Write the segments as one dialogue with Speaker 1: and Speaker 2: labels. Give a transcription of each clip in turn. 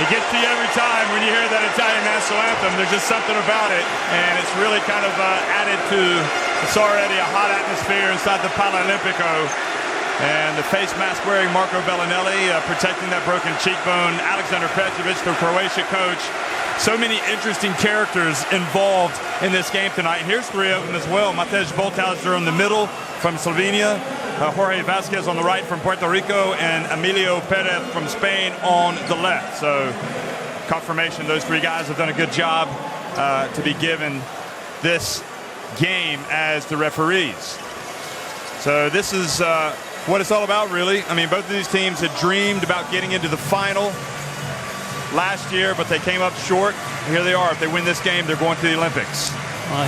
Speaker 1: It gets to you every time when you hear that Italian national anthem. There's just something about it, and it's really kind of added to it's already a hot atmosphere inside the Paralimpico. And the face mask wearing Marco Bellinelli protecting that broken cheekbone. Alexander Petrovic, the Croatia coach. So many interesting characters involved in this game tonight. Here's three of them as well. Matej Boltauser in the middle from Slovenia. Jorge Vasquez on the right from Puerto Rico, and Emilio Perez from Spain on the left. So confirmation those three guys have done a good job to be given this game as the referees. So this is what it's all about, really. I mean, both of these teams had dreamed about getting into the final last year, but they came up short. Here they are. If they win this game, they're going to the Olympics.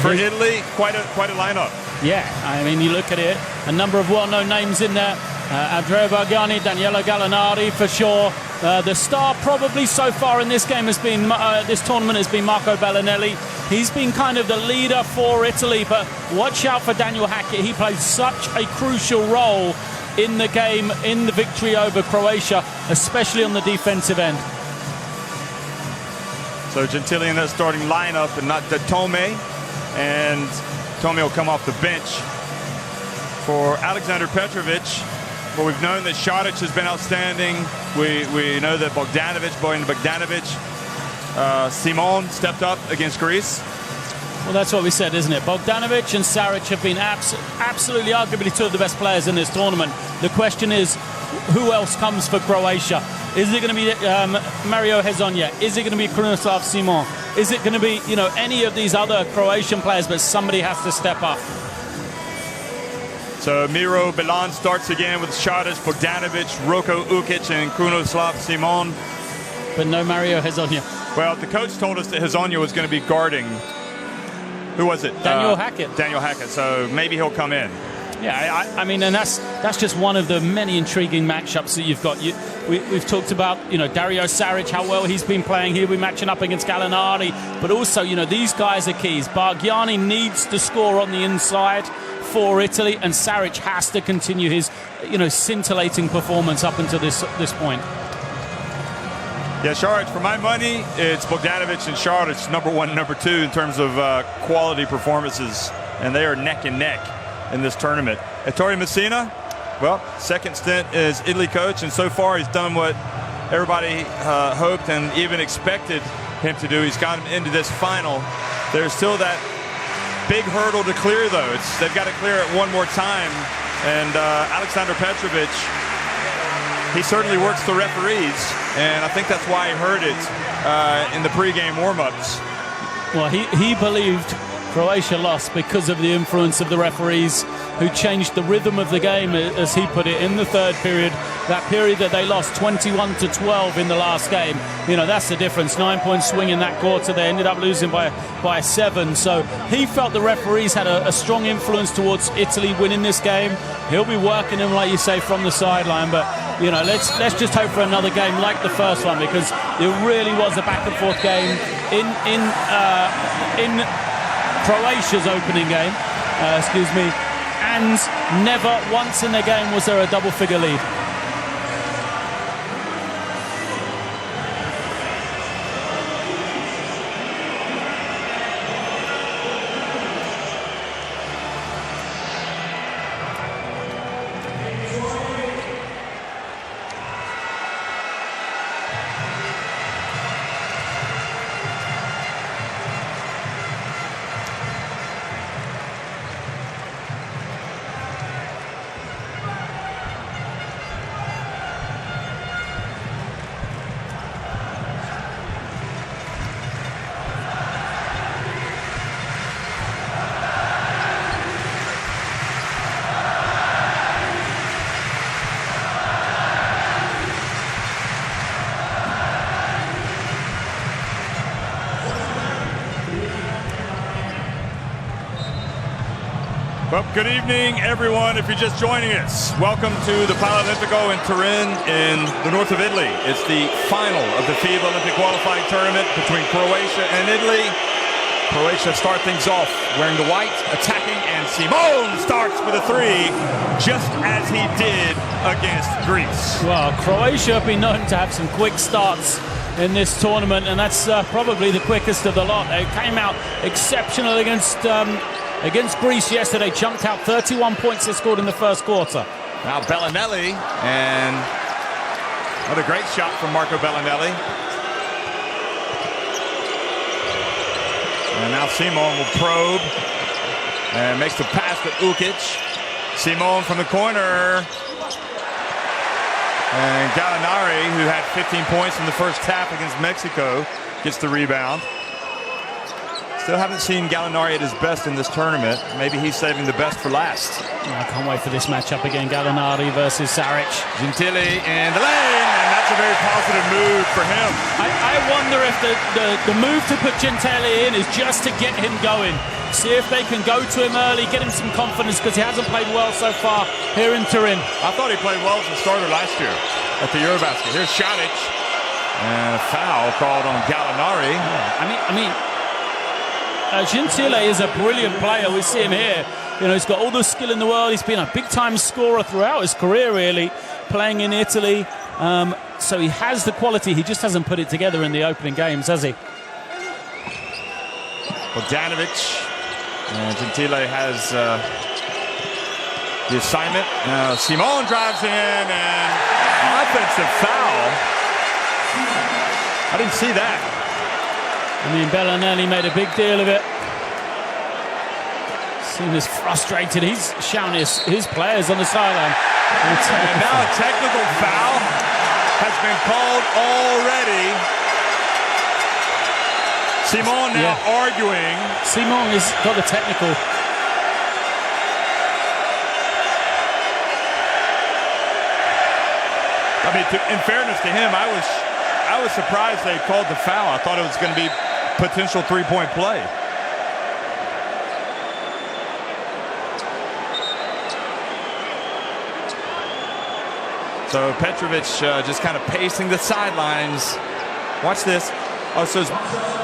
Speaker 1: For Italy, quite a lineup.
Speaker 2: Yeah, I mean, you look at it, a number of well-known names in there. Andrea Bargnani, Daniele Gallinari, for sure. The star probably so far in this game has been, this tournament has been Marco Bellinelli. He's been kind of the leader for Italy, but watch out for Daniel Hackett. He plays such a crucial role in the game, in the victory over Croatia, especially on the defensive end.
Speaker 1: So Gentili in that starting lineup and not Tome, and Tome will come off the bench for Alexander Petrovic. Well, we've known that Šarić has been outstanding. We know that Bojan Bogdanovic, Simon stepped up against Greece.
Speaker 2: Well, that's what we said, isn't it? Bogdanovic and Šarić have been absolutely, arguably, two of the best players in this tournament. The question is, who else comes for Croatia? Is it going to be Mario Hezonja? Is it going to be Krunoslav Simon? Is it going to be, you know, any of these other Croatian players? But somebody has to step up.
Speaker 1: So Miro Bilan starts again with Šarić, Bogdanovic, Roko Ukic, and Krunoslav Simon.
Speaker 2: But no Mario Hezonja.
Speaker 1: Well, the coach told us that Hezonja was going to be guarding. Who was it?
Speaker 2: Daniel Hackett.
Speaker 1: Daniel Hackett. So maybe he'll come in.
Speaker 2: Yeah, I mean, and that's just one of the many intriguing matchups that you've got. We've talked about, you know, Dario Šarić, how well he's been playing. He'll be matching up against Gallinari. But also, you know, these guys are keys. Bargnani needs to score on the inside for Italy, and Šarić has to continue his, you know, scintillating performance up until this point.
Speaker 1: Yeah, Šarić, for my money, it's Bogdanovic and Šarić, number one and number two in terms of quality performances, and they are neck and neck in this tournament. Ettore Messina, well, second stint as Italy coach, and so far he's done what everybody hoped and even expected him to do. He's gotten into this final. There's still that big hurdle to clear, though. They've got to clear it one more time, and Alexander Petrovic, he certainly works the referees, and I think that's why he heard it in the pregame warm-ups.
Speaker 2: Well, he believed Croatia lost because of the influence of the referees, who changed the rhythm of the game, as he put it, in the third period. That period that they lost 21-12 in the last game. You know, that's the difference. 9-point swing in that quarter. They ended up losing by 7. So he felt the referees had a strong influence towards Italy winning this game. He'll be working them, like you say, from the sideline. But, you know, let's just hope for another game like the first one, because it really was a back-and-forth game in Croatia's opening game, and never once in the game was there a double-figure lead.
Speaker 1: Well, good evening, everyone. If you're just joining us, welcome to the Paralimpico in Turin in the north of Italy. It's the final of the FIBA Olympic qualifying tournament between Croatia and Italy. Croatia start things off wearing the white, attacking, and Simon starts with a three, just as he did against Greece.
Speaker 2: Well, Croatia have been known to have some quick starts in this tournament, and that's probably the quickest of the lot. They came out exceptional against Greece yesterday, jumped out 31 points they scored in the first quarter.
Speaker 1: Now Bellinelli, and what a great shot from Marco Bellinelli. And now Simon will probe and makes the pass to Ukic. Simon from the corner. And Gallinari, who had 15 points in the first half against Mexico, gets the rebound. Still haven't seen Gallinari at his best in this tournament. Maybe he's saving the best for last.
Speaker 2: I can't wait for this matchup again. Gallinari versus Saric.
Speaker 1: Gentile in the lane, and that's a very positive move for him.
Speaker 2: I wonder if the move to put Gentile in is just to get him going. See if they can go to him early, get him some confidence, because he hasn't played well so far here in Turin.
Speaker 1: I thought he played well as a starter last year at the Eurobasket. Here's Šarić, and a foul called on Gallinari.
Speaker 2: Yeah, I mean, Gentile is a brilliant player. We see him here. You know, he's got all the skill in the world. He's been a big-time scorer throughout his career, really, playing in Italy. So he has the quality. He just hasn't put it together in the opening games, has he?
Speaker 1: Bogdanovic. Gentile has the assignment. Simon drives in, and offensive foul. I didn't see that.
Speaker 2: I mean, Bellinelli made a big deal of it. Seemed as frustrated. He's shouting his players on the sideline.
Speaker 1: And now a technical foul has been called already. Simon now arguing.
Speaker 2: Simon has got the technical.
Speaker 1: I mean, in fairness to him, I was surprised they called the foul. I thought it was going to be potential three-point play. So Petrovic just kind of pacing the sidelines. Watch this. Oh, so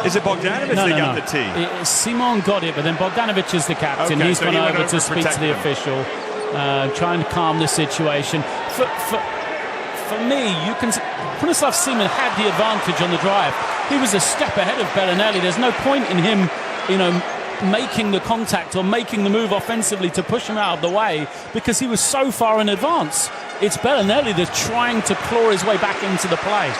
Speaker 1: is it Bogdanovic that got the tee?
Speaker 2: Simon got it, but then Bogdanovic is the captain.
Speaker 1: Okay,
Speaker 2: He's
Speaker 1: so
Speaker 2: gone
Speaker 1: he
Speaker 2: over to speak to the
Speaker 1: him.
Speaker 2: official, trying to calm the situation. For me, you can. Bronislav Seaman had the advantage on the drive. He was a step ahead of Bellinelli. There's no point in him, making the contact or making the move offensively to push him out of the way because he was so far in advance. It's Bellinelli that's trying to claw his way back into the play.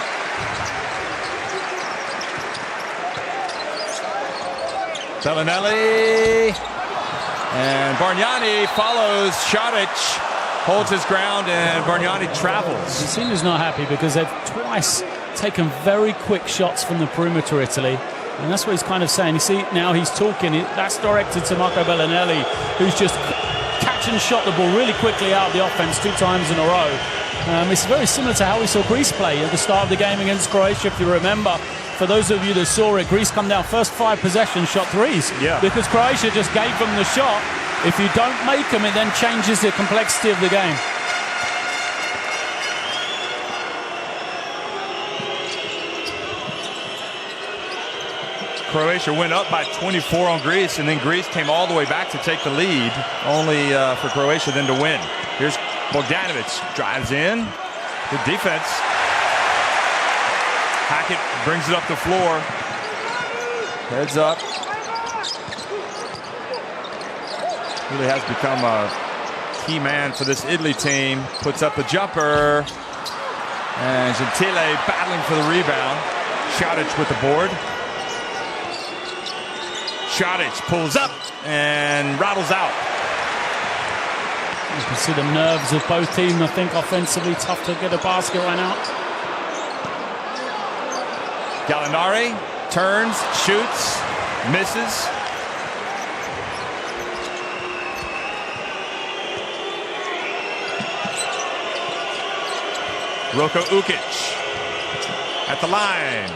Speaker 1: Bellinelli, and Bargnani follows Šarić, holds his ground, and Bargnani travels.
Speaker 2: Seaman's not happy because they've twice taken very quick shots from the perimeter, Italy. And that's what he's kind of saying. You see, now he's talking. That's directed to Marco Bellinelli, who's just catch and shot the ball really quickly out of the offense 2 times in a row. It's very similar to how we saw Greece play at the start of the game against Croatia, if you remember. For those of you that saw it, Greece come down first 5 possessions, shot threes.
Speaker 1: Yeah. Because
Speaker 2: Croatia just gave them the shot. If you don't make them, it then changes the complexity of the game.
Speaker 1: Croatia went up by 24 on Greece, and then Greece came all the way back to take the lead, only for Croatia then to win. Here's Bogdanovic, drives in, good defense. Hackett brings it up the floor, heads up. Really has become a key man for this Italy team. Puts up the jumper, and Gentile battling for the rebound. Šarić with the board. Šarić pulls up and rattles out.
Speaker 2: You can see the nerves of both teams. I think offensively tough to get a basket right now.
Speaker 1: Gallinari turns, shoots, misses. Roko Ukic at the line.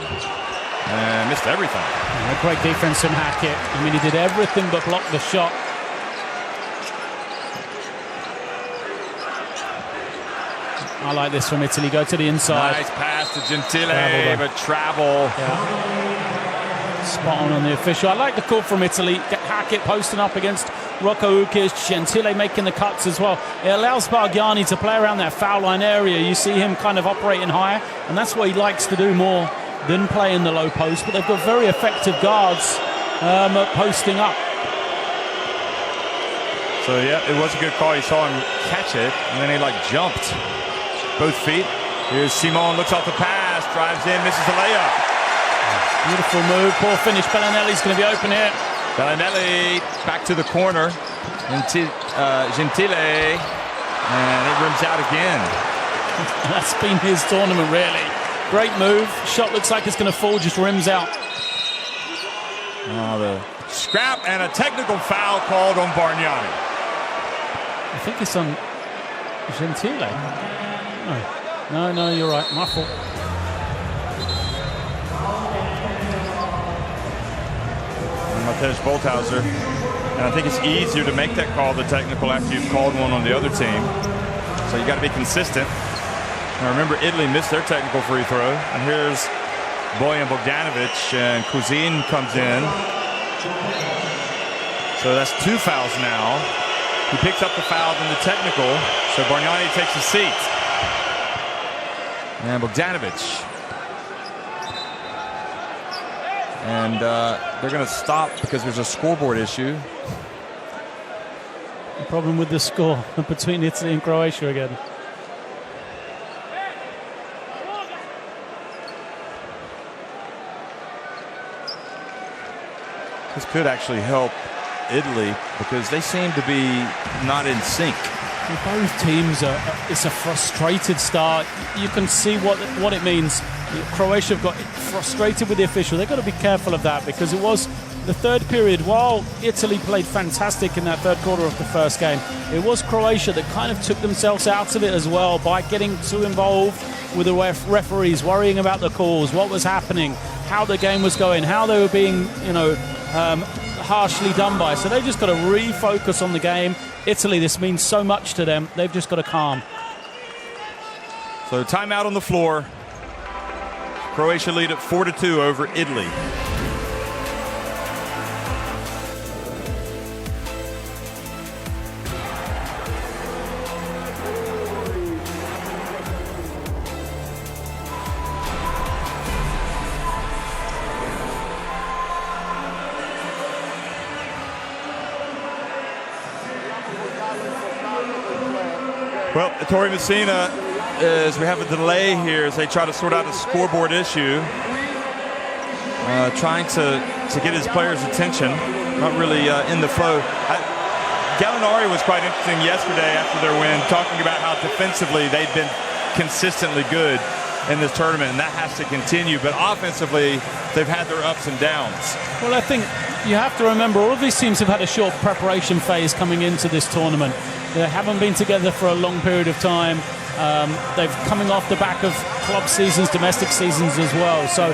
Speaker 1: And missed everything.
Speaker 2: Yeah, great defense from Hackett. I mean, he did everything but block the shot. I like this from Italy. Go to the inside.
Speaker 1: Nice pass to Gentile, but travel.
Speaker 2: Yeah. Spot on the official. I like the call from Italy. Hackett posting up against Roko Ukic. Gentile making the cuts as well. It allows Bargnani to play around that foul line area. You see him kind of operating higher, and that's what he likes to do more than play in the low post, but they've got very effective guards at posting up.
Speaker 1: So yeah, it was a good call. You saw him catch it, and then he jumped both feet. Here's Simon, looks off the pass, drives in, misses the layup.
Speaker 2: Beautiful move, poor finish. Bellinelli's going to be open here.
Speaker 1: Bellinelli back to the corner. Gentile, and it rims out again.
Speaker 2: That's been his tournament, really. Great move. Shot looks like it's going to fall, just rims out.
Speaker 1: The scrap and a technical foul called on Bargnani.
Speaker 2: I think it's on Gentile. No, you're right. My fault.
Speaker 1: Matej Bolthauser. And I think it's easier to make that call, the technical, after you've called one on the other team. So you got to be consistent. Now remember, Italy missed their technical free throw. And here's Bojan Bogdanovic, and Cousin comes in. So that's 2 fouls now. He picks up the foul and the technical. So Bargnani takes a seat. And Bogdanovic. And they're going to stop because there's a scoreboard issue.
Speaker 2: The problem with the score between Italy and Croatia again.
Speaker 1: This could actually help Italy because they seem to be not in sync.
Speaker 2: Both teams it's a frustrated start. You can see what it means. Croatia have got frustrated with the official. They've got to be careful of that because it was the third period. While Italy played fantastic in that third quarter of the first game, it was Croatia that kind of took themselves out of it as well by getting too involved with the referees, worrying about the calls, what was happening, how the game was going, how they were being, harshly done by. So they've just got to refocus on the game. Italy, this means so much to them. They've just got to calm.
Speaker 1: So timeout on the floor. Croatia lead at 4-2 over Italy. Well, Tori Messina, as we have a delay here, as they try to sort out a scoreboard issue, trying to get his players' attention, not really in the flow. Gallinari was quite interesting yesterday after their win, talking about how defensively they've been consistently good in this tournament, and that has to continue. But offensively, they've had their ups and downs.
Speaker 2: Well, I think you have to remember all of these teams have had a short preparation phase coming into this tournament. They haven't been together for a long period of time. They've coming off the back of club seasons, domestic seasons as well. So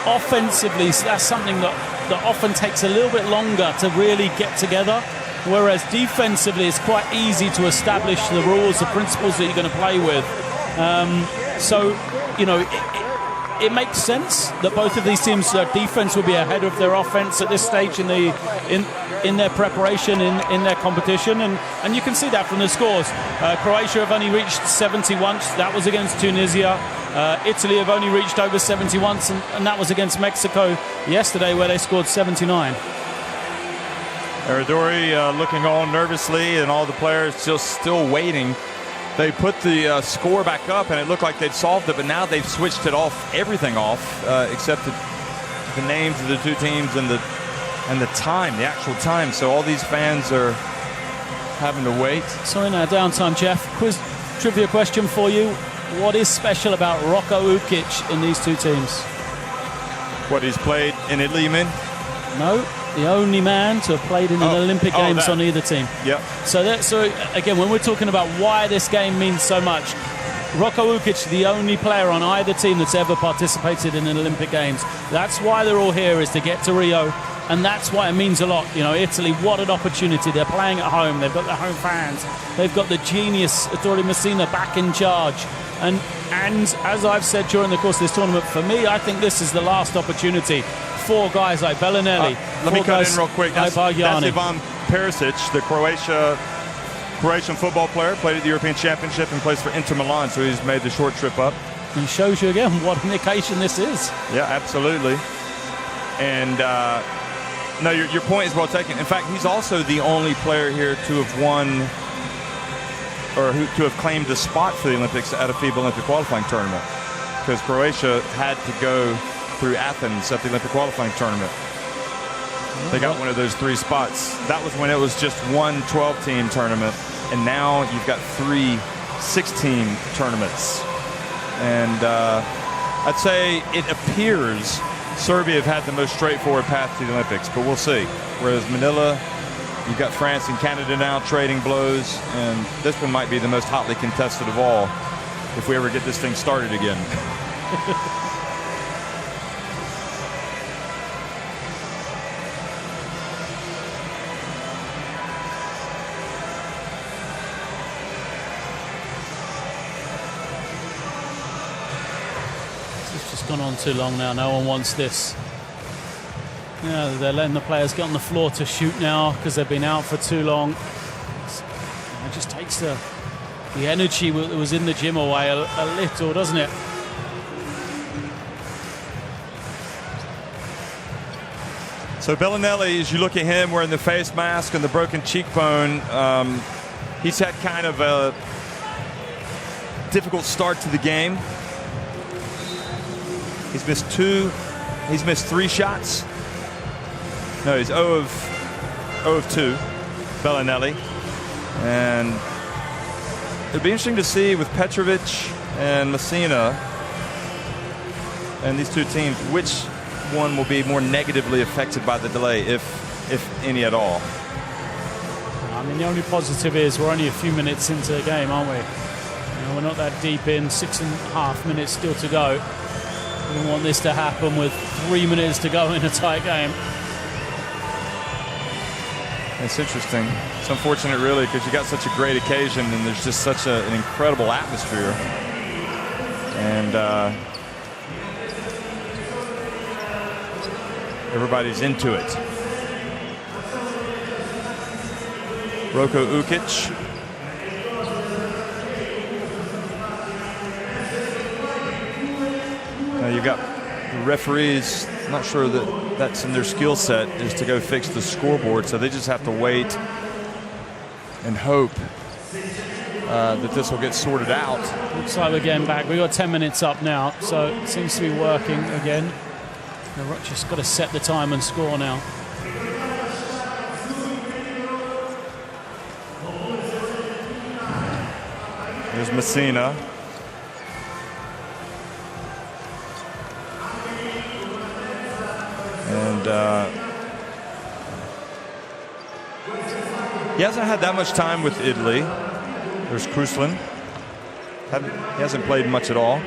Speaker 2: offensively, that's something that often takes a little bit longer to really get together. Whereas defensively, it's quite easy to establish the rules, the principles that you're going to play with. It makes sense that both of these teams' defense will be ahead of their offense at this stage in their preparation, in their competition, and you can see that from the scores. Croatia have only reached 70 once. That was against Tunisia. Italy have only reached over 70 once, and that was against Mexico yesterday, where they scored 79.
Speaker 1: Aradori looking on nervously, and all the players just still waiting. They put the score back up, and it looked like they'd solved it, but now they've switched it off, everything off, except the names of the two teams and the time, the actual time. So all these fans are having to wait. So
Speaker 2: in our downtime, Jeff, quiz trivia question for you. What is special about Rocco Ukic in these two teams?
Speaker 1: What, he's played in Italy, you mean?
Speaker 2: No, the only man to have played in an Olympic Games on either team.
Speaker 1: Yep.
Speaker 2: So again, when we're talking about why this game means so much, Rocco Ukic, the only player on either team that's ever participated in an Olympic Games. That's why they're all here, is to get to Rio. And that's why it means a lot. Italy, what an opportunity. They're playing at home. They've got their home fans. They've got the genius, Ettore Messina, back in charge. And as I've said during the course of this tournament, for me, I think this is the last opportunity for guys like Bellinelli.
Speaker 1: Let me cut in real quick. That's Ivan Perisic, the Croatian football player, played at the European Championship and plays for Inter Milan, so he's made the short trip up.
Speaker 2: And shows you again what an occasion this is.
Speaker 1: Yeah, absolutely. And no, your point is well taken. In fact, he's also the only player here to have won or to have claimed a spot for the Olympics at a FIBA Olympic qualifying tournament, because Croatia had to go through Athens at the Olympic qualifying tournament. They got one of those 3 spots. That was when it was just one 12-team tournament, and now you've got 3 6-team tournaments. And I'd say it appears Serbia have had the most straightforward path to the Olympics, but we'll see. Whereas Manila, you've got France and Canada now trading blows, and this one might be the most hotly contested of all if we ever get this thing started again.
Speaker 2: Gone on too long now. No one wants this. Yeah, they're letting the players get on the floor to shoot now because they've been out for too long. It just takes the energy that was in the gym away a little, doesn't it?
Speaker 1: So Bellinelli, as you look at him wearing the face mask and the broken cheekbone, he's had kind of a difficult start to the game. He's missed 2. He's missed 3 shots. No, he's 0 of 2, Bellinelli. And it'll be interesting to see with Petrovic and Messina and these 2 teams, which one will be more negatively affected by the delay, if any at all.
Speaker 2: I mean, the only positive is we're only a few minutes into the game, aren't we? You know, we're not that deep in, 6.5 minutes still to go. We don't want this to happen with 3 minutes to go in a tight game.
Speaker 1: It's interesting. It's unfortunate, really, because you got such a great occasion and there's just such an incredible atmosphere. And everybody's into it. Roko Ukic. Now you've got the referees, I'm not sure that that's in their skill set, is to go fix the scoreboard, so they just have to wait and hope that this will get sorted out.
Speaker 2: Looks like we're getting back. We've got 10 minutes up now, so it seems to be working again. Just got to set the time and score now.
Speaker 1: There's Messina. And he hasn't had that much time with Italy. There's Kruslin. He hasn't played much at all.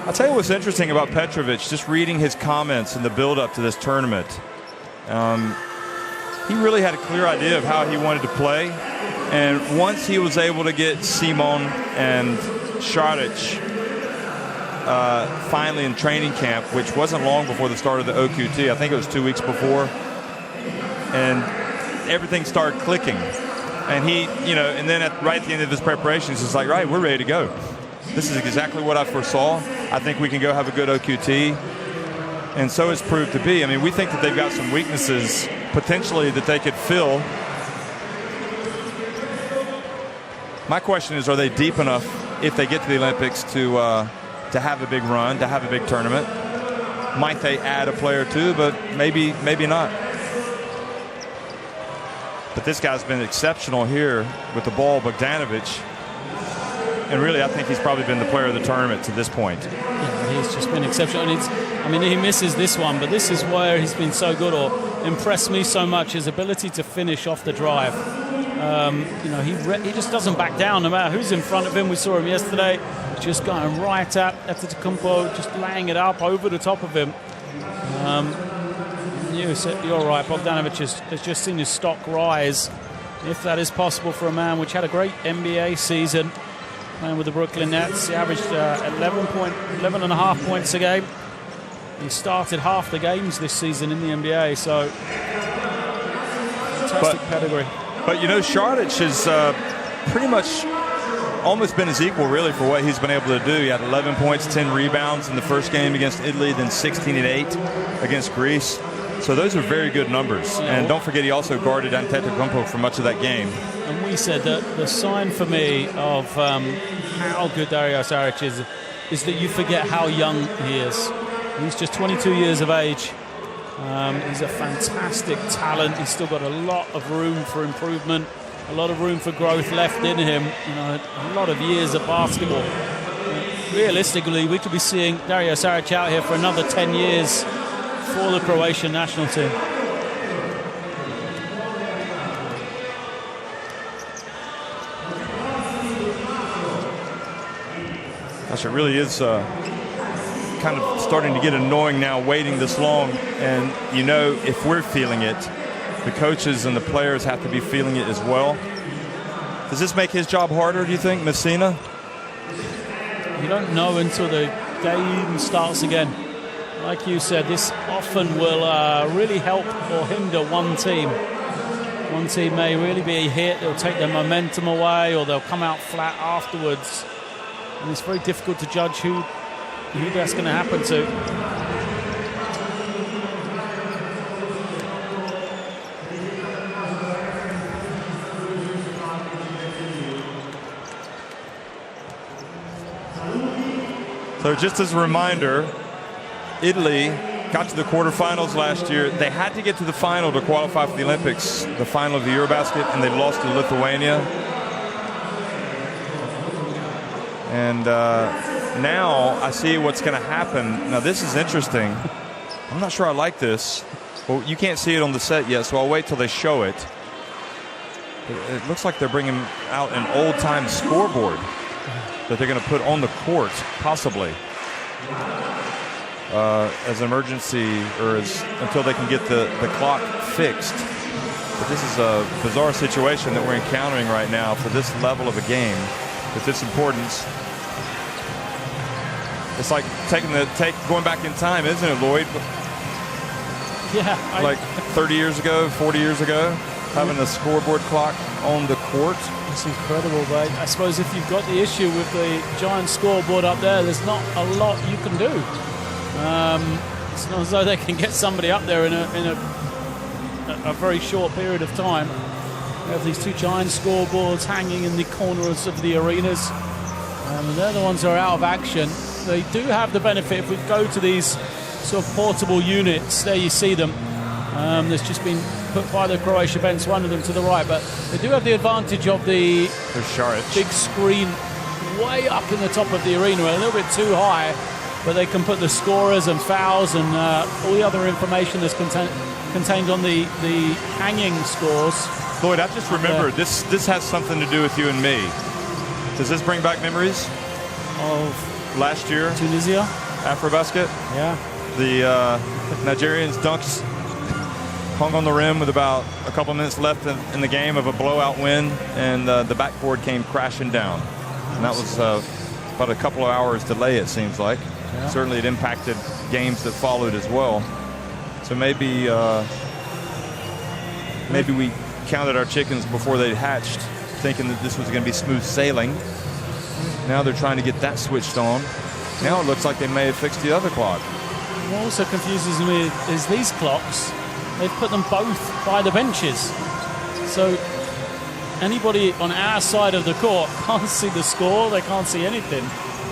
Speaker 1: I'll tell you what's interesting about Petrovic, just reading his comments in the build-up to this tournament. He really had a clear idea of how he wanted to play. And once he was able to get Simon and Šarić finally in training camp, which wasn't long before the start of the OQT, I think it was 2 weeks before, and everything started clicking. And he, and then right at the end of his preparations, it's like, right, we're ready to go. This is exactly what I foresaw. I think we can go have a good OQT. And so it's proved to be. I mean, we think that they've got some weaknesses potentially that they could fill. My question is, are they deep enough if they get to the Olympics to have a big run, to have a big tournament? Might they add a player or two, but maybe not. But this guy's been exceptional here with the ball, Bogdanovic. And really, I think he's probably been the player of the tournament to this point.
Speaker 2: Yeah, he's just been exceptional. And he misses this one, but this is where he's been so good, or impressed me so much, his ability to finish off the drive. He just doesn't back down no matter who's in front of him. We saw him yesterday, just going right at Antetokounmpo, just laying it up over the top of him. You're right, Bogdanovic has just seen his stock rise, if that is possible for a man which had a great NBA season playing with the Brooklyn Nets. He averaged 11.5 points a game. He started half the games this season in the NBA, so fantastic pedigree.
Speaker 1: But you know, Šarić has pretty much almost been his equal, really, for what he's been able to do. He had 11 points, 10 rebounds in the first game against Italy, then 16 and 8 against Greece. So those are very good numbers. And don't forget, he also guarded Antetokounmpo for much of that game.
Speaker 2: And we said that the sign for me of how good Dario Šarić is that you forget how young he is. He's just 22 years of age. He's a fantastic talent. He's still got a lot of room for improvement, a lot of room for growth left in him. You know, a lot of years of basketball. Realistically, we could be seeing Dario Šarić out here for another 10 years for the Croatian national team.
Speaker 1: Gosh, it really is kind of starting to get annoying now, waiting this long. And, you know, if we're feeling it, the coaches and the players have to be feeling it as well. Does this make his job harder, do you think, Messina?
Speaker 2: You don't know until the game starts again. Like you said, this often will really help or hinder one team. One team may really be hit, they'll take their momentum away, or they'll come out flat afterwards. And it's very difficult to judge who that's going to happen to.
Speaker 1: So just as a reminder, Italy got to the quarterfinals last year. They had to get to the final to qualify for the Olympics, the final of the Eurobasket, and they lost to Lithuania. And now I see what's going to happen. Now, this is interesting. I'm not sure I like this. Well, you can't see it on the set yet, so I'll wait till they show it. It looks like they're bringing out an old-time scoreboard that they're going to put on the court, possibly, as an emergency or until they can get the clock fixed. But this is a bizarre situation that we're encountering right now for this level of a game with this importance. It's like going back in time, isn't it, Lloyd?
Speaker 2: Yeah.
Speaker 1: Like 30 years ago, 40 years ago, having a scoreboard clock on the court.
Speaker 2: It's incredible, but I suppose if you've got the issue with the giant scoreboard up there, there's not a lot you can do. It's not as though they can get somebody up there in a very short period of time. We have these two giant scoreboards hanging in the corners of the arenas. They're the ones who are out of action. They do have the benefit, if we go to these sort of portable units, there you see them. There's just been put by the Croatia bench, one of them to the right, but they do have the advantage of the big screen way up in the top of the arena, a little bit too high, but they can put the scorers and fouls and all the other information that's contained on the hanging scores.
Speaker 1: Lloyd, I just remembered, this has something to do with you and me. Does this bring back memories
Speaker 2: of
Speaker 1: last year?
Speaker 2: Tunisia?
Speaker 1: Afrobasket?
Speaker 2: Yeah.
Speaker 1: The Nigerians' dunks hung on the rim with about a couple minutes left in the game of a blowout win, and the backboard came crashing down. And that was about a couple of hours delay, it seems like. Yeah. Certainly it impacted games that followed as well. So maybe we counted our chickens before they hatched, thinking that this was going to be smooth sailing. Now they're trying to get that switched on. Now it looks like they may have fixed the other clock.
Speaker 2: What also confuses me is these clocks, they've put them both by the benches. So anybody on our side of the court can't see the score, they can't see anything,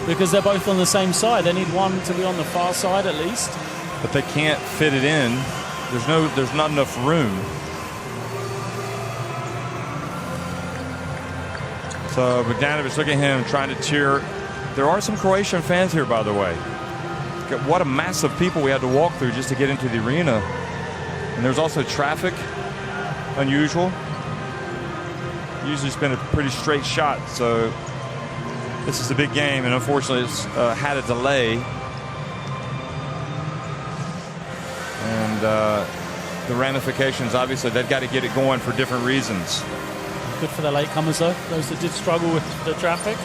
Speaker 2: because they're both on the same side. They need one to be on the far side at least.
Speaker 1: But they can't fit it in. There's not enough room. So Bogdanovic, look at him trying to cheer. There are some Croatian fans here, by the way. What a mass of people we had to walk through just to get into the arena. And there's also traffic, unusual. Usually it's been a pretty straight shot, so this is a big game, and unfortunately it's had a delay. And the ramifications, obviously, they've got to get it going for different reasons.
Speaker 2: Good for the latecomers, though, those that did struggle with the traffic.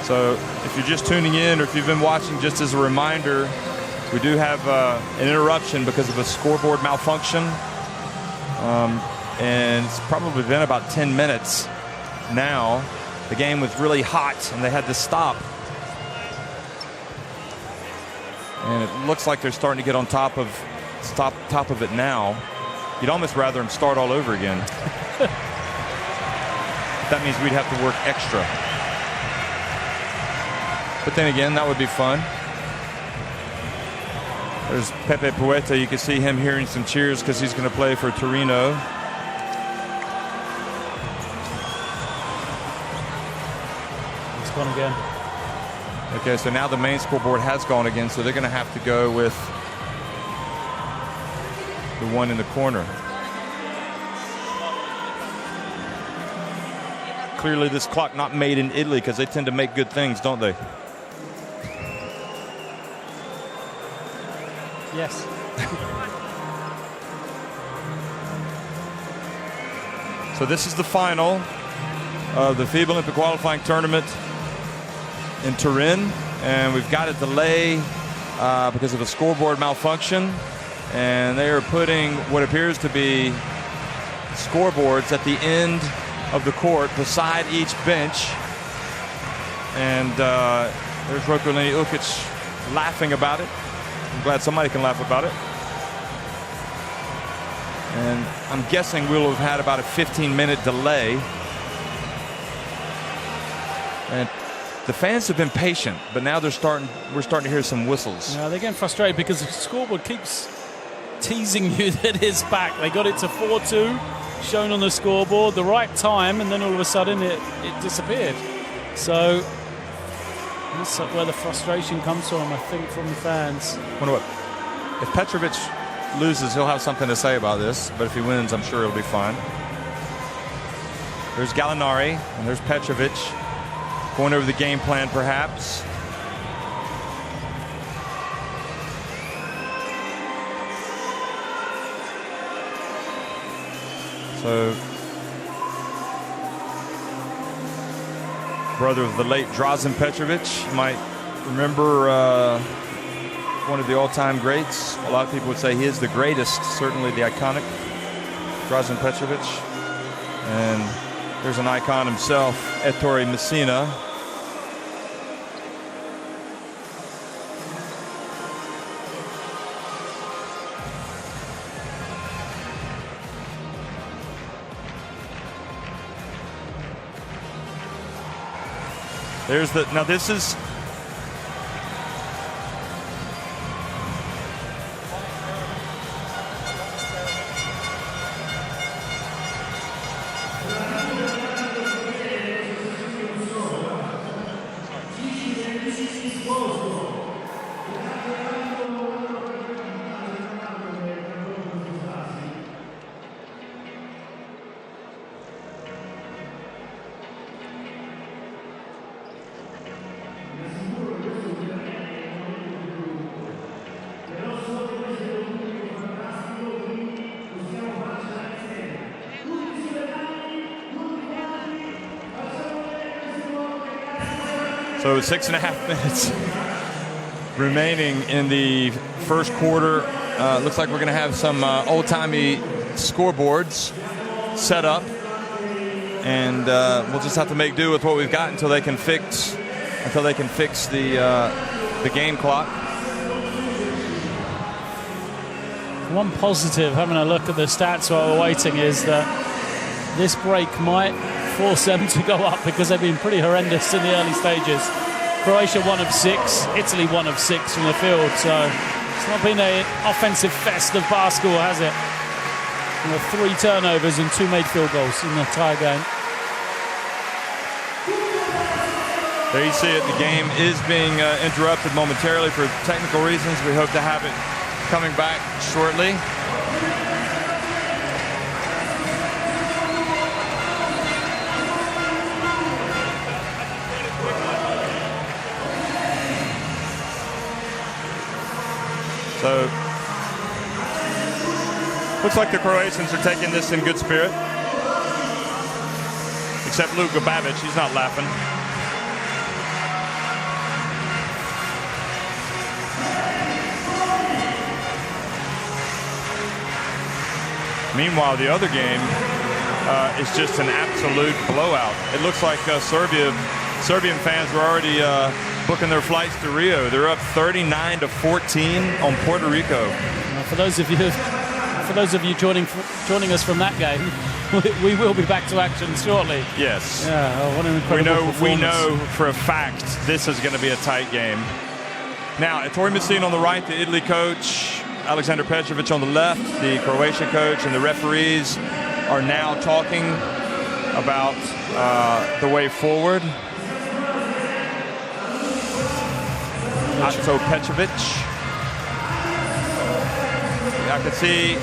Speaker 1: So if you're just tuning in or if you've been watching, just as a reminder, we do have an interruption because of a scoreboard malfunction. And it's probably been about 10 minutes now. The game was really hot and they had to stop. And it looks like they're starting to get on top of it now. You'd almost rather them start all over again. That means we'd have to work extra. But then again, that would be fun. There's Pepe Poeta. You can see him hearing some cheers because he's going to play for Torino.
Speaker 2: It's gone again.
Speaker 1: Okay, so now the main scoreboard has gone again, so they're going to have to go with the one in the corner. Clearly this clock not made in Italy because they tend to make good things, don't they?
Speaker 2: Yes.
Speaker 1: So this is the final of the FIBA Olympic qualifying tournament in Turin, and we've got a delay because of a scoreboard malfunction, and they are putting what appears to be scoreboards at the end of the court beside each bench, and there's Rokolini Ukic laughing about it. I'm glad somebody can laugh about it. And I'm guessing we'll have had about a 15-minute delay. And the fans have been patient, but now we're starting to hear some whistles.
Speaker 2: Yeah, they're getting frustrated because the scoreboard keeps teasing you that it's back. They got it to 4-2, shown on the scoreboard, the right time, and then all of a sudden it disappeared. So that's where the frustration comes from, I think, from the fans.
Speaker 1: Wonder what? If Petrovic loses, he'll have something to say about this, but if he wins, I'm sure it'll be fine. There's Gallinari, and there's Petrovic going over the game plan, perhaps. So, brother of the late Drazen Petrovic, you might remember one of the all-time greats. A lot of people would say he is the greatest, certainly the iconic Drazen Petrovic. And there's an icon himself, Ettore Messina. There's the, now this is, so 6.5 minutes remaining in the first quarter. Looks like we're going to have some old-timey scoreboards set up, and we'll just have to make do with what we've got until they can fix the game clock.
Speaker 2: One positive, having a look at the stats while we're waiting, is that this break might force them to go up because they've been pretty horrendous in the early stages. Croatia 1 of 6, Italy 1 of 6 from the field, so it's not been an offensive fest of basketball, has it? And with 3 turnovers and 2 made field goals in the entire game.
Speaker 1: There you see it. The game is being interrupted momentarily for technical reasons. We hope to have it coming back shortly. So, looks like the Croatians are taking this in good spirit. Except Luka Babic, he's not laughing. Meanwhile, the other game is just an absolute blowout. It looks like Serbian fans were already booking their flights to Rio. They're up 39-14 on Puerto Rico.
Speaker 2: For those of you joining us from that game, we will be back to action shortly.
Speaker 1: Yes.
Speaker 2: Yeah. What an incredible performance.
Speaker 1: We know for a fact this is going to be a tight game. Now, Ettore Messina on the right, the Italy coach, Alexander Petrovic on the left, the Croatia coach, and the referees are now talking about the way forward. Ato Petrovic. I can see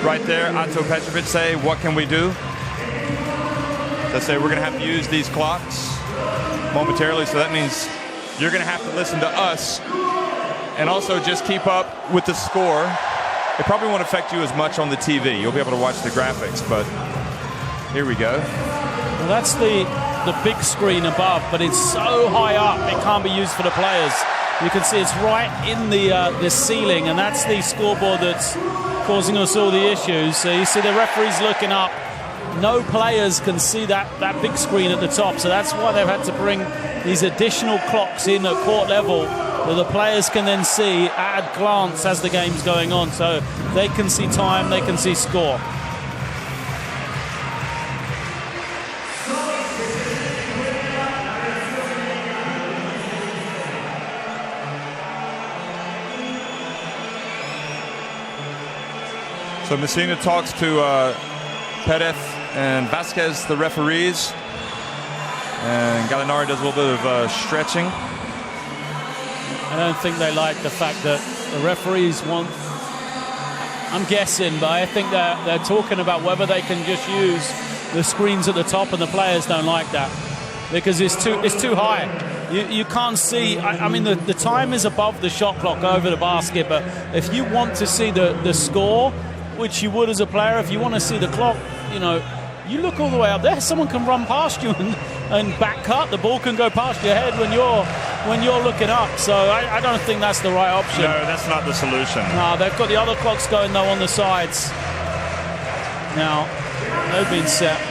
Speaker 1: right there Ato Petrovic say, what can we do? They say we're going to have to use these clocks momentarily, so that means you're going to have to listen to us and also just keep up with the score. It probably won't affect you as much on the TV. You'll be able to watch the graphics, but here we go.
Speaker 2: Well, that's the big screen above, but it's so high up it can't be used for the players. You can see it's right in the ceiling, and that's the scoreboard that's causing us all the issues. So you see the referees looking up. No players can see that big screen at the top, so that's why they've had to bring these additional clocks in at court level that the players can then see at a glance as the game's going on. So they can see time, they can see score.
Speaker 1: So Messina talks to Perez and Vasquez, the referees, and Gallinari does a little bit of stretching.
Speaker 2: I don't think they like the fact that the referees want, I'm guessing, but I think they're talking about whether they can just use the screens at the top, and the players don't like that because it's too high. You can't see. I mean, the time is above the shot clock over the basket, but if you want to see the score, which you would as a player, if you want to see the clock, you look all the way up there. Someone can run past you and back cut. The ball can go past your head when you're looking up. So I don't think that's the right option.
Speaker 1: No, that's not the solution.
Speaker 2: No, they've got the other clocks going though on the sides. Now they've been set.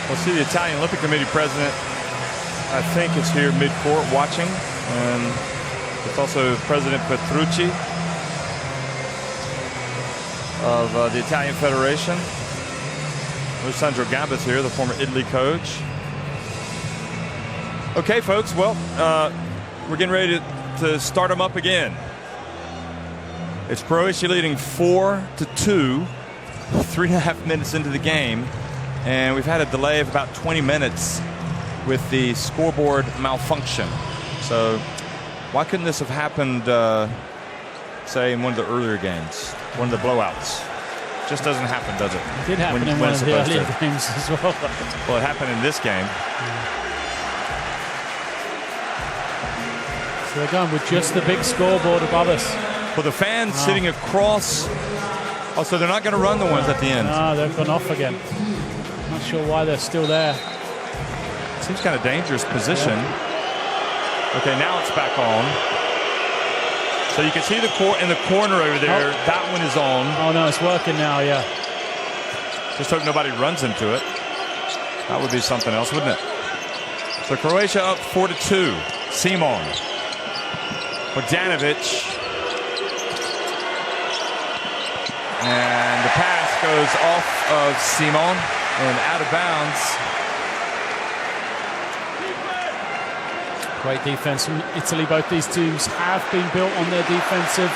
Speaker 1: We'll see the Italian Olympic Committee president, I think, is here mid-court watching. And it's also President Petrucci of the Italian Federation. Alessandro Gamba's here, the former Italy coach. Okay, folks, well, we're getting ready to start them up again. It's Croatia leading 4-2, 3.5 minutes into the game. And we've had a delay of about 20 minutes with the scoreboard malfunction. So why couldn't this have happened, say, in one of the earlier games, one of the blowouts? Just doesn't happen, does it?
Speaker 2: It did happen in one of the earlier games as well.
Speaker 1: Well, it happened in this game.
Speaker 2: So they're going with just the big scoreboard above us.
Speaker 1: Well, the fans sitting across. Oh, so they're not going to run the ones at the end.
Speaker 2: No, they've gone off again. Not sure why they're still there.
Speaker 1: Seems kind of dangerous position. Yeah. Okay, now it's back on. So you can see in the corner over there, that one is on.
Speaker 2: Oh no, it's working now, yeah.
Speaker 1: Just hope nobody runs into it. That would be something else, wouldn't it? So Croatia up 4-2. Simon. Bogdanovic. And the pass goes off of Simon and out of bounds.
Speaker 2: Great defense from Italy. Both these teams have been built on their defensive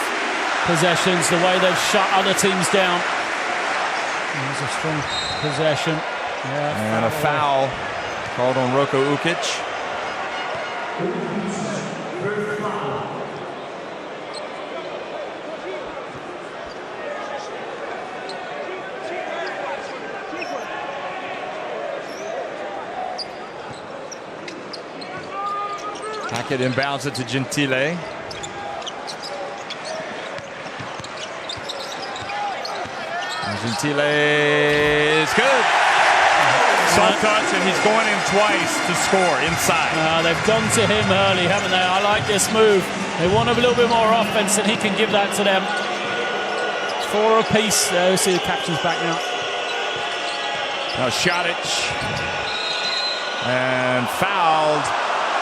Speaker 2: possessions, the way they've shut other teams down. There's a strong possession. Yeah,
Speaker 1: and a foul called on Roko Ukic. Hackett inbounds it to Gentile. Gentile is good. Soft touch, and he's going in twice to score inside.
Speaker 2: They've gone to him early, haven't they? I like this move. They want a little bit more offense, and he can give that to them. 4 apiece. There, see the captain's back now.
Speaker 1: Now Šarić. And fouled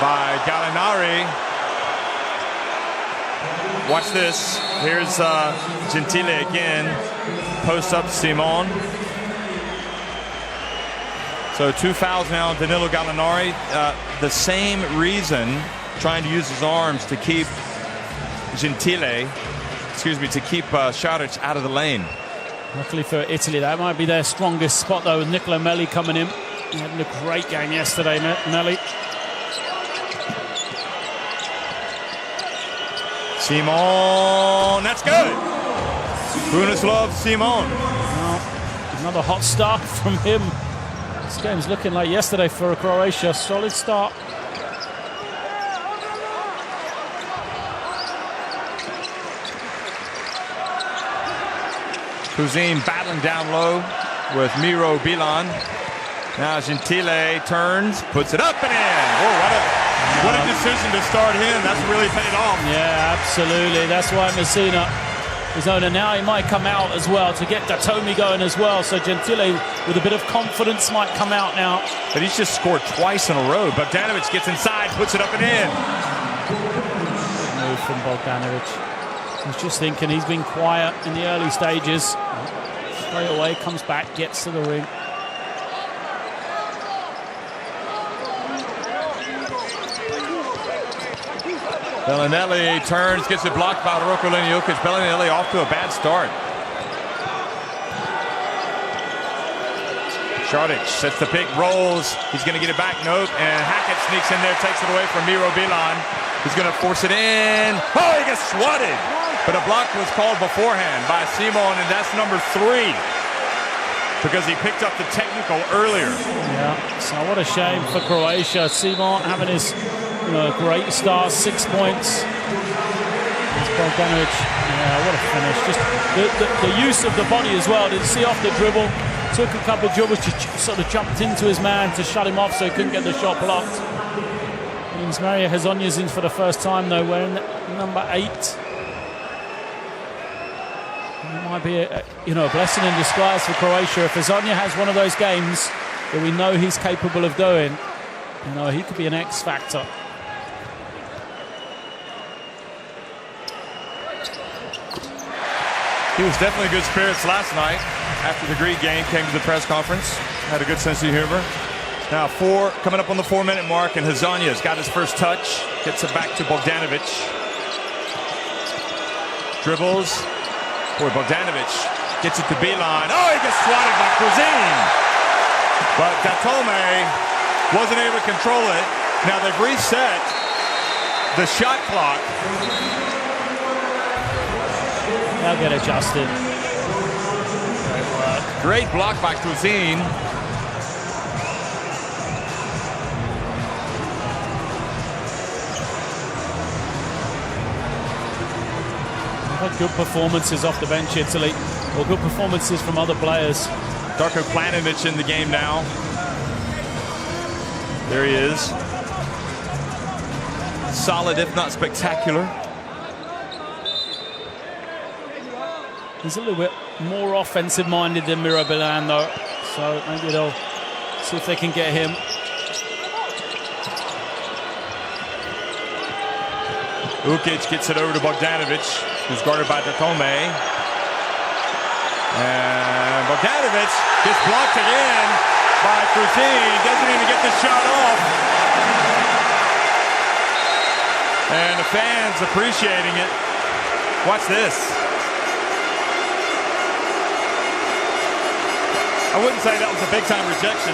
Speaker 1: by Gallinari. Watch this. Here's Gentile again. Post up Simon. So 2 fouls now on Danilo Gallinari. The same reason, trying to use his arms to keep to keep Šarić out of the lane.
Speaker 2: Luckily for Italy, that might be their strongest spot though, with Nicola Melli coming in. He had a great game yesterday, Melli.
Speaker 1: Simon, that's good. Brunislav Simon.
Speaker 2: Well, another hot start from him. This game's looking like yesterday for Croatia. Solid start.
Speaker 1: Kuzin battling down low with Miro Bilan. Now Gentile turns, puts it up and in. Oh, what a decision to start him. That's really paid off.
Speaker 2: Yeah, absolutely. That's why Messina is on. And now he might come out as well to get Datomi going as well. So Gentile, with a bit of confidence, might come out now.
Speaker 1: But he's just scored twice in a row. Bogdanovic gets inside, puts it up and in.
Speaker 2: Good move from Bogdanovic. He's just thinking, he's been quiet in the early stages. Straight away, comes back, gets to the ring.
Speaker 1: Bellinelli turns, gets it blocked by Rocco Leniokic. Bellinelli off to a bad start. Šarić sets the pick, rolls. He's going to get it back. Nope. And Hackett sneaks in there, takes it away from Miro Bilan. He's going to force it in. Oh, he gets swatted. But a block was called beforehand by Simon, and that's number 3. Because he picked up the technical earlier.
Speaker 2: Yeah, so what a shame for Croatia. Simon having his great start, 6 points. It's Bogdanovic. Yeah, what a finish. Just the use of the body as well. Did you see off the dribble? Took a couple of dribbles, just sort of jumped into his man to shut him off so he couldn't get the shot blocked. Means Mario Hezonja's in for the first time though, wearing number 8. It might be a blessing in disguise for Croatia. If Hezonja has one of those games that we know he's capable of doing, he could be an X factor.
Speaker 1: He was definitely good spirits last night. After the Greek game, came to the press conference. Had a good sense of humor. Now 4, coming up on the 4-minute mark, and Hezonja's got his first touch. Gets it back to Bogdanovic. Dribbles. Boy, Bogdanovic gets it to Bilan. Oh, he gets swatted by Kuzin. But Datomi wasn't able to control it. Now they've reset the shot clock.
Speaker 2: They'll get adjusted.
Speaker 1: Great work. Great block by Kuzin.
Speaker 2: Good performances off the bench, Italy. Or good performances from other players.
Speaker 1: Darko Planovic in the game now. There he is. Solid, if not spectacular.
Speaker 2: He's a little bit more offensive-minded than Miro Bilan, though. So maybe they'll see if they can get him.
Speaker 1: Ukic gets it over to Bogdanovic, who's guarded by Datomi. And Bogdanovic gets blocked again by Kuzin. Doesn't even get the shot off. And the fans appreciating it. Watch this. I wouldn't say that was a big-time rejection.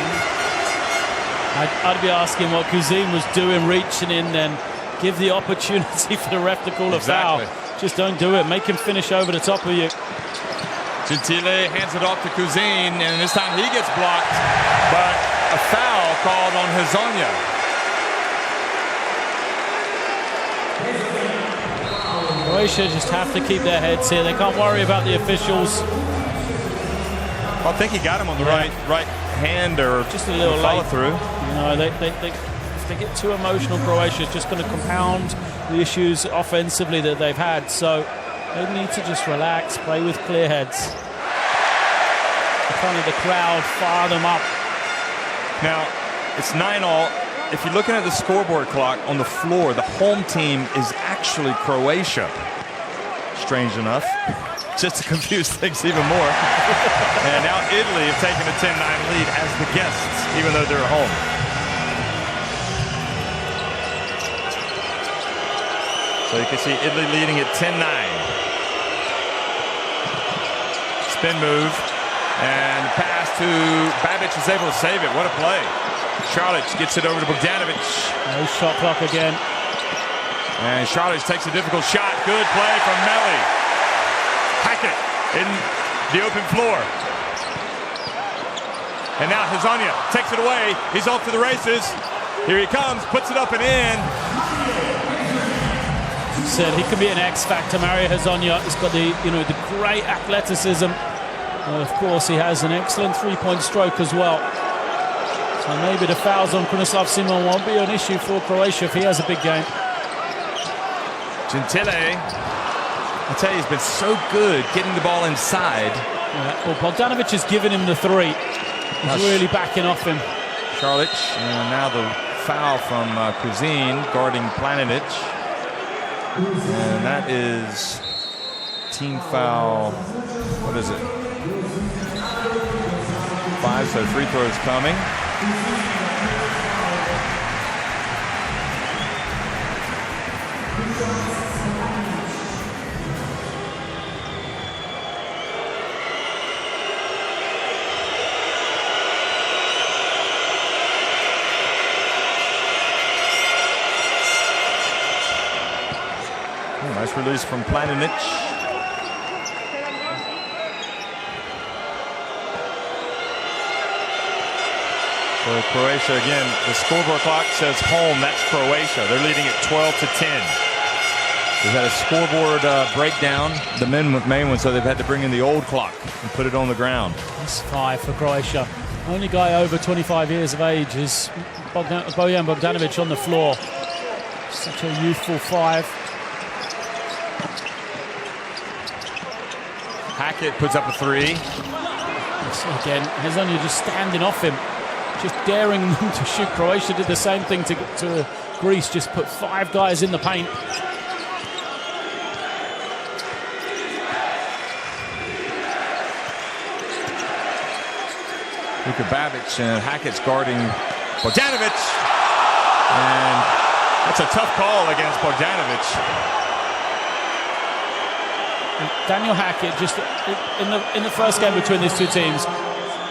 Speaker 2: I'd be asking what Kuzin was doing, reaching in, then give the opportunity for the ref to call a foul. Just don't do it. Make him finish over the top of you.
Speaker 1: Gentile hands it off to Kuzin, and this time he gets blocked, but a foul called on Hezonja.
Speaker 2: Croatia just have to keep their heads here. They can't worry about the officials.
Speaker 1: I think he got him on the right hand, or
Speaker 2: just a little
Speaker 1: follow
Speaker 2: late
Speaker 1: through.
Speaker 2: You know, if they get too emotional, Croatia is just going to compound the issues offensively that they've had. So they need to just relax, play with clear heads. Can't let the crowd fire them up.
Speaker 1: Now, it's 9-all. If you're looking at the scoreboard clock on the floor, the home team is actually Croatia. Strange enough. Just to confuse things even more. And now Italy have taken a 10-9 lead as the guests, even though they're at home. So you can see Italy leading at 10-9. Spin move. And pass to Babic is able to save it. What a play. Charlotte gets it over to Bogdanovic.
Speaker 2: No shot clock again.
Speaker 1: And Charlotte takes a difficult shot. Good play from Melli. Hackett in the open floor. And now Hezonja takes it away. He's off to the races. Here he comes, puts it up and in.
Speaker 2: Said he could be an X factor. Mario Hezonja has got the great athleticism. Well, of course, he has an excellent three-point stroke as well. So maybe the fouls on Krunoslav Simon won't be an issue for Croatia if he has a big game.
Speaker 1: Gentile, I tell you, he's been so good getting the ball inside.
Speaker 2: Yeah, well, Bogdanovic has given him the three. He's really backing off him.
Speaker 1: Charlotte, and now the foul from Kuzin guarding Planinic. And that is team foul, what is it? 5, so free throws coming. Nice release from Planinic. So Croatia, again, the scoreboard clock says home. That's Croatia. They're leading at 12-10. They've had a scoreboard breakdown, the main one, so they've had to bring in the old clock and put it on the ground.
Speaker 2: That's 5 for Croatia. Only guy over 25 years of age is Bojan Bogdanovic on the floor. Such a youthful 5.
Speaker 1: Hackett puts up a 3.
Speaker 2: Again, Hezonja just standing off him, just daring them to shoot. Croatia did the same thing to Greece, just put 5 guys in the paint.
Speaker 1: Luka Babic and Hackett's guarding Bogdanovic. And that's a tough call against Bogdanovic.
Speaker 2: Daniel Hackett, just in the first game between these two teams,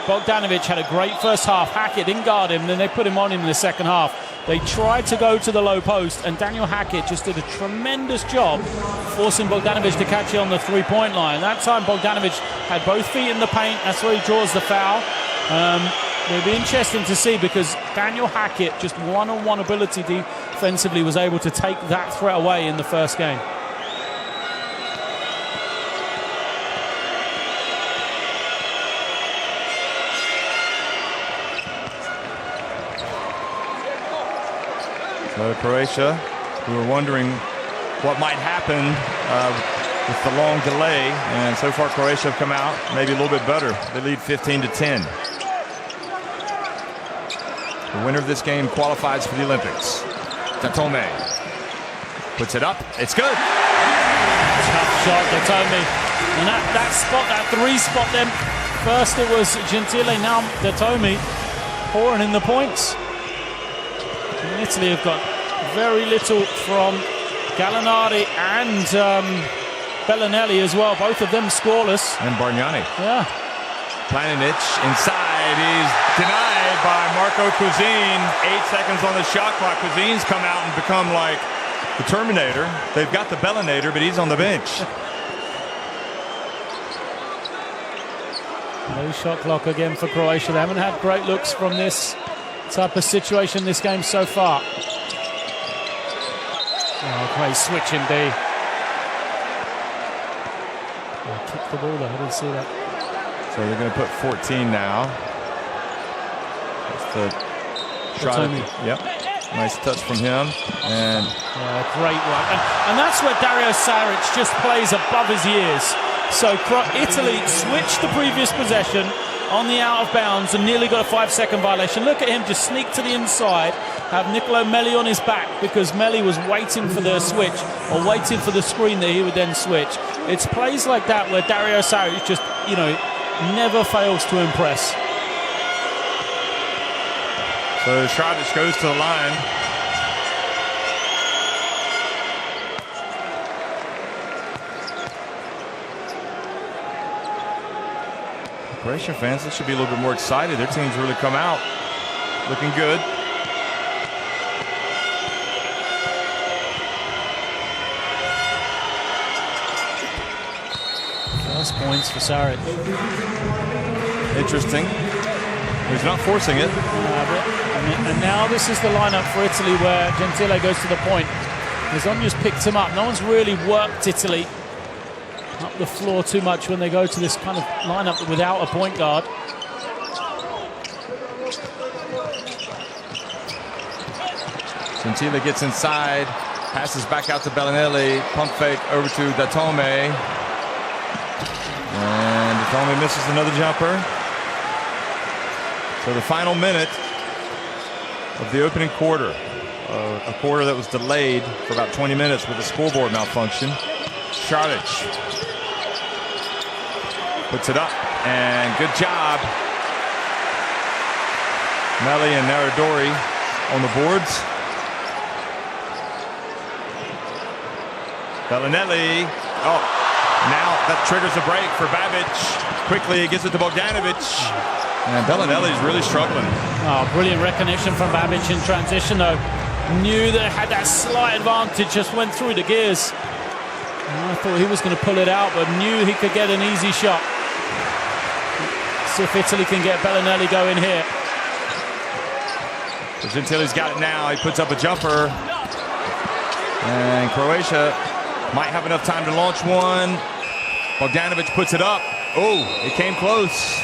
Speaker 2: Bogdanovic had a great first half. Hackett didn't guard him, then they put him on him in the second half. They tried to go to the low post, and Daniel Hackett just did a tremendous job forcing Bogdanovic to catch it on the three-point line. That time Bogdanovic had both feet in the paint. That's where he draws the foul. It'll be interesting to see, because Daniel Hackett, just one-on-one ability defensively, was able to take that threat away in the first game.
Speaker 1: So Croatia, who were wondering what might happen with the long delay, and so far Croatia have come out maybe a little bit better. They lead 15-10. The winner of this game qualifies for the Olympics. Datome puts it up. It's good.
Speaker 2: Tough shot, Datome. And that spot, that 3 spot then. First it was Gentile, now Datome pouring in the points. And Italy have got very little from Gallinari and Bellinelli as well. Both of them scoreless.
Speaker 1: And Bargnani.
Speaker 2: Yeah.
Speaker 1: Planinic inside. He's denied by Marco Kuzin. 8 seconds on the shot clock. Kuzin's come out and become like the Terminator. They've got the Bellinator, but he's on the bench.
Speaker 2: No shot clock again for Croatia. They haven't had great looks from this type of situation this game so far. Oh, great switch indeed. Kicked the ball though, I didn't see that.
Speaker 1: So they're going to put 14 now. That's the shot. Yep. Nice touch from him. And
Speaker 2: great work. And that's where Dario Saric just plays above his years. So Italy switched the previous possession on the out of bounds and nearly got a 5-second violation. Look at him just sneak to the inside, have Nicolo Melli on his back because Melli was waiting for the switch or waiting for the screen that he would then switch. It's plays like that where Dario Saric just, never fails to impress.
Speaker 1: So Šarić goes to the line. Croatia fans, they should be a little bit more excited. Their team's really come out looking good.
Speaker 2: First points for Saric.
Speaker 1: Interesting. He's not forcing it.
Speaker 2: And now this is the lineup for Italy where Gentile goes to the point. Hezonja's picked him up. No one's really worked Italy up the floor too much when they go to this kind of lineup without a point guard.
Speaker 1: Gentile gets inside, passes back out to Bellinelli, pump fake over to Datome. And Datome misses another jumper. So the final minute of the opening quarter, a quarter that was delayed for about 20 minutes with a scoreboard malfunction. Šarić puts it up, and good job. Melli and Naradori on the boards. Bellinelli. Oh, now that triggers a break for Babic. Quickly, he gives it to Bogdanovic. And Bellinelli's really struggling.
Speaker 2: Oh, brilliant recognition from Babic in transition, though. Knew that had that slight advantage, just went through the gears. And I thought he was going to pull it out, but knew he could get an easy shot. See if Italy can get Bellinelli going here.
Speaker 1: Gentile's got it now. He puts up a jumper. And Croatia might have enough time to launch one. Bogdanovic puts it up. Oh, it came close.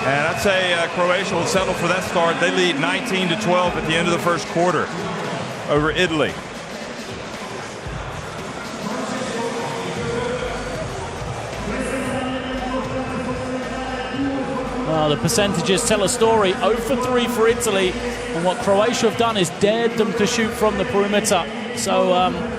Speaker 1: And I'd say Croatia will settle for that start. They lead 19-12 at the end of the first quarter over Italy.
Speaker 2: Well, the percentages tell a story. 0 for 3 for Italy. And what Croatia have done is dared them to shoot from the perimeter. So,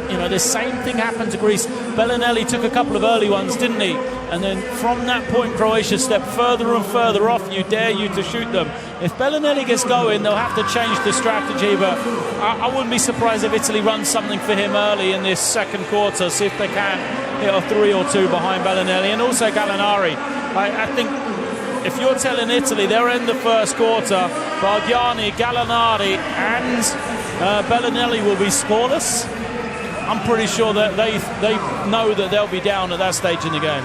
Speaker 2: the same thing happened to Greece. Bellinelli took a couple of early ones, didn't he? And then from that point, Croatia stepped further and further off. Dare you to shoot them. If Bellinelli gets going, they'll have to change the strategy. But I wouldn't be surprised if Italy runs something for him early in this second quarter. See if they can hit a 3 or 2 behind Bellinelli. And also Gallinari. I think if you're telling Italy they'll end the first quarter, Bargiani, Gallinari and Bellinelli will be scoreless, I'm pretty sure that they know that they'll be down at that stage in the game.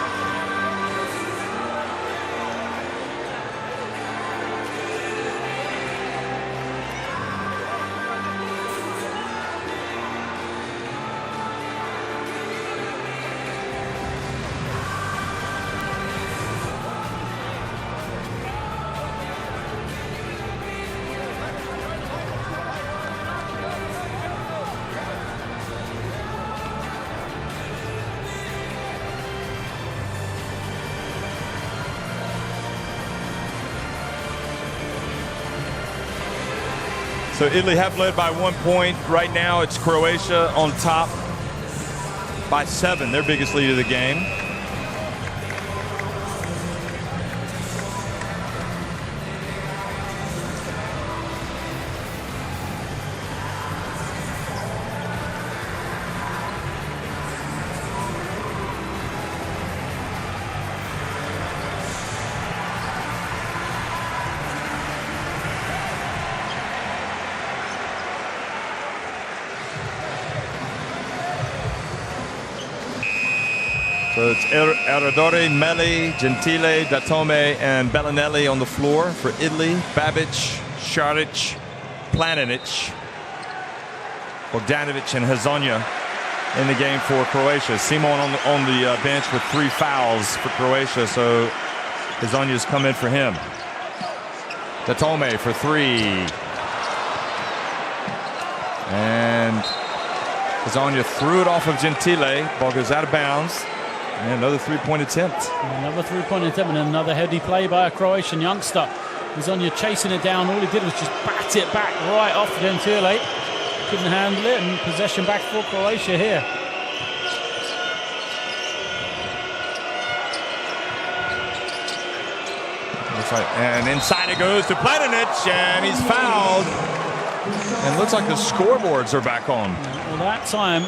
Speaker 1: So Italy have led by 1 point. Right now it's Croatia on top by 7, their biggest lead of the game. So it's Eradori, Melli, Gentile, Datome, and Bellinelli on the floor for Italy. Babic, Šarić, Planinic, Bogdanovic, and Hezonja in the game for Croatia. Simon on the bench with 3 fouls for Croatia, so Hazanya's come in for him. Datome for 3. And Hazanya threw it off of Gentile. Ball goes out of bounds. And another 3-point attempt.
Speaker 2: Another 3-point attempt and another heady play by a Croatian youngster. Hazanya chasing it down. All he did was just bat it back right off Gentile. Couldn't handle it, and possession back for Croatia here.
Speaker 1: And inside it goes to Planinic, and he's fouled. And it looks like the scoreboards are back on.
Speaker 2: Well, that time,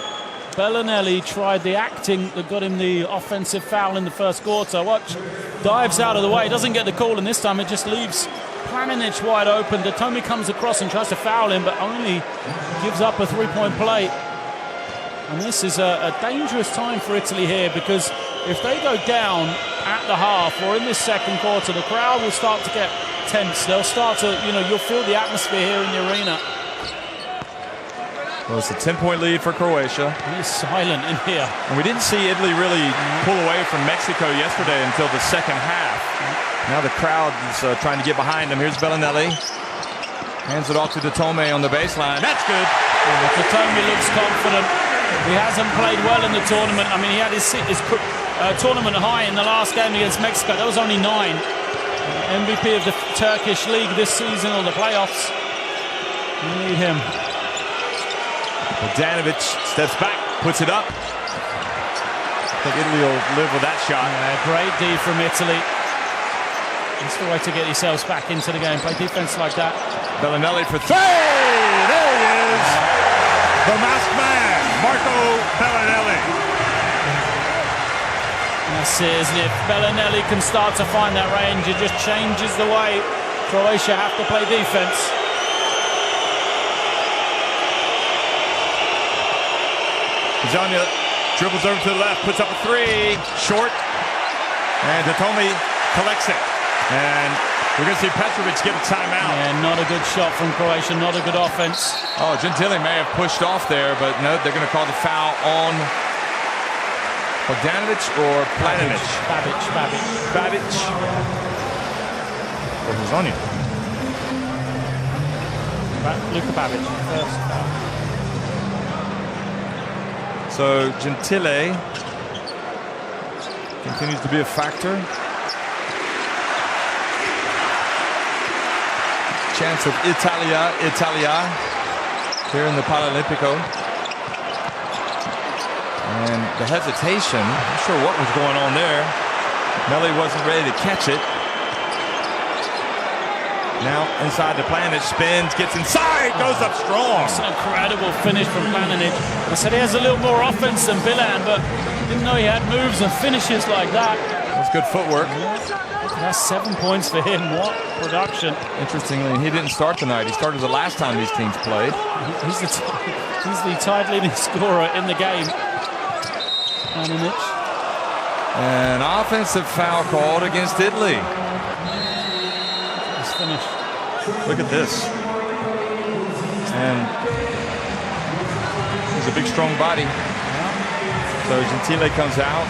Speaker 2: Bellinelli tried the acting that got him the offensive foul in the first quarter. Watch, dives out of the way, doesn't get the call, and this time it just leaves Planinic wide open. Datome comes across and tries to foul him, but only gives up a 3-point play. And this is a dangerous time for Italy here, because if they go down at the half or in this second quarter, the crowd will start to get tense. They'll start to, you'll feel the atmosphere here in the arena.
Speaker 1: Well, it's a 10-point lead for Croatia.
Speaker 2: It is silent in here.
Speaker 1: And we didn't see Italy really pull away from Mexico yesterday until the second half. Now the crowd is trying to get behind them. Here's Bellinelli. Hands it off to Datome on the baseline. That's good.
Speaker 2: Datome looks confident. He hasn't played well in the tournament. I mean, he had his tournament high in the last game against Mexico. That was only 9. MVP of the Turkish league this season, or the playoffs. You need him.
Speaker 1: Bogdanovic steps back, puts it up. I think Italy will live with that shot.
Speaker 2: Yeah, great D from Italy. That's the way to get yourselves back into the game. Play defense like that.
Speaker 1: Bellinelli for 3. There he is. The masked man, Marco Bellinelli.
Speaker 2: That's it, isn't it? Bellinelli can start to find that range. It just changes the way Croatia have to play defense.
Speaker 1: Hazanya dribbles over to the left, puts up a 3, short, and Datome collects it. And we're going to see Petrovic get a timeout.
Speaker 2: Yeah, not a good shot from Croatia, not a good offense.
Speaker 1: Oh, Gentile may have pushed off there, but no, they're going to call the foul on Bogdanovic or Planinic. Babic. For Hazanya.
Speaker 2: Luka Babic, first foul.
Speaker 1: So Gentile continues to be a factor. Chance of Italia here in the Paralimpico. And the hesitation, I'm not sure what was going on there. Melli wasn't ready to catch it. Now inside the Planinic, spins, gets inside, goes up strong.
Speaker 2: It's an incredible finish from Planinic. I said he has a little more offense than Bilan, but didn't know he had moves and finishes like that.
Speaker 1: That's good footwork.
Speaker 2: That's 7 points for him. What production.
Speaker 1: Interestingly, he didn't start tonight. He started the last time these teams played.
Speaker 2: He's the tied leading scorer in the game. Planinic.
Speaker 1: An offensive foul called against Italy.
Speaker 2: Finish.
Speaker 1: Look at this. And he's a big, strong body. So Gentile comes out.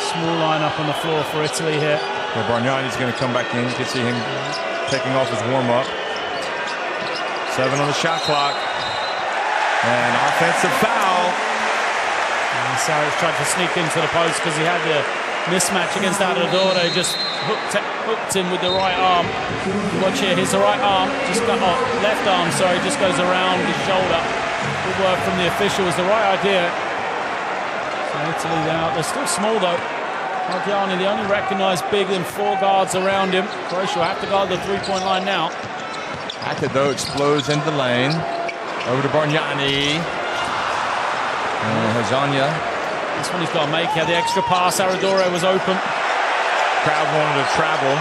Speaker 2: Small lineup on the floor for Italy here.
Speaker 1: Yeah, Bargnani's going to come back in. You can see him taking off his warm-up. 7 on the shot clock. And offensive foul.
Speaker 2: And Saric tried to sneak into the post because he had the mismatch against Aradore. Just hooked him with the right arm. Watch here, here's the right arm. Just got left arm, sorry, just goes around his shoulder. Good work from the official, was the right idea. So Italy's out. They're still small though. Bargnani, they only recognise big than 4 guards around him. Croatia will have to guard the 3-point line now.
Speaker 1: Hackett, though, explodes into the lane. Over to Bargnani. And Hazanya.
Speaker 2: This one he's got to make. He had the extra pass. Aradore was open.
Speaker 1: Crowd wanted to travel.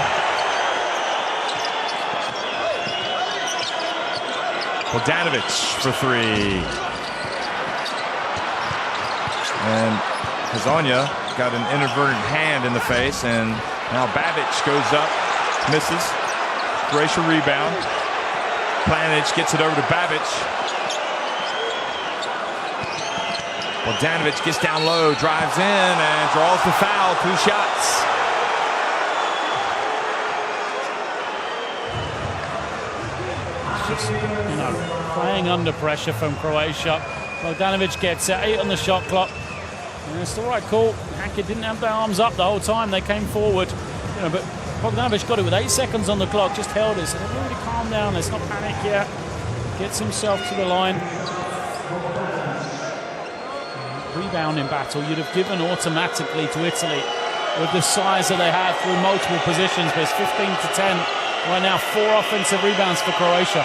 Speaker 1: Bogdanovic for 3. And Hazanya got an inadvertent hand in the face, and now Babic goes up, misses. Croatia rebound. Planic gets it over to Babic. Bogdanovic gets down low, drives in, and draws the foul. 2 shots.
Speaker 2: Just, playing under pressure from Croatia. Bogdanovic gets it, 8 on the shot clock. And it's the right call. Hackett didn't have their arms up the whole time. They came forward. But Bogdanovic got it with 8 seconds on the clock, just held it. So everybody calm down. Let's not panic yet. Gets himself to the line. Rebounding battle you'd have given automatically to Italy with the size that they have through multiple positions, but it's 15-10. Right now, 4 offensive rebounds for Croatia.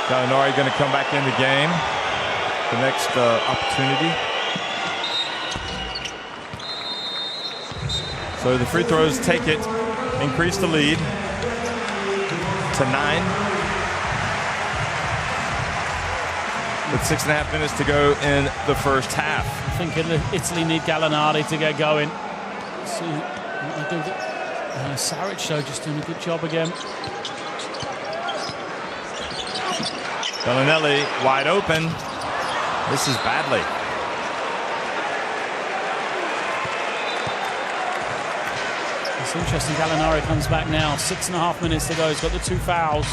Speaker 1: Gallinari going to come back in the game. The next opportunity. So the free throws take it, increase the lead to 9. With 6.5 minutes to go in the first half.
Speaker 2: I think Italy need Gallinari to get going. See what they do. Saric though just doing a good job again.
Speaker 1: Bellinelli wide open. This is badly.
Speaker 2: It's interesting. Gallinari comes back now. 6.5 minutes to go. He's got the 2 fouls.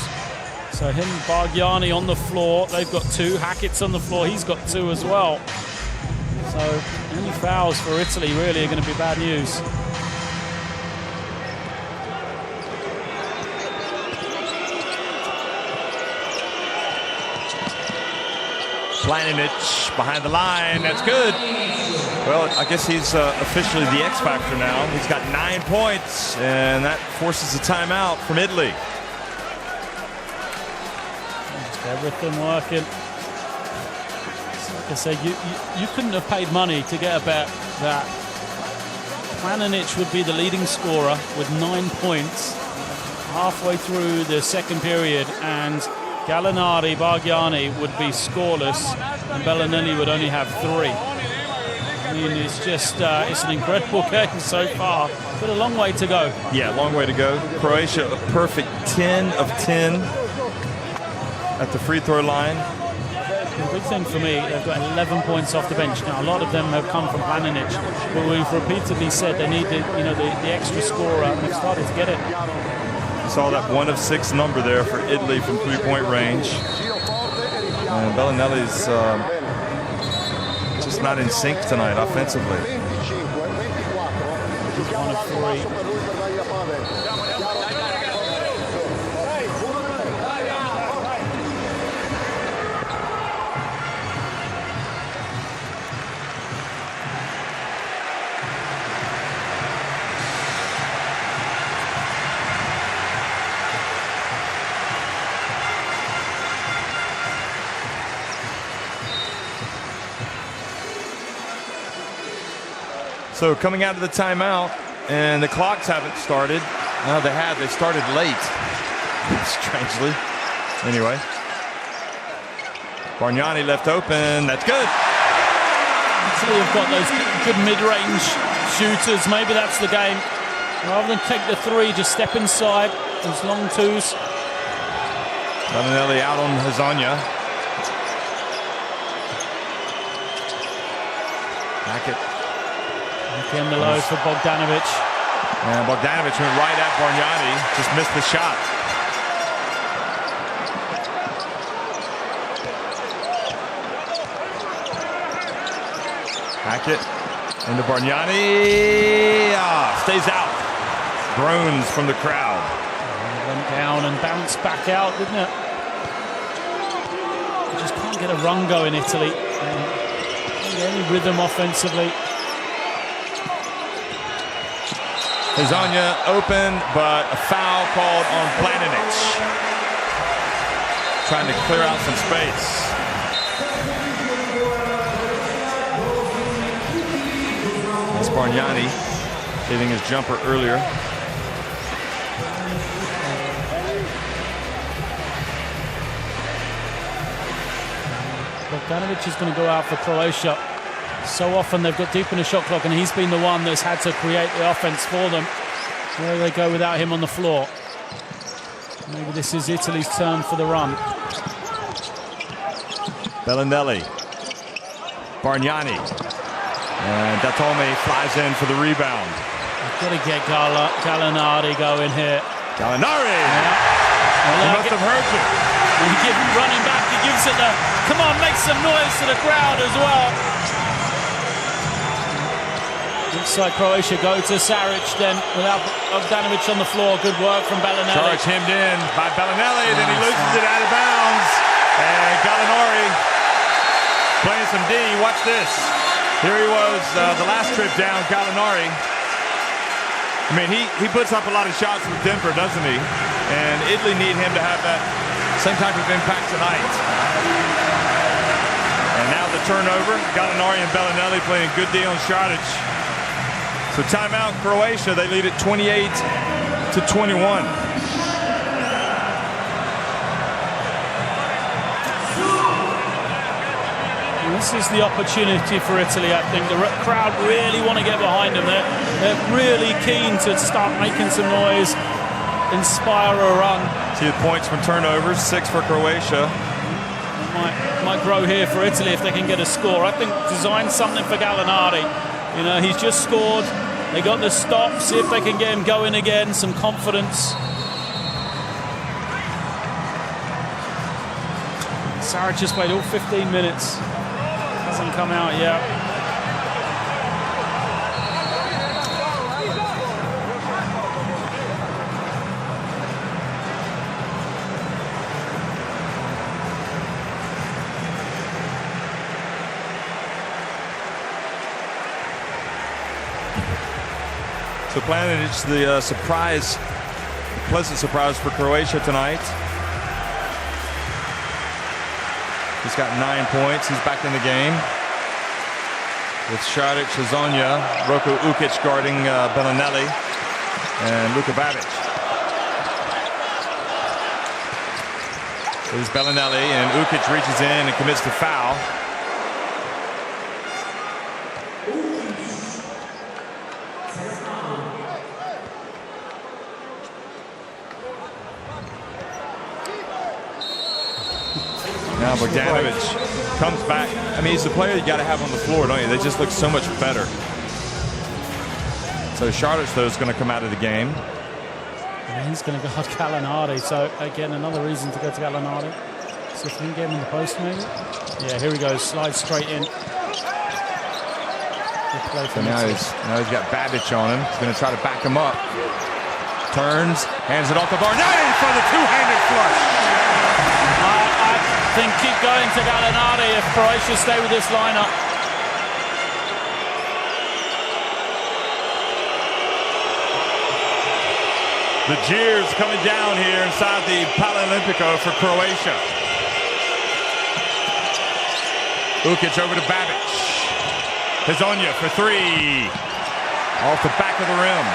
Speaker 2: So him, Bargiani on the floor. They've got 2. Hackett's on the floor. He's got 2 as well. So any fouls for Italy really are going to be bad news.
Speaker 1: Planic behind the line. That's good. Well, I guess he's officially the X factor now. He's got 9 points, and that forces a timeout from Italy.
Speaker 2: Everything working. Like I said, you couldn't have paid money to get a bet that Planic would be the leading scorer with 9 points halfway through the second period, and Gallinari, Bargiani would be scoreless, and Bellinelli would only have 3. I mean, it's just it's an incredible game so far, but a long way to go.
Speaker 1: Yeah, long way to go. Croatia a perfect 10 of 10 at the free throw line.
Speaker 2: The big thing for me, they've got 11 points off the bench. Now, a lot of them have come from Planic, but we've repeatedly said they need the extra scorer, and they've started to get it.
Speaker 1: Saw that 1 of 6 number there for Italy from 3-point range. And Bellinelli's just not in sync tonight offensively.
Speaker 2: 1 of 3.
Speaker 1: So coming out of the timeout, and the clocks haven't started. No, they have. They started late, strangely. Anyway, Bargnani left open. That's good.
Speaker 2: So you've got those good mid-range shooters. Maybe that's the game. Rather than take the 3, just step inside. Those long 2s.
Speaker 1: Bellinelli out on Hezonja. Hackett.
Speaker 2: Again the low for Bogdanovic.
Speaker 1: And Bogdanovic went right at Bargnani. Just missed the shot. Hackett into Bargnani. Stays out. Groans from the crowd.
Speaker 2: Went down and bounced back out, didn't it? You just can't get a run going, Italy. Any rhythm offensively.
Speaker 1: Hezonja open, but a foul called on Planic. Trying to clear out some space. That's Bargnani. hitting his jumper earlier.
Speaker 2: Bogdanovic is going to go out for Croatia. So often they've got deep in the shot clock, and he's been the one that's had to create the offense for them. Where they go without him on the floor. Maybe this is Italy's turn for the run.
Speaker 1: Bellinelli. Bargnani. And Datome flies in for the rebound.
Speaker 2: You've got to get Gallinari going here.
Speaker 1: Gallinari!
Speaker 2: Yeah. Well,
Speaker 1: he must have heard you.
Speaker 2: Running back, he gives it the... Come on, make some noise to the crowd as well. Looks like Croatia go to Saric then without Bogdanovic on the floor. Good work from Bellinelli.
Speaker 1: Charge hemmed in by Bellinelli, then he loses it out of bounds. And Gallinari playing some D. Watch this. Here he was the last trip down, Gallinari. I mean, he puts up a lot of shots with Denver, doesn't he? And Italy need him to have that same type of impact tonight. And now the turnover. Gallinari and Bellinelli playing good D on Saric. So timeout, Croatia. They lead at 28-21.
Speaker 2: This is the opportunity for Italy, I think. The crowd really want to get behind them. They're really keen to start making some noise, inspire a run.
Speaker 1: See the points from turnovers, 6 for Croatia.
Speaker 2: Might grow here for Italy if they can get a score. I think design something for Gallinari. You know, he's just scored. They got the stop. See if they can get him going again. Some confidence. Saric just played all 15 minutes. Hasn't come out yet.
Speaker 1: So Planic, the pleasant surprise for Croatia tonight. He's got 9 points. He's back in the game. With Saric, Hazonia, Roko Ukic guarding Bellinelli, and Luka Babic. There's Bellinelli, and Ukic reaches in and commits the foul. Now Bogdanovic comes back. I mean, he's the player you got to have on the floor, don't you? They just look so much better. So Saric, though, is going to come out of the game.
Speaker 2: And he's going to guard Gallinari. So, again, another reason to go to Gallinari. See if we can get him in the post, maybe. Yeah, here he goes. Slides straight in.
Speaker 1: So now he's got Babic on him. He's going to try to back him up. Turns, hands it off to Bargnani for the two-handed flush.
Speaker 2: I think keep going to Gallinari if Croatia stay with this lineup.
Speaker 1: The jeers coming down here inside the Paralimpico for Croatia. Ukic over to Babic. Hazonia for 3. Off the back of the rim.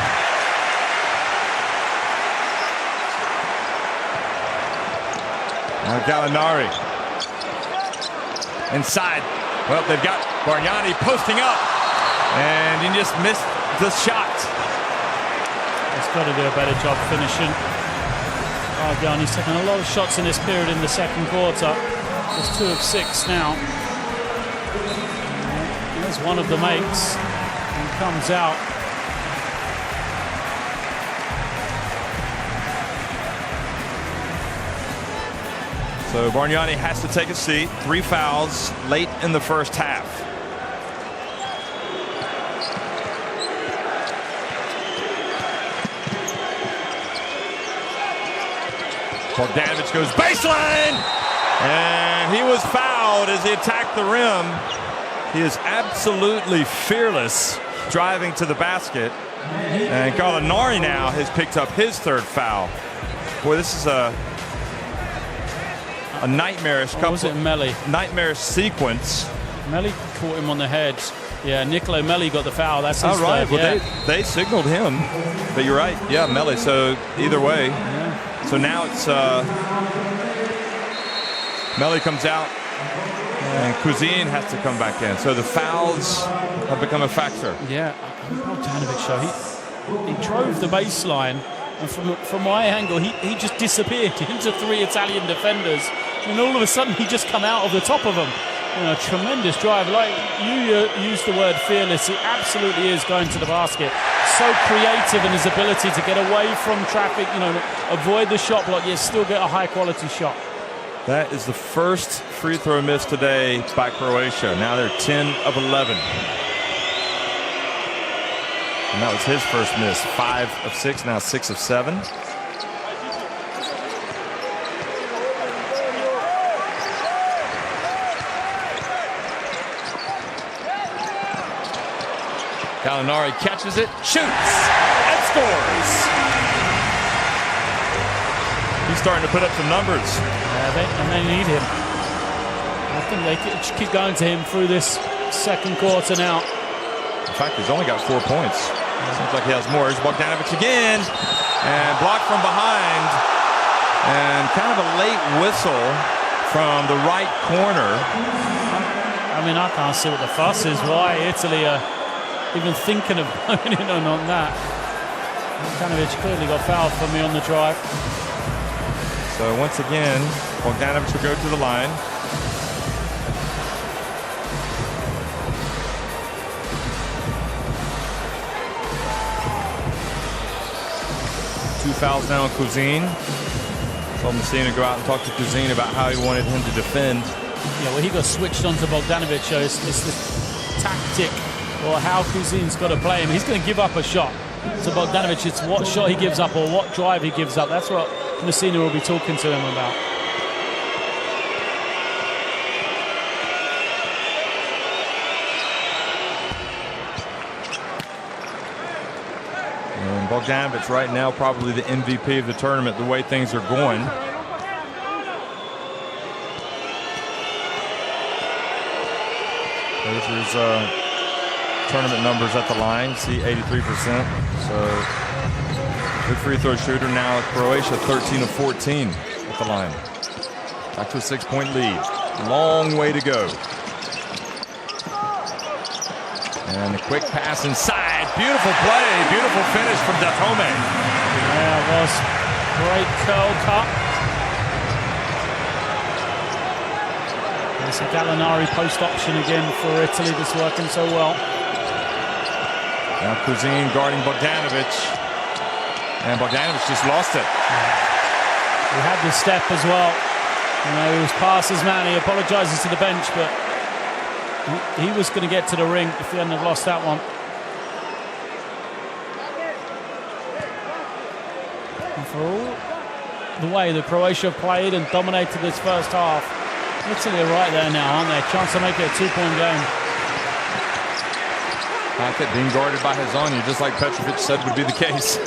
Speaker 1: Now Gallinari. Inside. Well, they've got Bargnani posting up. And he just missed the shot.
Speaker 2: He's got to do a better job finishing. Bargnani's taken a lot of shots in this period in the second quarter. Just 2 of 6 now. There's one of the makes. And comes out.
Speaker 1: So Bargnani has to take a seat. 3 fouls late in the first half. Bogdanovic goes baseline, and he was fouled as he attacked the rim. He is absolutely fearless driving to the basket. And Gallinari now has picked up his 3rd foul. Boy, this is a nightmarish couple.
Speaker 2: Was it Melli?
Speaker 1: Nightmarish sequence.
Speaker 2: Melli caught him on the head. Yeah, Nicolo Melli got the foul. That's his
Speaker 1: right.
Speaker 2: third.
Speaker 1: Well,
Speaker 2: Yeah.
Speaker 1: they signaled him, but you're right. Yeah, Melli. So either way.
Speaker 2: Yeah.
Speaker 1: So now it's Melli comes out, and Cousine has to come back in. So the fouls have become a factor.
Speaker 2: Yeah, Bogdanovic show. He drove the baseline, and from my angle, he just disappeared into 3 Italian defenders, and all of a sudden he just come out of the top of them. You know, tremendous drive. Like you used the word fearless, he absolutely is going to the basket. So creative in his ability to get away from traffic, you know, avoid the shot block, yet still get a high quality shot.
Speaker 1: That is the first free throw miss today by Croatia. Now they're 10 of 11. And that was his first miss. 5 of 6, now 6 of 7. Gallinari catches it, shoots, and scores. He's starting to put up some numbers.
Speaker 2: And they need him. I think they keep going to him through this second quarter now.
Speaker 1: In fact, he's only got 4 points. Seems like he has more. Here's Bogdanovic again, and blocked from behind, and kind of a late whistle from the right corner.
Speaker 2: I mean, I can't see what the fuss is. Why Italy are even thinking of going in on that. Bogdanovic clearly got fouled for me on the drive.
Speaker 1: So once again, Bogdanovic will go to the line. Two fouls now on Cousine. Told Messina to go out and talk to Cousine about how he wanted him to defend.
Speaker 2: Yeah, well, he got switched onto Bogdanovic. So it's the tactic or how Cousine's got to play him. He's going to give up a shot. So Bogdanovic, it's what shot he gives up or what drive he gives up. That's what Messina will be talking to him about.
Speaker 1: And Bogdanovic right now probably the MVP of the tournament, the way things are going. Those are his tournament numbers at the line. See, 83%. So good free throw shooter now. Croatia 13 of 14 at the line. Back to a 6-point lead. Long way to go. And a quick pass inside. Beautiful play. Beautiful finish from Datome.
Speaker 2: Yeah, it was. Great curl cut. It's a Gallinari post option again for Italy that's working so well.
Speaker 1: Now Cousine guarding Bogdanovic. And Bogdanovic just lost it.
Speaker 2: He had the step as well. You know, he was past his man. He apologizes to the bench, but he was going to get to the ring if he hadn't have lost that one. And for all the way that Croatia played and dominated this first half, Italy are right there now, aren't they? Chance to make it a 2-point game.
Speaker 1: Hackett being guarded by Hazonia, just like Petrovic said would be the case.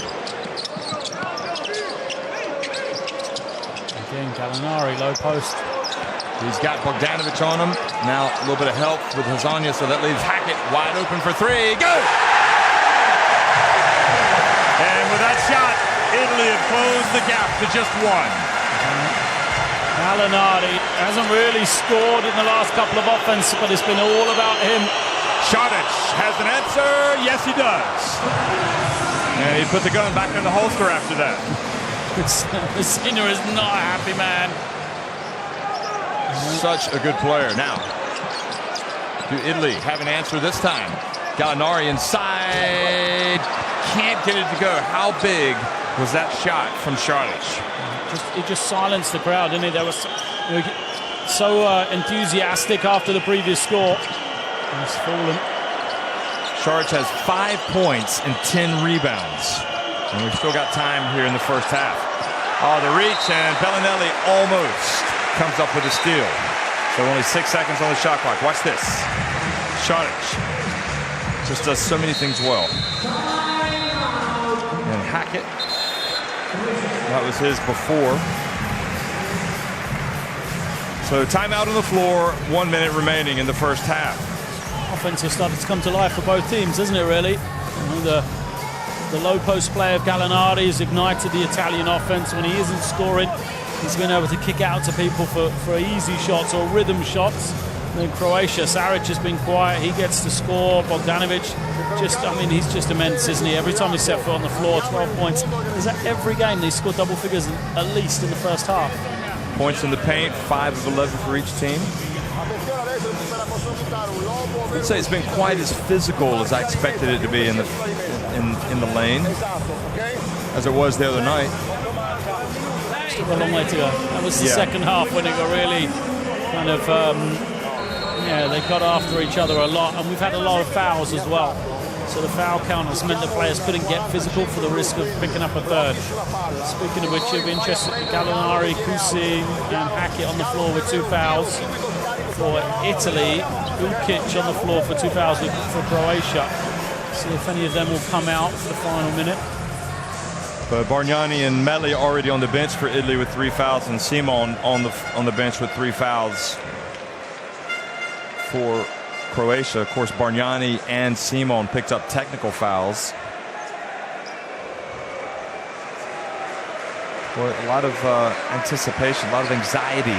Speaker 2: Again, Gallinari, low post.
Speaker 1: He's got Bogdanovic on him. Now a little bit of help with Hazonia, so that leaves Hackett wide open for 3. Go! And with that shot, Italy have closed the gap to just 1.
Speaker 2: Gallinari hasn't really scored in the last couple of offenses, but it's been all about him.
Speaker 1: Šarić has an answer. Yes, he does. And he put the gun back in the holster after that.
Speaker 2: Messina is not a happy man.
Speaker 1: Such a good player. Now, do Italy have an answer this time? Gallinari inside. Can't get it to go. How big was that shot from Šarić?
Speaker 2: He just silenced the crowd, didn't he? They were so enthusiastic after the previous score. He's fallen.
Speaker 1: Šarić has 5 points and 10 rebounds. And we've still got time here in the first half. Oh, the reach, and Bellinelli almost comes up with a steal. So only 6 seconds on the shot clock. Watch this. Šarić just does so many things well. And Hackett, that was his before. So timeout on the floor, 1 minute remaining in the first half.
Speaker 2: offense has started to come to life for both teams, hasn't it, really? You know, the low post play of Gallinari has ignited the Italian offense. When he isn't scoring, he's been able to kick out to people for easy shots or rhythm shots. And then Croatia, Saric has been quiet. He gets to score. Bogdanovic, he's just immense, isn't he? Every time he set foot on the floor, 12 points. Is that every game they scored double figures at least in the first half?
Speaker 3: Points in the paint, 5 of 11 for each team. I'd say it's been quite as physical as I expected it to be in the lane as it was the other night.
Speaker 2: Still got a long way to go. That was the second half when it got really kind of they got after each other a lot, and we've had a lot of fouls as well. So the foul count has meant the players couldn't get physical for the risk of picking up a third. Speaking of which, you'll be interested in Gallinari, Cousin, and Hackett on the floor with 2 fouls for Italy. Ukic on the floor for 2 fouls for Croatia. See if any of them will come out for the final minute.
Speaker 3: But Bargnani and Melli already on the bench for Italy with 3 fouls, and Simon on the bench with 3 fouls for Croatia. Of course, Bargnani and Simon picked up technical fouls. Boy, a lot of anticipation, a lot of anxiety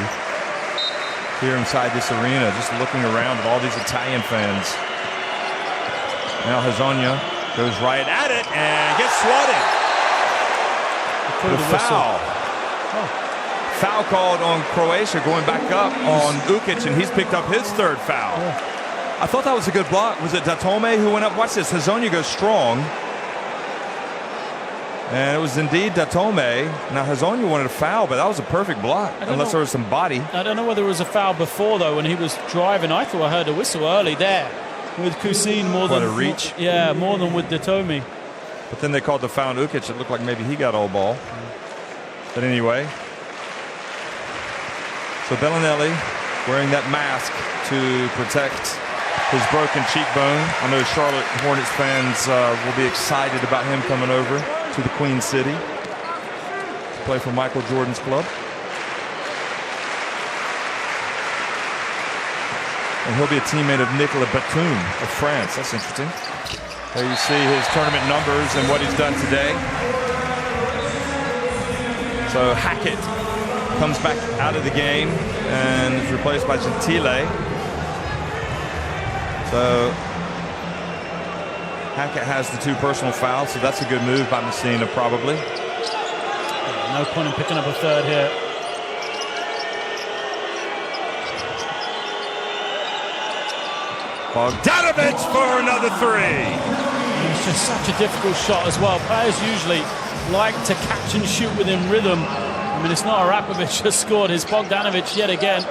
Speaker 3: here inside this arena, just looking around at all these Italian fans. Now Hezonja goes right at it and gets swatted. The foul. Foul called on Croatia going back up on Ukic, and he's picked up his 3rd foul. I thought that was a good block. Was it Datome who went up? Watch this. Hezonja goes strong. And it was indeed Datome. Now Hezonja wanted a foul, but that was a perfect block, unless there was some body.
Speaker 2: I don't know whether it was a foul before, though, when he was driving. I thought I heard a whistle early there with Cousin more than
Speaker 3: a reach.
Speaker 2: More than with Datome.
Speaker 3: But then they called the foul on Ukic. It looked like maybe he got all ball. But anyway. So Bellinelli wearing that mask to protect his broken cheekbone. I know Charlotte Hornets fans will be excited about him coming over to the Queen City to play for Michael Jordan's club. And he'll be a teammate of Nicolas Batum of France. That's interesting. There you see his tournament numbers and what he's done today. So Hackett comes back out of the game and is replaced by Gentile. So Hackett has the 2 personal fouls, so that's a good move by Messina, probably.
Speaker 2: Yeah, no point in picking up a third here.
Speaker 3: Bogdanovic for another 3.
Speaker 2: It's just such a difficult shot as well. Players usually like to catch and shoot within rhythm. I mean, it's not Arapovic has scored, it's Bogdanovic yet again.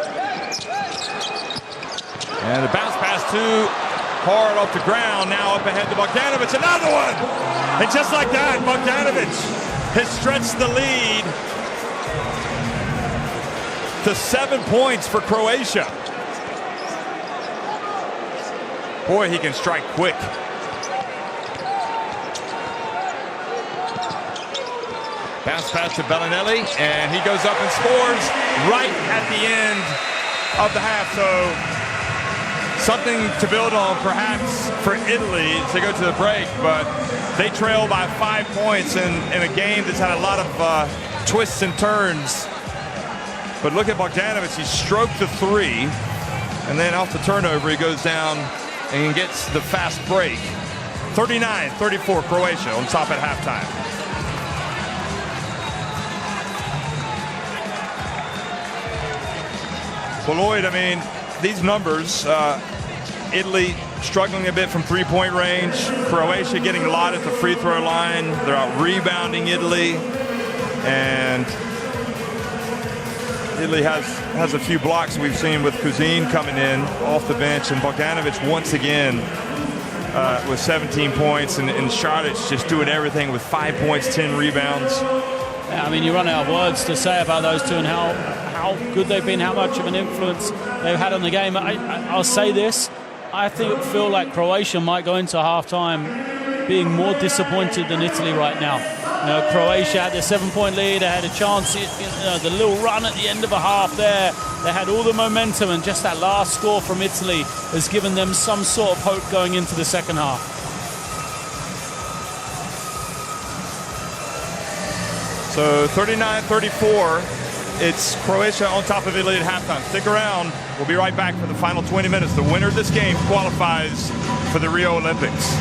Speaker 3: And the bounce pass too hard off the ground. Now up ahead to Bogdanovic. Another one! And just like that, Bogdanovic has stretched the lead to 7 points for Croatia. Boy, he can strike quick. Bounce pass to Bellinelli, and he goes up and scores right at the end of the half. So something to build on perhaps for Italy as they go to the break, but they trail by 5 points in a game that's had a lot of twists and turns. But look at Bogdanovic, he stroked the 3, and then off the turnover he goes down and gets the fast break. 39-34 Croatia on top at halftime. Well, Lloyd, I mean, these numbers, Italy struggling a bit from three-point range, Croatia getting a lot at the free throw line, they're out rebounding Italy, and Italy has a few blocks we've seen with Cousin coming in off the bench, and Bogdanovic once again with 17 points, and Charlotte's just doing everything with 5 points, 10 rebounds.
Speaker 2: Yeah, I mean, you run out of words to say about those two and how good they've been, how much of an influence they've had on the game. I'll say this, I feel like Croatia might go into halftime being more disappointed than Italy right now. Croatia had their 7-point lead. They had a chance, the little run at the end of a half there. They had all the momentum, and just that last score from Italy has given them some sort of hope going into the second half.
Speaker 3: So 39-34, it's Croatia on top of Italy at halftime. Stick around. We'll be right back for the final 20 minutes. The winner of this game qualifies for the Rio Olympics.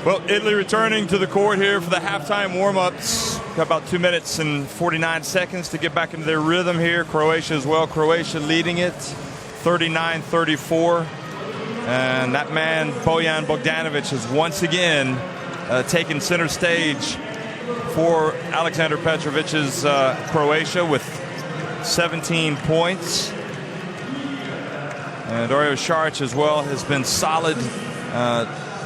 Speaker 3: Well, Italy returning to the court here for the halftime warm-ups. Got about 2 minutes and 49 seconds to get back into their rhythm here. Croatia as well. Croatia leading it 39-34. And that man, Bojan Bogdanovic, has once again taken center stage for Alexander Petrovic's Croatia with 17 points. And Dario Saric as well has been solid.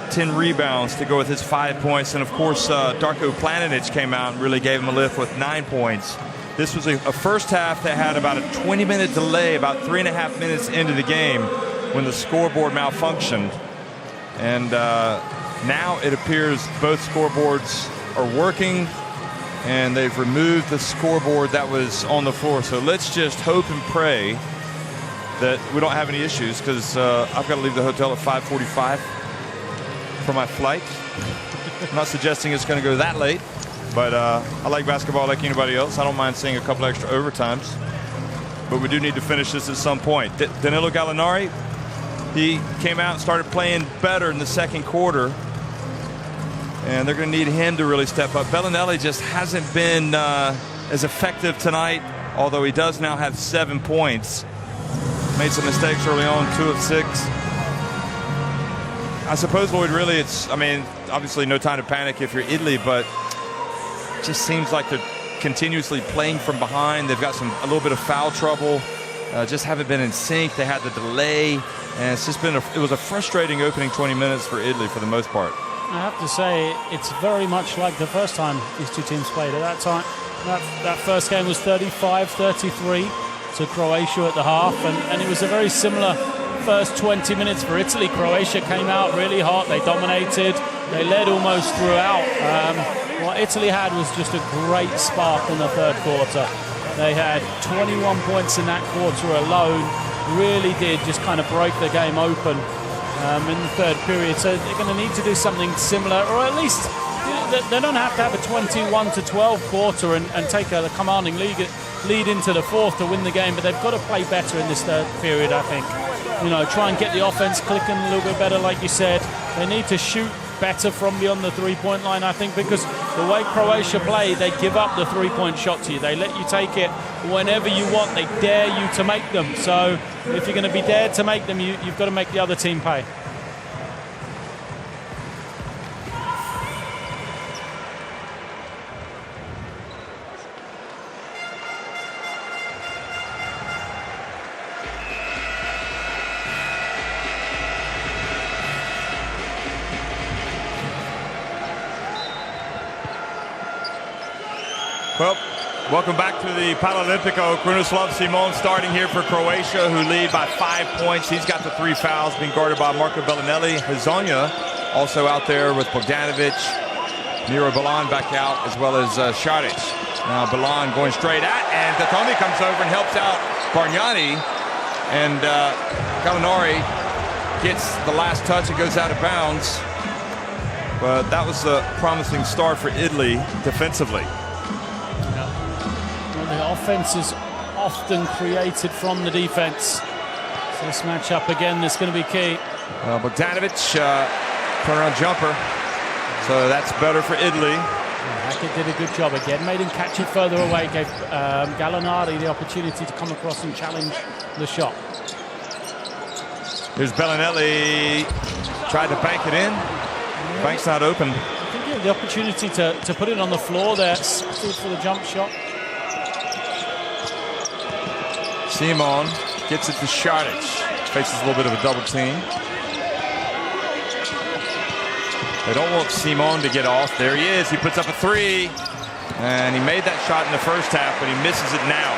Speaker 3: 10 rebounds to go with his 5 points. And, of course, Darko Planinic came out and really gave him a lift with 9 points. This was a first half that had about a 20-minute delay, about 3.5 minutes into the game when the scoreboard malfunctioned. And now it appears both scoreboards are working, and they've removed the scoreboard that was on the floor. So let's just hope and pray that we don't have any issues, because I've got to leave the hotel at 5:45 for my flight. I'm not suggesting it's going to go that late, but I like basketball like anybody else. I don't mind seeing a couple extra overtimes, but we do need to finish this at some point. Danilo Gallinari, he came out and started playing better in the second quarter, and they're going to need him to really step up. Bellinelli just hasn't been as effective tonight, although he does now have 7 points. Made some mistakes early on, 2 of 6. I suppose, Lloyd, really it's, I mean, obviously no time to panic if you're Italy, but it just seems like they're continuously playing from behind. They've got a little bit of foul trouble, just haven't been in sync. They had the delay, and it's just been it was a frustrating opening 20 minutes for Italy for the most part.
Speaker 2: I have to say, it's very much like the first time these two teams played. At that time, that first game was 35-33 to Croatia at the half, and it was a very similar first 20 minutes for Italy. Croatia came out really hot. They dominated. They led almost throughout. What Italy had was just a great spark in the third quarter. They had 21 points in that quarter alone. Really did just kind of break the game open in the third period. So they're going to need to do something similar, or at least they don't have to have a 21-12 quarter and take a commanding lead into the fourth to win the game, but they've got to play better in this third period, I think. You know, try and get the offense clicking a little bit better, like you said. They need to shoot better from beyond the three-point line, I think, because the way Croatia play, they give up the three-point shot to you. They let you take it whenever you want. They dare you to make them. So if you're going to be dared to make them, you've got to make the other team pay.
Speaker 3: Well, welcome back to the Paralimpico. Krunoslav Simon starting here for Croatia, who lead by 5 points. He's got the 3 fouls, being guarded by Marco Bellinelli. Hazonia also out there with Bogdanovic. Miro Balan back out, as well as Šarić. Now Balan going straight at, and Datome comes over and helps out Bargnani. And Gallinari gets the last touch. It goes out of bounds. But that was a promising start for Italy defensively.
Speaker 2: The offense is often created from the defense. So this matchup again is going to be key.
Speaker 3: Bogdanovic, turnaround jumper. So that's better for Italy.
Speaker 2: Hackett did a good job again. Made him catch it further away. Gave Gallinari the opportunity to come across and challenge the shot.
Speaker 3: Here's Bellinelli. Tried to bank it in. Yeah. Bank's not open.
Speaker 2: I think he had the opportunity to put it on the floor there. Settled for the jump shot.
Speaker 3: Simon gets it to Šarić. Faces a little bit of a double team. They don't want Simon to get off. There he is. He puts up a 3. And he made that shot in the first half, but he misses it now.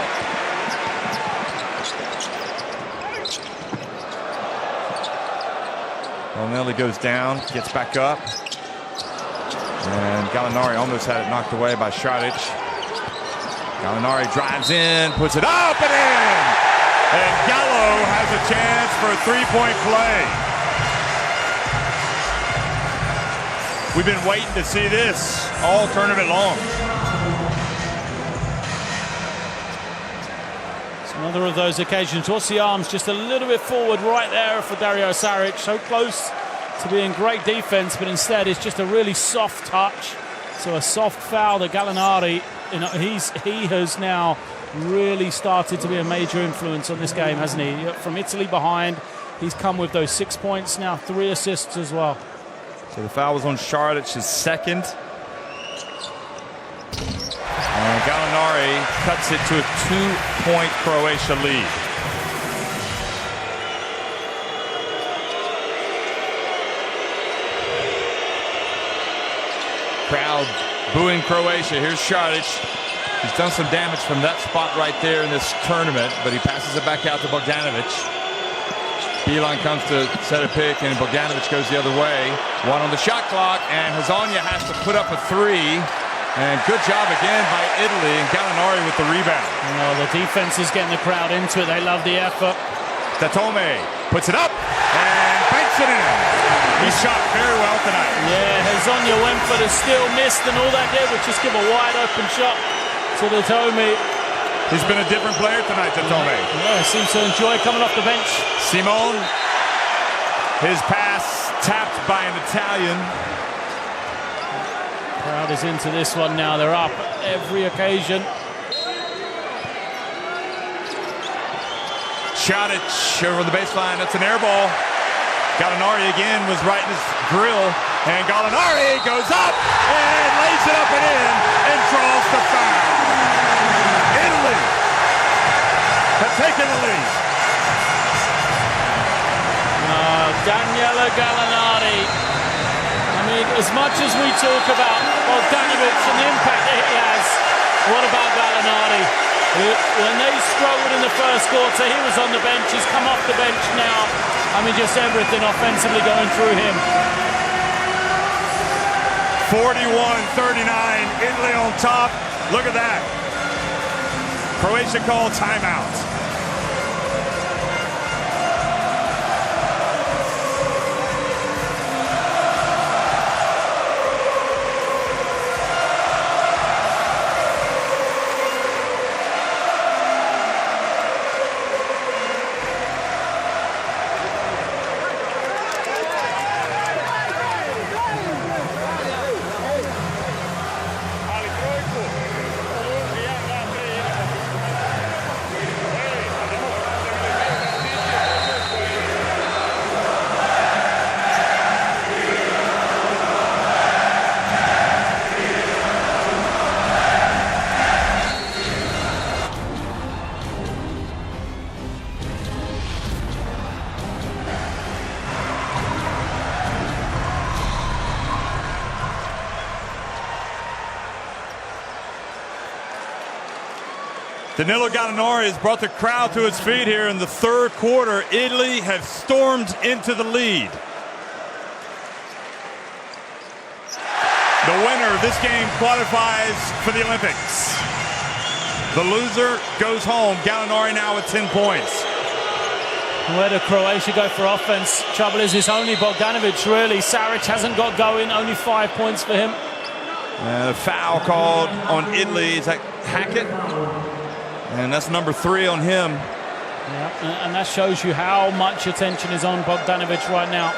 Speaker 3: Bellinelli goes down, gets back up. And Gallinari almost had it knocked away by Šarić. Gallinari drives in, puts it up and in! And Gallo has a chance for a 3-point play. We've been waiting to see this all tournament long.
Speaker 2: It's another of those occasions. What's the arms just a little bit forward right there for Dario Saric. So close to being great defense, but instead it's just a really soft touch. So a soft foul that Gallinari, he has now really started to be a major influence on this game, hasn't he? From Italy behind, he's come with those 6 points now, 3 assists as well.
Speaker 3: So the foul was on Šarić's second. And Gallinari cuts it to a 2-point Croatia lead. Crowd booing Croatia. Here's Šarić. He's done some damage from that spot right there in this tournament, but he passes it back out to Bogdanovic. Beeline comes to set a pick, and Bogdanovic goes the other way. 1 on the shot clock, and Hazonia has to put up a 3. And good job again by Italy, and Gallinari with the rebound.
Speaker 2: The defense is getting the crowd into it. They love the effort.
Speaker 3: Datome puts it up and banks it in. He shot very well tonight.
Speaker 2: Yeah, Hazonia went for the steal, missed, and all that did was just give a wide open shot to Datome.
Speaker 3: He's been a different player tonight, Datome.
Speaker 2: Yeah, seems to enjoy coming off the bench.
Speaker 3: Simon, his pass tapped by an Italian.
Speaker 2: Crowd is into this one now. They're up every occasion.
Speaker 3: Šarić over the baseline. That's an air ball. Gallinari again was right in his grill. And Gallinari goes up and lays it up and in and draws the foul. Italy have taken the lead.
Speaker 2: Daniele Gallinari. I mean, as much as we talk about Bogdanovic and the impact that he has, what about Gallinari? When they struggled in the first quarter, he was on the bench. He's come off the bench now. I mean, just everything offensively going through him.
Speaker 3: 41-39, Italy on top. Look at that. Croatia called timeout.
Speaker 1: Danilo Gallinari has brought the crowd to its feet here in the third quarter. Italy have stormed into the lead. The winner of this game qualifies for the Olympics. The loser goes home. Gallinari now with 10 points.
Speaker 2: Where did Croatia go for offense? Trouble is, it's only Bogdanovic, really. Saric hasn't got going, only 5 points for him.
Speaker 1: The foul called on Italy. Is that Hackett? And that's number 3 on him.
Speaker 2: Yeah, and that shows you how much attention is on Bogdanovic right now.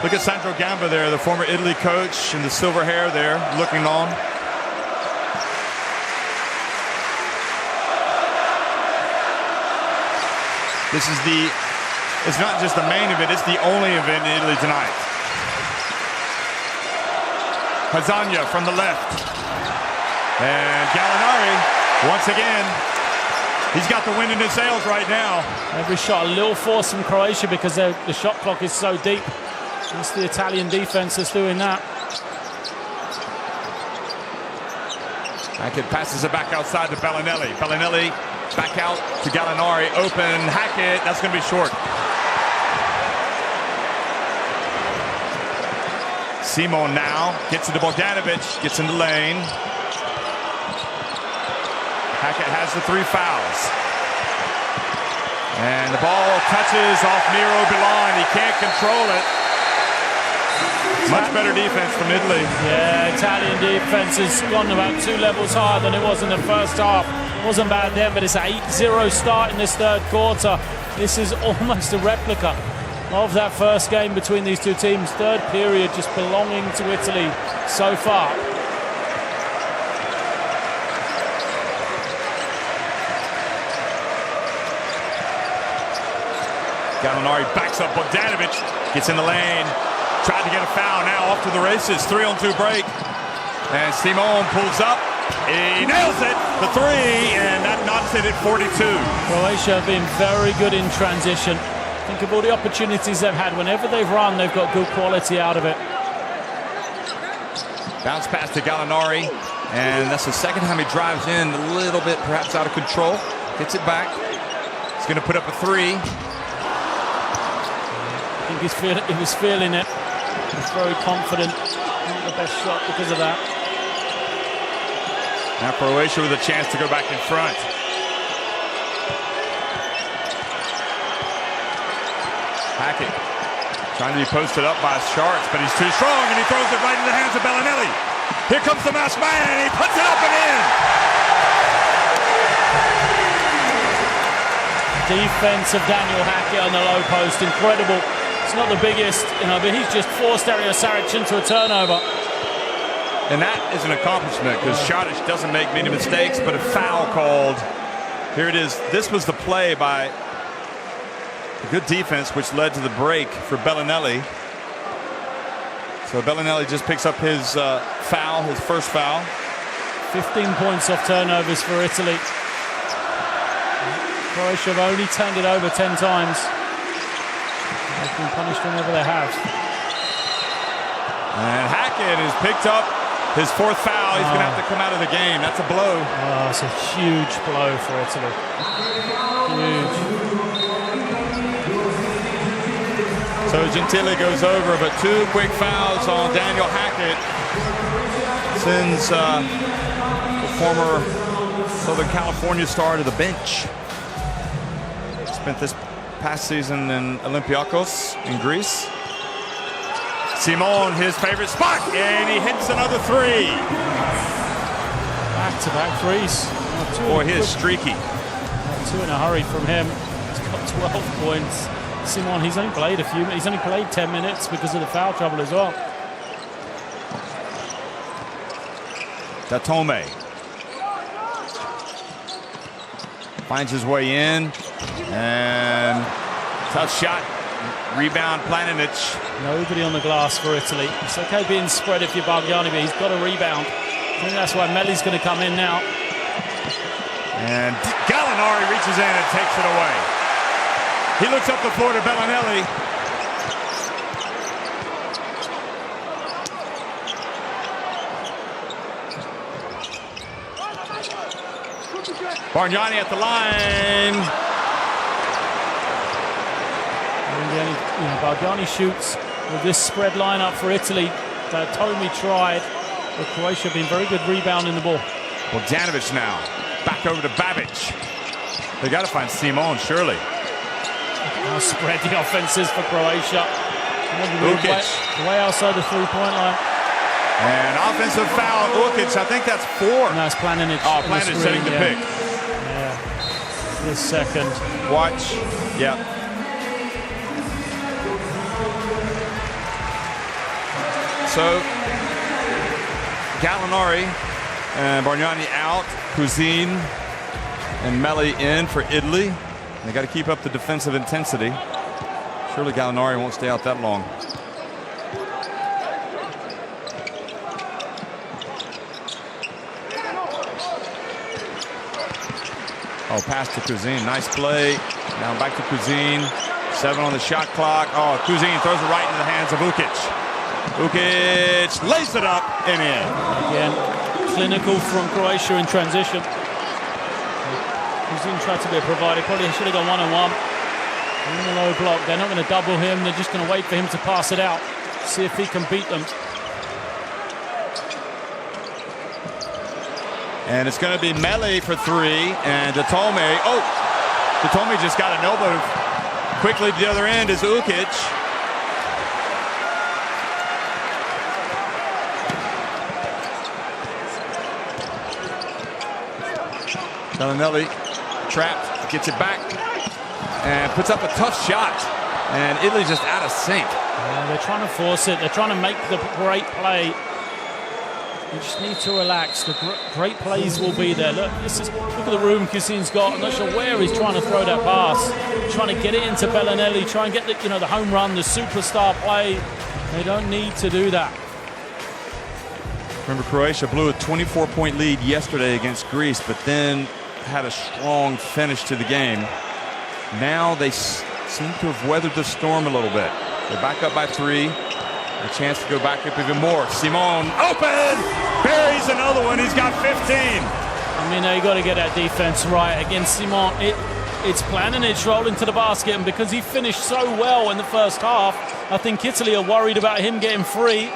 Speaker 1: Look at Sandro Gamba there, the former Italy coach, and the silver hair there, looking on. This is it's not just the main event, it's the only event in Italy tonight. Hazania from the left. And Gallinari, once again, he's got the wind in his sails right now.
Speaker 2: Every shot a little force from Croatia because the shot clock is so deep. It's the Italian defense that's doing that.
Speaker 1: Hackett passes it back outside to Bellinelli. Bellinelli back out to Gallinari. Open. Hackett. That's going to be short. Simon now gets into Bogdanovic. Gets in the lane. Hackett has the 3 fouls. And the ball touches off Miro Bilan. He can't control it. Much better defense from Italy.
Speaker 2: Yeah, Italian defense has gone about 2 levels higher than it was in the first half. It wasn't bad then, but it's an 8-0 start in this third quarter. This is almost a replica of that first game between these two teams. Third period just belonging to Italy so far.
Speaker 1: Gallinari backs up Bogdanovic. Gets in the lane. Tried to get a foul, now off to the races. 3-on-2 break. And Simon pulls up. He nails it. The 3, and that knocks it at 42.
Speaker 2: Croatia have been very good in transition. Think of all the opportunities they've had. Whenever they've run, they've got good quality out of it.
Speaker 1: Bounce pass to Gallinari. And that's the second time he drives in, a little bit perhaps out of control. Gets it back. He's going to put up a 3.
Speaker 2: I think he was feeling it. He's very confident. Not the best shot because of that.
Speaker 1: Now Croatia with a chance to go back in front. Hackett trying to be posted up by Sharks, but he's too strong, and he throws it right in the hands of Bellinelli. Here comes the masked man, and he puts it up and in.
Speaker 2: Defense of Daniel Hackett on the low post, incredible. It's not the biggest, but he's just forced Dario Saric into a turnover.
Speaker 1: And that is an accomplishment because Šarić doesn't make many mistakes, but a foul called. Here it is. This was the play by a good defense, which led to the break for Bellinelli. So Bellinelli just picks up his foul, his first foul.
Speaker 2: 15 points off turnovers for Italy. Croatia have only turned it over 10 times. They've been punished whenever they have.
Speaker 1: And Hackett has picked up his 4th foul. He's going to have to come out of the game. That's a blow.
Speaker 2: Oh, it's a huge blow for Italy. Huge.
Speaker 1: So Gentile goes over, but 2 quick fouls on Daniel Hackett. Sends the former Southern California star to the bench. Spent this past season in Olympiakos in Greece. Simon, his favorite spot, and he hits another 3.
Speaker 2: Back-to-back threes.
Speaker 1: Boy, he is streaky.
Speaker 2: 2 in a hurry from him. He's got 12 points. Simon, he's only played 10 minutes because of the foul trouble as well.
Speaker 1: Datome finds his way in, and tough shot. Rebound, Planinic.
Speaker 2: Nobody on the glass for Italy. It's okay being spread if you're Bargiani, but he's got a rebound. I think that's why Melli's going to come in now.
Speaker 1: And Gallinari reaches in and takes it away. He looks up the floor to Bellinelli.
Speaker 3: Bargnani at the line.
Speaker 2: Bargnani shoots with this spread lineup for Italy that Tomi tried, but Croatia have been very good rebounding the ball.
Speaker 3: Bogdanovic now back over to Babic. They got to find Simon, surely.
Speaker 2: Now spread the offenses for Croatia. Way outside the three-point line.
Speaker 3: And offensive foul, Ukic, I think that's 4.
Speaker 2: No, it's Planinic.
Speaker 3: Oh, Planinic setting the pick.
Speaker 2: Yeah. This second.
Speaker 3: Watch. Yep. So, Gallinari and Bargnani out. Cousin and Melli in for Italy. They got to keep up the defensive intensity. Surely Gallinari won't stay out that long. Oh, pass to Cousin. Nice play. Now back to Cousin. 7 on the shot clock. Oh, Cousin throws it right into the hands of Ukic. Ukic lays it up and in.
Speaker 2: Again, clinical from Croatia in transition. Cousin tried to be a provider. Probably should have gone one-on-one. In the low block. They're not going to double him. They're just going to wait for him to pass it out. See if he can beat them.
Speaker 3: And it's going to be Melli for 3. And Datome. Oh! Datome just got an elbow. Quickly to the other end is Ukic. Bellinelli trapped, gets it back, and puts up a tough shot. And Italy's just out of sync.
Speaker 2: Yeah, they're trying to force it. They're trying to make the great play. You just need to relax. The great plays will be there. Look at the room Cousin's got. I'm not sure where he's trying to throw that pass. Trying to get it into Bellinelli. Try and get the home run, the superstar play. They don't need to do that.
Speaker 3: Remember, Croatia blew a 24-point lead yesterday against Greece, but then had a strong finish to the game. Now they seem to have weathered the storm a little bit. They're back up by 3. A chance to go back up even more. Simon open! Buries another one. He's got 15.
Speaker 2: I mean, you got to get that defense right against Simon. It's Planinic rolling to the basket, and because he finished so well in the first half, I think Italy are worried about him getting free.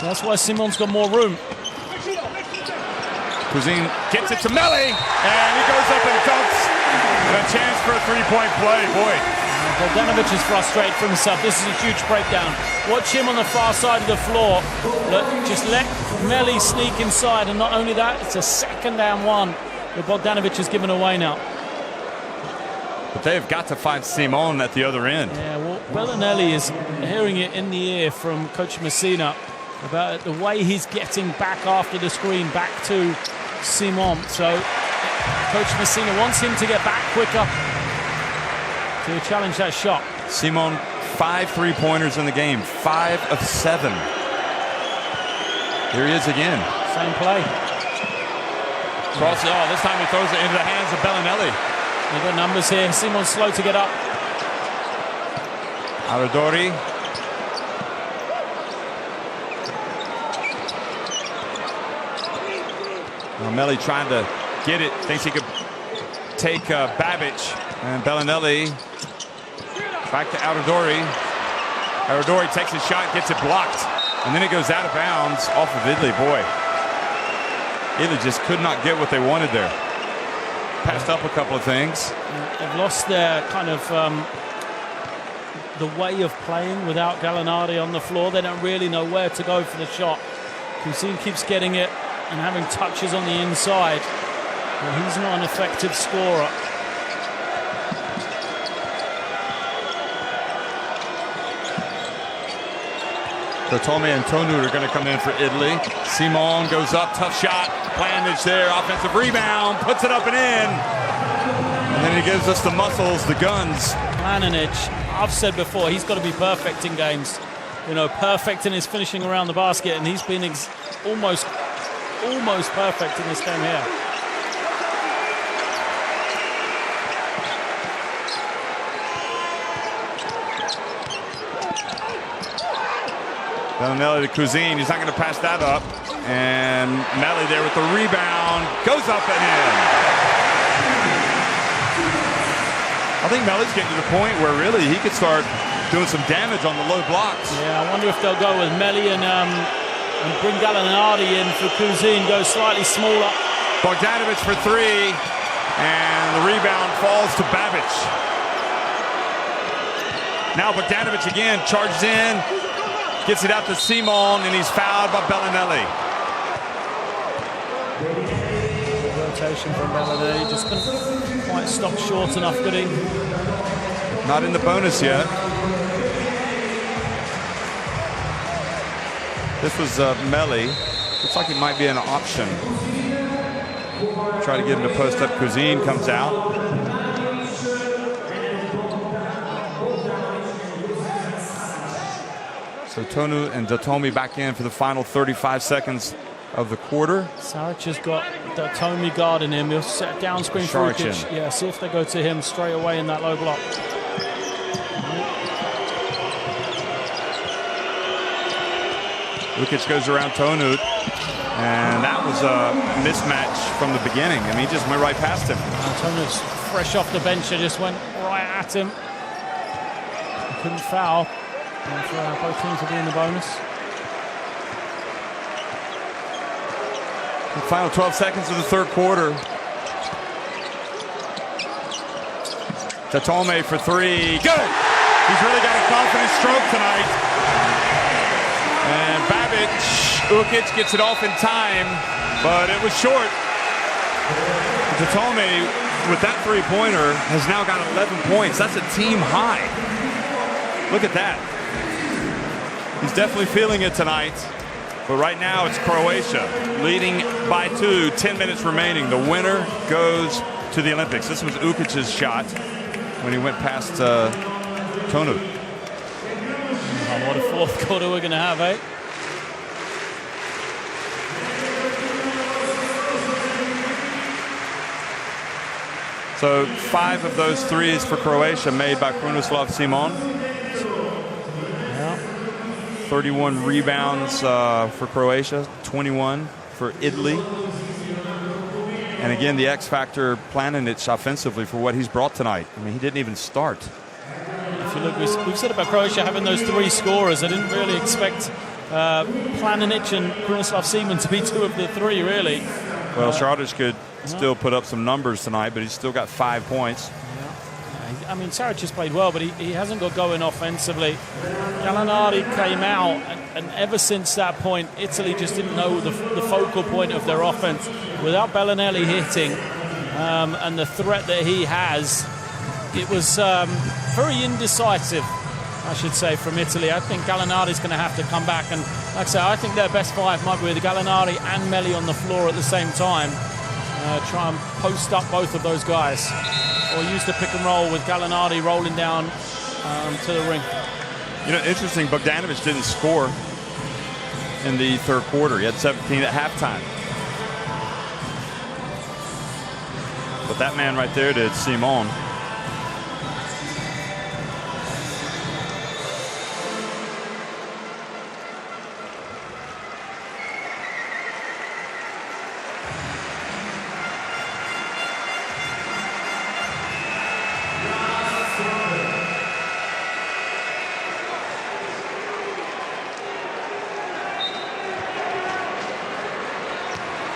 Speaker 2: So that's why Simon's got more room.
Speaker 3: Cousin gets it to Melli, and he goes up and dunks. And a chance for a 3-point play. Boy.
Speaker 2: Bogdanovic is frustrated for himself. This is a huge breakdown. Watch him on the far side of the floor. Look, just let Melli sneak inside, and not only that, it's a 2nd and 1 that Bogdanovic has given away now.
Speaker 3: But they've got to find Simon at the other end.
Speaker 2: Yeah, well, Bellinelli is hearing it in the ear from Coach Messina about the way he's getting back after the screen, back to Simon. So Coach Messina wants him to get back quicker to challenge that shot.
Speaker 3: Simon, 5 3-pointers in the game, 5 of 7. Here he is again.
Speaker 2: Same play.
Speaker 3: Cross it. Oh, this time he throws it into the hands of Bellinelli.
Speaker 2: They've got numbers here. Simon's slow to get up.
Speaker 3: Aradori. Melli trying to get it. Thinks he could take Babic. And Bellinelli back to Aradori. Aradori takes a shot, gets it blocked. And then it goes out of bounds off of Italy. Boy, Italy just could not get what they wanted there. Passed up a couple of things.
Speaker 2: They've lost their kind of the way of playing without Gallinari on the floor. They don't really know where to go for the shot. Cousin keeps getting it and having touches on the inside. But he's not an effective scorer.
Speaker 3: Datome and Tonu are going to come in for Italy. Simon goes up, tough shot. Planinic there, offensive rebound, puts it up and in. And then he gives us the muscles, the guns.
Speaker 2: Planinic, I've said before, he's got to be perfect in games. Perfect in his finishing around the basket, and he's been almost perfect in this game here.
Speaker 3: Bellinelli to Cousin. He's not going to pass that up. And Melli there with the rebound. Goes up and in. I think Meli's getting to the point where really he could start doing some damage on the low blocks.
Speaker 2: Yeah, I wonder if they'll go with Meli and bring Gallinardi in for Cousin, go slightly smaller.
Speaker 3: Bogdanovic for three, and the rebound falls to Babic. Now Bogdanovic again charges in, gets it out to Simon, and he's fouled by Bellinelli.
Speaker 2: Rotation from Bellinelli, just couldn't quite stop short enough, could he?
Speaker 3: Not in the bonus yet. This was Meli. Looks like it might be an option. Try to get him to post up. Cousin comes out. So Tonu and Datomi back in for the final 35 seconds of the quarter.
Speaker 2: Saric has got Datomi guarding him. He'll set down screen for Ukic. Yeah, see if they go to him straight away in that low block.
Speaker 3: Ukic goes around Tonu, and that was a mismatch from the beginning. I mean, he just went right past him.
Speaker 2: Tonu's fresh off the bench, and just went right at him. He couldn't foul. And for both teams to be in the bonus.
Speaker 3: The final 12 seconds of the third quarter. Tatome for three. Good!
Speaker 1: He's really got a confident stroke tonight.
Speaker 3: And Babic, Ukic gets it off in time, but it was short. Tatome, with that three-pointer, has now got 11 points. That's a team high. Look at that. He's definitely feeling it tonight. But right now it's Croatia leading by 2, 10 minutes remaining. The winner goes to the Olympics. This was Ukic's shot when he went past Tonu.
Speaker 2: Oh, what a fourth quarter we're going to have, eh?
Speaker 3: So 5 of those threes for Croatia made by Krunoslav Simon. 31 rebounds for Croatia, 21 for Italy. And again, the X factor, Planinic offensively for what he's brought tonight. I mean, he didn't even start.
Speaker 2: If you look, we've said about Croatia having those 3 scorers. I didn't really expect Planinic and Krunoslav Simon to be 2 of the 3, really.
Speaker 3: Well, Šarić could still put up some numbers tonight, but he's still got 5 points.
Speaker 2: I mean, Saric has played well, but he hasn't got going offensively. Gallinardi came out, and ever since that point, Italy just didn't know the focal point of their offense. Without Bellinelli hitting and the threat that he has, it was very indecisive, I should say, from Italy. I think Gallinardi's going to have to come back. And like I say, I think their best 5 might be with Gallinardi and Meli on the floor at the same time. Try and post up both of those guys. Or use the pick and roll with Gallinardi rolling down to the ring.
Speaker 3: You know, interesting, Bogdanovic didn't score in the third quarter. He had 17 at halftime. But that man right there did, Simon.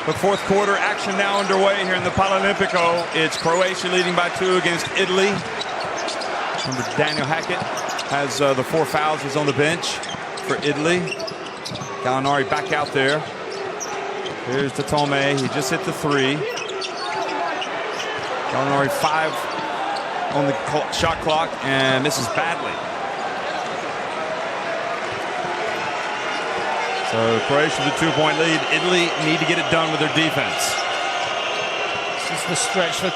Speaker 3: The fourth quarter action now underway here in the Paralimpico. It's Croatia leading by 2 against Italy. Remember, Daniel Hackett has the 4 fouls. He's on the bench for Italy. Gallinari back out there. Here's Tatome. He just hit the 3. Gallinari 5 on the shot clock and misses badly. So Croatia the 2-point lead. Italy need to get it done with their defense.
Speaker 2: This is the stretch for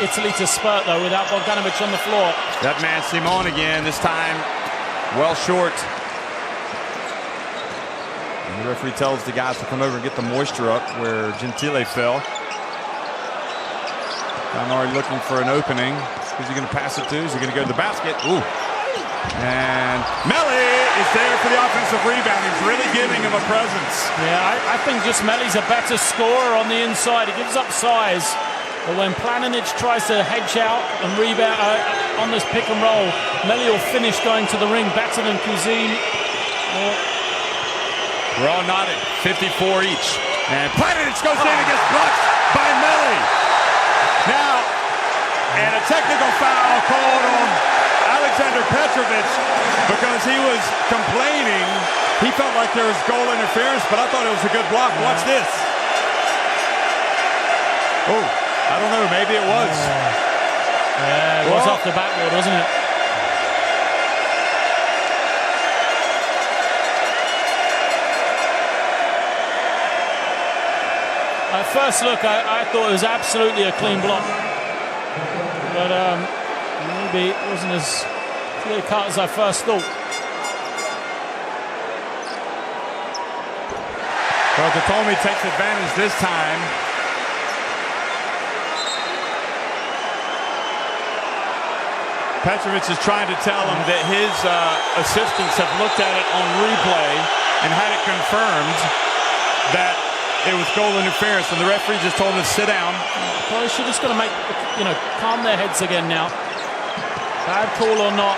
Speaker 2: Italy to spurt, though, without Bogdanovic on the floor.
Speaker 3: That man Simon again, this time well short. And the referee tells the guys to come over and get the moisture up where Gentile fell. Gallinari looking for an opening. Who's he going to pass it to? Is he going to go to the basket? Ooh. And Meli is there for the offensive rebound. He's really giving him a presence.
Speaker 2: Yeah, I think just Meli's a better scorer on the inside. He gives up size. But when Planinic tries to hedge out and rebound on this pick and roll, Melli will finish going to the ring better than Cuisine.
Speaker 3: We're all nodding. 54 each. And Planinic goes in and gets blocked by Melli. Now, and a technical foul called on Alexander Petrovic because he was complaining. He felt like there was goal interference, but I thought it was a good block. Watch this. Oh, I don't know. Maybe it was.
Speaker 2: Yeah, it was off the backboard, wasn't it? At first look, I thought it was absolutely a clean block. But maybe it wasn't as clear cut as I first thought.
Speaker 3: Well, Datomi takes advantage this time. Petrovic is trying to tell him that his assistants have looked at it on replay and had it confirmed that it was goal interference, and the referee just told him to sit down.
Speaker 2: Well, she's just got to make, calm their heads again now. Bad call or not,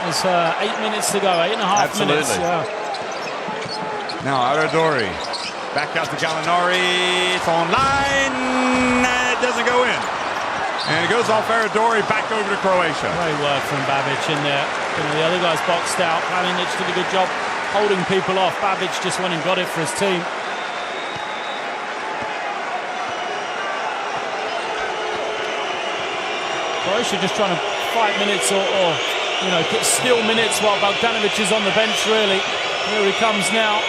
Speaker 2: there's 8 minutes to go, 8.5 minutes. Yeah.
Speaker 3: Now Aradori, back out to Gallinari, it's online, and it doesn't go in. And it goes off Aradori, back over to Croatia.
Speaker 2: Great work from Babic in there. The other guys boxed out. Planinic did a good job holding people off. Babic just went and got it for his team. Croatia just trying to fight minutes or get still minutes while Bogdanovic is on the bench, really. Here he comes now.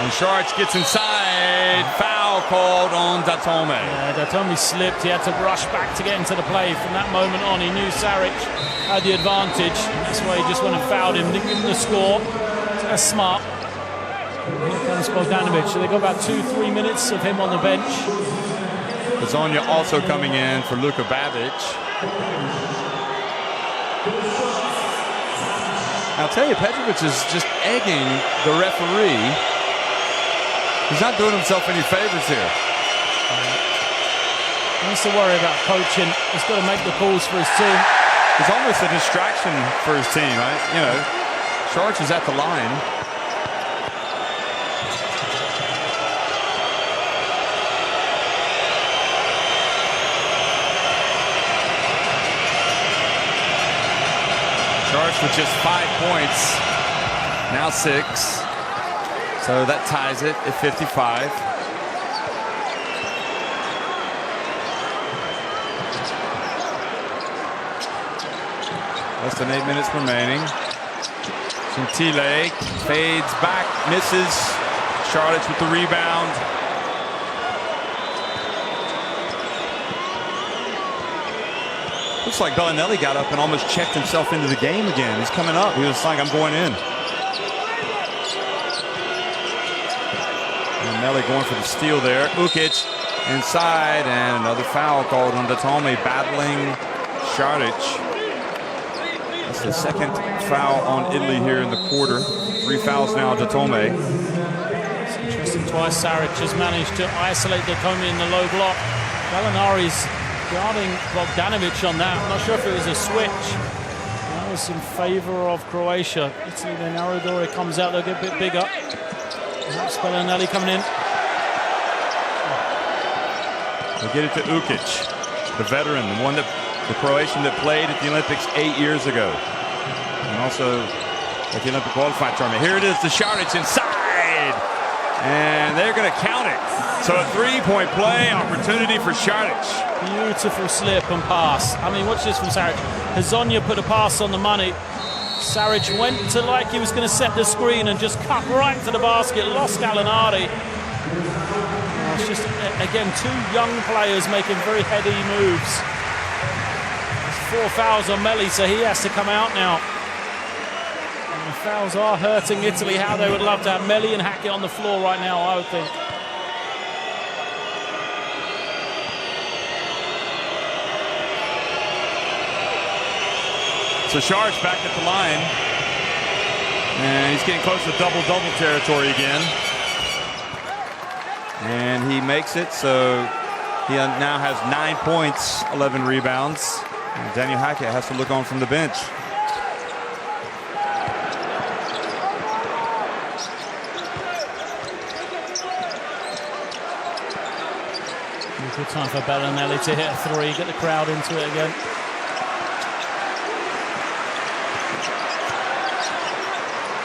Speaker 3: And Šarić gets inside. Foul called on Datome.
Speaker 2: Yeah, Datome slipped. He had to rush back to get into the play. From that moment on, he knew Šarić had the advantage. That's why he just went and fouled him. Didn't give him the score. That's smart. Here comes Bogdanovic. So they've got about 2-3 minutes of him on the bench.
Speaker 3: Zonia also coming in for Luka Babic. I'll tell you, Petrovic is just egging the referee. He's not doing himself any favors here.
Speaker 2: He needs to worry about coaching. He's got to make the calls for his team.
Speaker 3: It's almost a distraction for his team, right? Šarić is at the line. Šarić with just 5 points, now 6. So that ties it at 55. Less than 8 minutes remaining. Gentile fades back, misses. Šarić with the rebound. Looks like Bellinelli got up and almost checked himself into the game again. He's coming up. He was like, I'm going in. And Melli going for the steal there. Ukic inside, and another foul called on Datome, battling Šarić. That's the second foul on Italy here in the quarter. 3 fouls now, Datome.
Speaker 2: It's interesting, twice Šarić has managed to isolate Datome in the low block. Gallinari's guarding Bogdanovic on that. I'm not sure if it was a switch. That was in favor of Croatia. Italy, then Aradori comes out, they'll get a bit bigger. Perhaps Bellinelli coming in.
Speaker 3: They get it to Ukic, the veteran, the Croatian that played at the Olympics 8 years ago. And also at the Olympic qualifying tournament. Here it is to Šarić inside. And they're going to count it. So a 3-point play opportunity for Šarić.
Speaker 2: Beautiful slip and pass. I mean, watch this from Šarić. Zonia put a pass on the money. Šarić went to like he was going to set the screen and just cut right to the basket. Lost Gallinari. It's just, again, 2 young players making very heady moves. There's 4 fouls on Melli, so he has to come out now. And the fouls are hurting Italy. How they would love to have Melli and Hackett on the floor right now, I would think. So Šarić back at the line.
Speaker 3: And he's getting close to double-double territory again. And he makes it, so he now has 9 points, 11 rebounds. And Daniel Hackett has to look on from the bench.
Speaker 2: Good time for Bellinelli to hit a three, get the crowd into it again.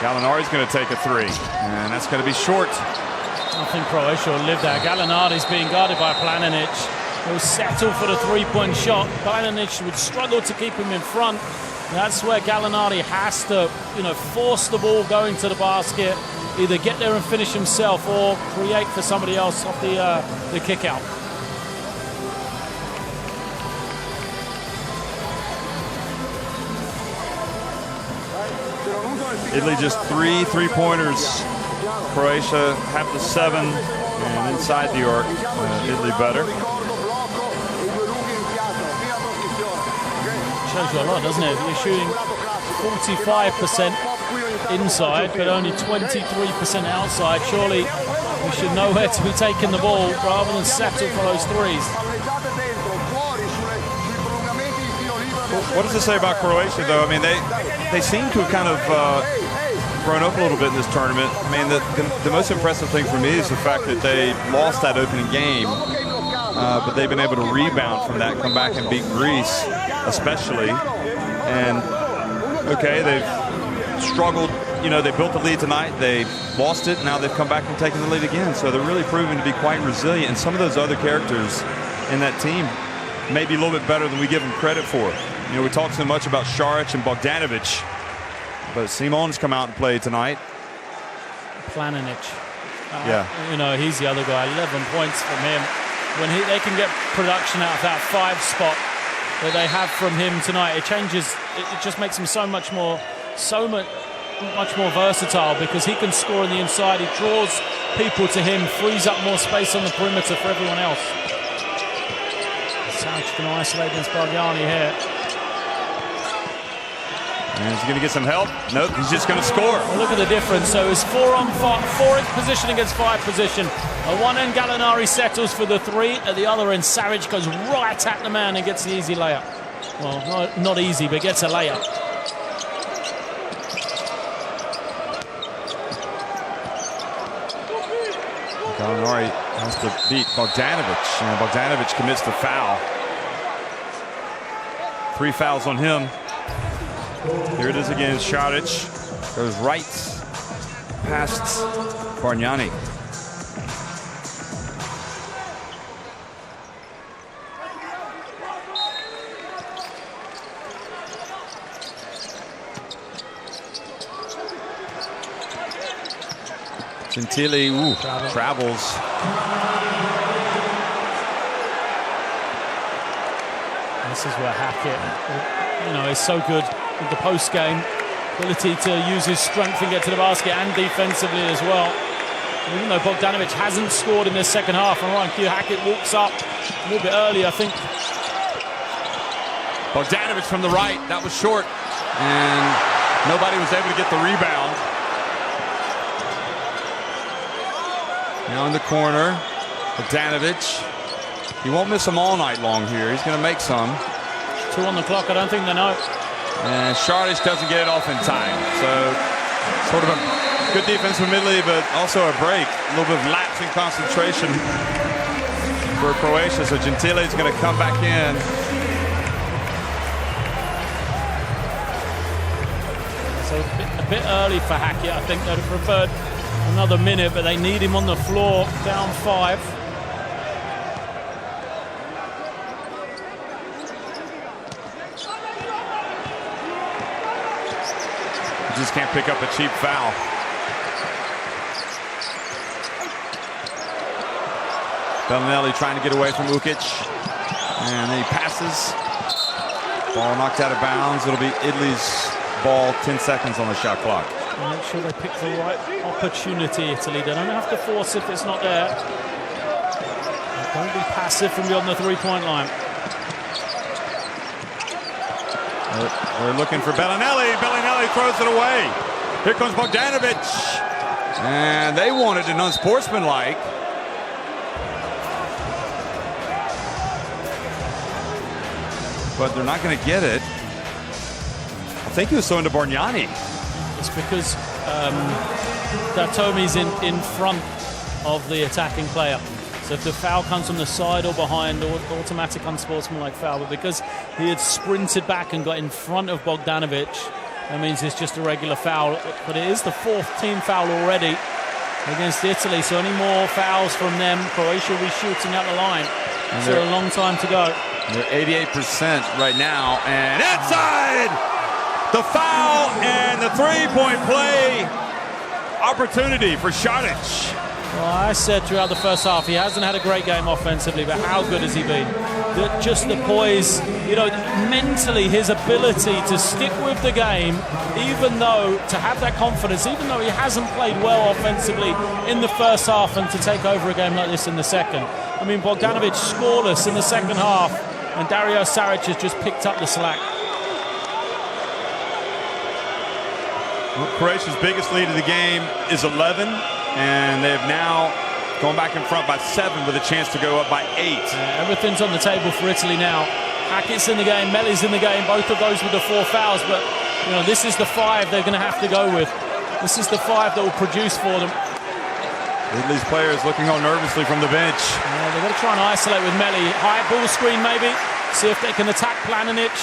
Speaker 3: Gallinari's going to take a three, and that's going to be short.
Speaker 2: I think Croatia will live there. Gallinari's being guarded by Planinic. He'll settle for the three-point shot. Planinic would struggle to keep him in front. That's where Gallinari has to, force the ball going to the basket, either get there and finish himself or create for somebody else off the kick out.
Speaker 3: Italy just 3 3-pointers. Croatia have the 7, and inside the arc, Italy better.
Speaker 2: Shows you a lot, doesn't it? You're shooting 45% inside, but only 23% outside. Surely we should know where to be taking the ball rather than settle for those threes.
Speaker 3: What does it say about Croatia, though? I mean, they seem to have kind of grown up a little bit in this tournament. I mean, the most impressive thing for me is the fact that they lost that opening game, but they've been able to rebound from that, come back and beat Greece, especially. And, okay, they've struggled. They built the lead tonight. They lost it. Now they've come back and taken the lead again. So they're really proving to be quite resilient. And some of those other characters in that team may be a little bit better than we give them credit for. We talk so much about Šarić and Bogdanović, but Simon's come out and played tonight.
Speaker 2: Planinic.
Speaker 3: Yeah.
Speaker 2: He's the other guy. 11 points from him. When they can get production out of that 5 spot that they have from him tonight, it changes. It just makes him so much more versatile because he can score on the inside. He draws people to him, frees up more space on the perimeter for everyone else. Šarić can isolate against Bargnani here.
Speaker 3: And is he going to get some help? Nope, he's just going to score.
Speaker 2: Well, look at the difference. So it's 4 position against 5 position. At one end, Gallinari settles for the 3. At the other end, Šarić goes right at the man and gets the easy layup. Well, not easy, but gets a layup.
Speaker 3: Gallinari has to beat Bogdanović, and Bogdanović commits the foul. 3 fouls on him. Here it is again. Šarić goes right past Bargnani. Gentili travels.
Speaker 2: This is where Hackett, is so good with the post game ability to use his strength and get to the basket, and defensively as well. Even though Bogdanović hasn't scored in this second half, and Ryan Q. Hackett walks up a little bit early, I think.
Speaker 3: Bogdanović from the right, that was short, and nobody was able to get the rebound. Now in the corner, Bogdanović. He won't miss them all night long here. He's going to make some.
Speaker 2: 2 on the clock, I don't think they know.
Speaker 3: And Šarić doesn't get it off in time. So sort of a good defense from Italy, but also a break. A little bit of lapse in concentration for Croatia. So Gentile is going to come back in.
Speaker 2: So a bit early for Hackett. I think they'd have preferred another minute, but they need him on the floor, down 5.
Speaker 3: Just can't pick up a cheap foul. Bellinelli trying to get away from Ukic. And then he passes. Ball knocked out of bounds. It'll be Italy's ball, 10 seconds on the shot clock.
Speaker 2: Make sure they pick the right opportunity, Italy. They don't have to force if it's not there. Don't be passive from beyond the 3-point line.
Speaker 3: They're looking for Bellinelli. Bellinelli throws it away. Here comes Bogdanovic. And they wanted an unsportsmanlike. But they're not going to get it. I think he was throwing to Bargnani.
Speaker 2: It's because Datome's in front of the attacking player. So if the foul comes from the side or behind, automatic unsportsmanlike foul. But because he had sprinted back and got in front of Bogdanovic, that means it's just a regular foul. But it is the 4th team foul already against Italy. So any more fouls from them, Croatia will be shooting out the line. So a long time to go.
Speaker 3: They're 88% right now. And inside! The foul and the three-point play opportunity for Šarić.
Speaker 2: Well, I said throughout the first half, he hasn't had a great game offensively, but how good has he been? Just the poise, mentally his ability to stick with the game, even though, to have that confidence, even though he hasn't played well offensively in the first half, and to take over a game like this in the second. I mean, Bogdanovic scoreless in the second half, and Dario Šarić has just picked up the slack.
Speaker 3: Well, Croatia's biggest lead of the game is 11. And they've now gone back in front by 7 with a chance to go up by 8.
Speaker 2: Everything's on the table for Italy now. Hackett's in the game, Melli's in the game, both of those with the 4 fouls. But, this is the 5 they're going to have to go with. This is the 5 that will produce for them.
Speaker 3: Italy's players looking on nervously from the bench.
Speaker 2: Yeah, they've got to try and isolate with Melli. High ball screen maybe. See if they can attack Planinic.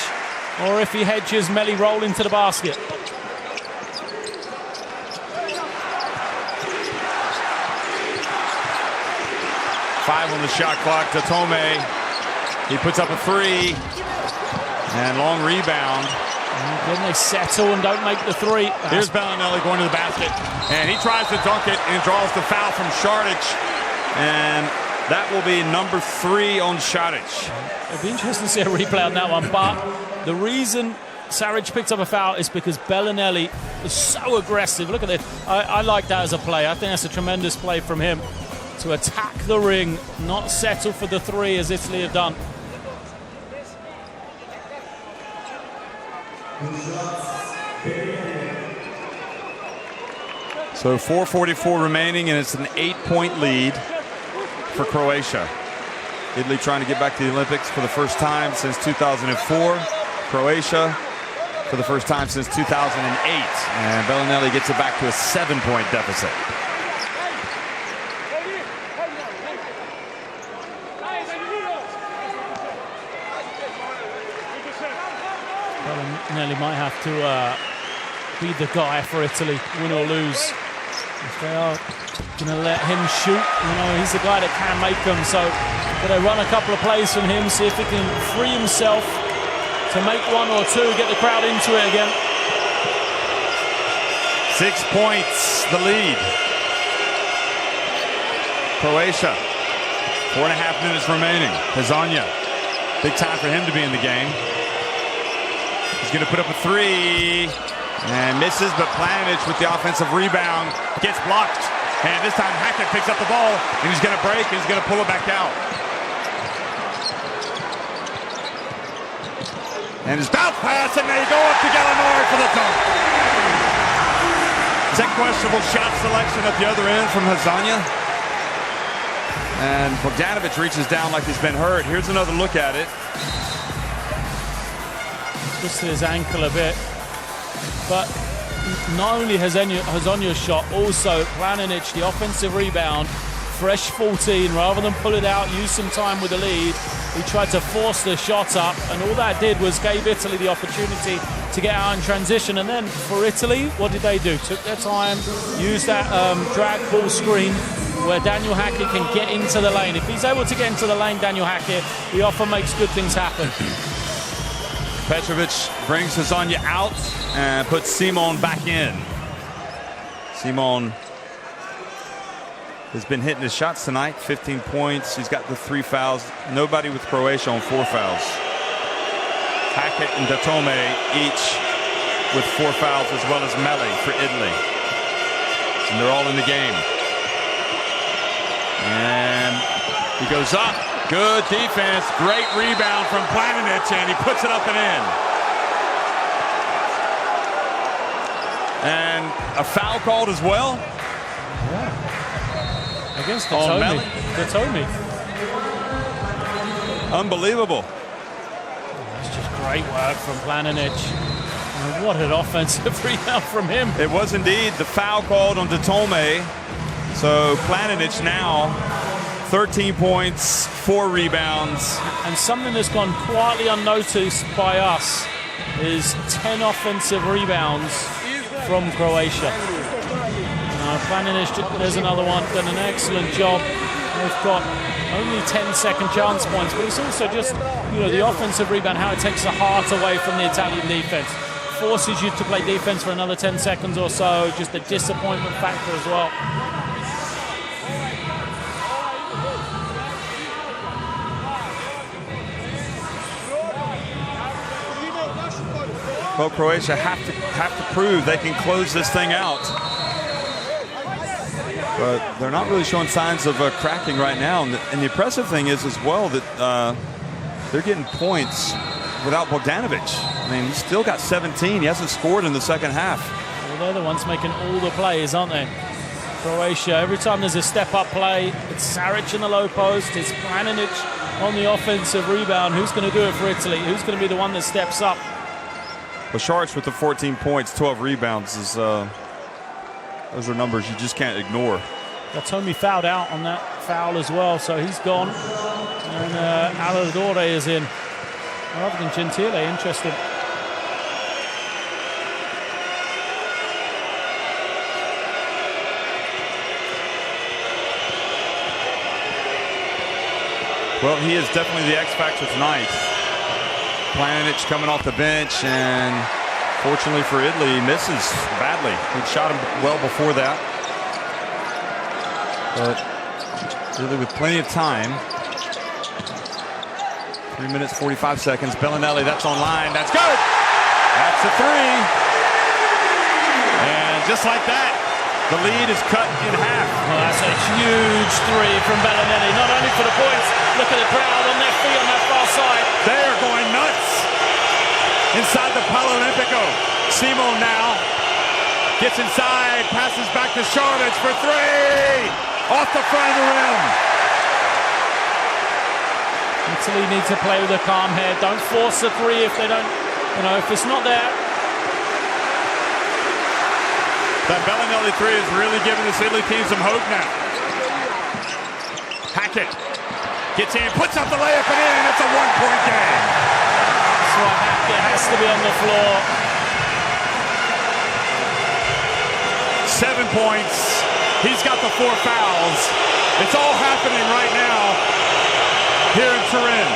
Speaker 2: Or if he hedges, Melli roll into the basket.
Speaker 3: 5 on the shot clock. Datome, he puts up a 3. And long rebound.
Speaker 2: Then they settle and don't make the 3.
Speaker 3: Here's Bellinelli going to the basket. And he tries to dunk it and draws the foul from Šarić. And that will be number 3 on Šarić.
Speaker 2: It'll be interesting to see a replay on that one. But the reason Šarić picked up a foul is because Bellinelli was so aggressive. Look at this. I like that as a play. I think that's a tremendous play from him. To attack the ring, not settle for the 3 as Italy have done.
Speaker 3: So 4:44 remaining, and it's an 8-point lead for Croatia. Italy trying to get back to the Olympics for the first time since 2004. Croatia for the first time since 2008. And Bellinelli gets it back to a 7-point deficit.
Speaker 2: Bellinelli might have to be the guy for Italy, win or lose. If they are going to let him shoot, he's the guy that can make them. So they run a couple of plays from him, see if he can free himself to make 1 or 2, get the crowd into it again.
Speaker 3: 6 points, the lead. Croatia, 4.5 minutes remaining. Hezonja, big time for him to be in the game. He's going to put up a 3 and misses, but Planinic with the offensive rebound gets blocked. And this time Hackett picks up the ball, and he's going to break, and he's going to pull it back out. And his bounce pass, and they go up to Gallinari for the dunk. Is that questionable shot selection at the other end from Hezonja? And Bogdanovic reaches down like he's been hurt. Here's another look at it.
Speaker 2: Twisted his ankle a bit. But not only Hezonja's shot, also Planinic, the offensive rebound, fresh 14, rather than pull it out, use some time with the lead. He tried to force the shot up, and all that did was gave Italy the opportunity to get out in transition. And then for Italy, what did they do? Took their time, used that drag ball screen where Daniel Hackett can get into the lane. If he's able to get into the lane, Daniel Hackett, he often makes good things happen.
Speaker 3: Petrovic brings Hezonja out and puts Simon back in. Simon has been hitting his shots tonight, 15 points. He's got the 3 fouls. Nobody with Croatia on 4 fouls. Hackett and Datome each with 4 fouls, as well as Melli for Italy. And they're all in the game. And he goes up. Good defense. Great rebound from Planinic, and he puts it up and in. And a foul called as well.
Speaker 2: Yeah. Against the Tommy.
Speaker 3: Unbelievable.
Speaker 2: It's just great work from Planinic. And what an offensive rebound from him.
Speaker 3: It was indeed the foul called on Tome. So Planinic now 13 points, 4 rebounds.
Speaker 2: And something that's gone quietly unnoticed by us is 10 offensive rebounds from Croatia. Planinic, there's another one, done an excellent job. They've got only 10-second chance points, but it's also just, the offensive rebound, how it takes the heart away from the Italian defense. Forces you to play defense for another 10 seconds or so, just a disappointment factor as well.
Speaker 3: Well, Croatia have to prove they can close this thing out. But they're not really showing signs of cracking right now. And the impressive thing is as well that they're getting points without Bogdanovic. I mean, he's still got 17. He hasn't scored in the second half.
Speaker 2: Well, they're the ones making all the plays, aren't they? Croatia, every time there's a step-up play, it's Saric in the low post, it's Planinic on the offensive rebound. Who's going to do it for Italy? Who's going to be the one that steps up?
Speaker 3: Well, Saric with the 14 points, 12 rebounds is those are numbers you just can't ignore.
Speaker 2: Tommy fouled out on that foul as well, so he's gone. And Aladore is in. Rather than Gentile, interesting.
Speaker 3: Well, he is definitely the X factor tonight. Planinic coming off the bench, and fortunately for Italy, he misses badly. He shot him well before that. But Italy with plenty of time. 3 minutes, 45 seconds. Bellinelli, that's online. That's good. That's a 3. And just like that, the lead is cut in half.
Speaker 2: Well, that's a huge 3 from Bellinelli. Not only for the points, look at the crowd on their feet on that far side.
Speaker 3: They are going nuts inside the Palo-Olimpico. Simo now gets inside, passes back to Šarović for 3. Off the front of the rim.
Speaker 2: Italy need to play with a calm head. Don't force a 3 if they don't, if it's not there.
Speaker 3: That Bellinelli 3 is really giving this Italy team some hope now. Hackett gets in, puts up the layup and in. It's a 1-point game.
Speaker 2: That's why Hackett has to be on the floor.
Speaker 3: 7 points. He's got the 4 fouls. It's all happening right now here in Turin.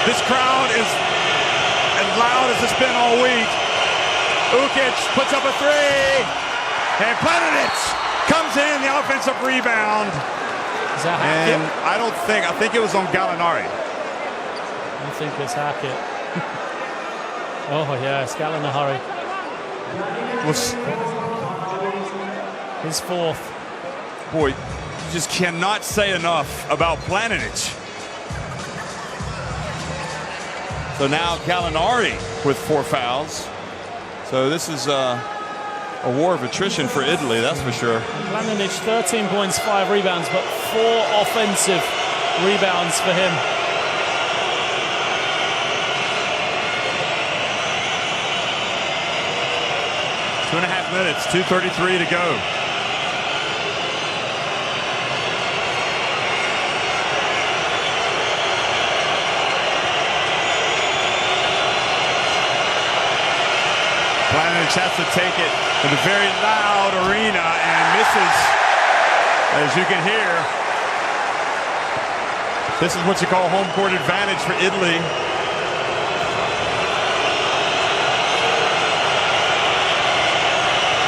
Speaker 3: This crowd is as loud as it's been all week. Ukic puts up a 3, and Planinic comes in, the offensive rebound.
Speaker 2: Is that Hackett?
Speaker 3: And I think it was on Gallinari.
Speaker 2: I think it's Hackett. Oh yeah, it's Gallinari. His 4th.
Speaker 3: Boy, you just cannot say enough about Planinic. So now Gallinari with 4 fouls. So this is a war of attrition for Italy, that's for sure.
Speaker 2: Planinic, 13 points, 5 rebounds, but 4 offensive rebounds for him.
Speaker 3: Two and a half minutes, 2:33 to go. Planinic has to take it in a very loud arena and misses, as you can hear. This is what you call home court advantage for Italy.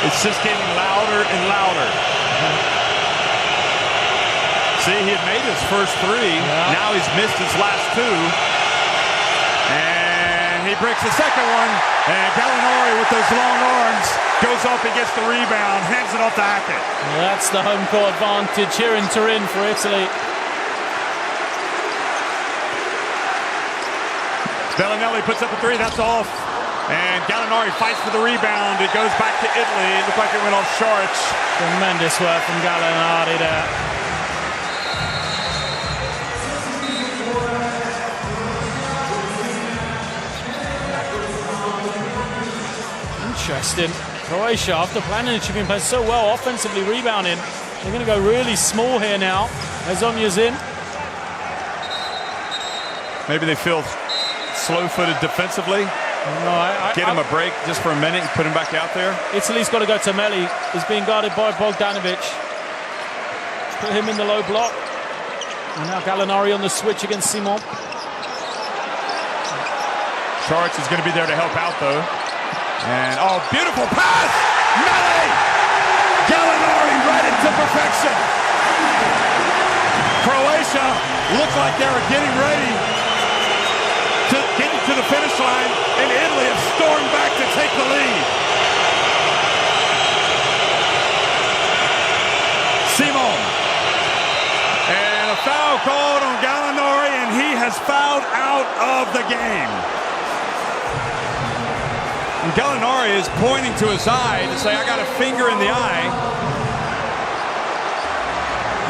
Speaker 3: It's just getting louder and louder. See, he had made his first 3. Yeah. Now he's missed his last 2. And he breaks the second one. And Gallinari with those long arms goes up and gets the rebound, hands it off to Hackett.
Speaker 2: Well, that's the home court advantage here in Turin for Italy.
Speaker 3: Bellinelli puts up a 3, that's off.
Speaker 1: And Gallinari fights for the rebound. It goes back to Italy. It looked like it went off Šarić.
Speaker 2: Tremendous work from Gallinari there. Interesting. Croatia, after planning, she's been playing so well, offensively rebounding. They're going to go really small here now. Hezonja's in.
Speaker 1: Maybe they feel slow-footed defensively.
Speaker 2: No,
Speaker 1: Get him a break just for a minute and put him back out there.
Speaker 2: Italy's got to go to Meli. He's being guarded by Bogdanovic. Put him in the low block. And now Gallinari on the switch against Simon.
Speaker 1: Šarić is going to be there to help out, though. And, oh, beautiful pass! Meli! Gallinari right into perfection. Croatia looked like they were getting ready to get to the finish line, and Italy have stormed back to take the lead. Simon. And a foul called on Gallinari, and he has fouled out of the game. And Gallinari is pointing to his eye to say, I got a finger in the eye.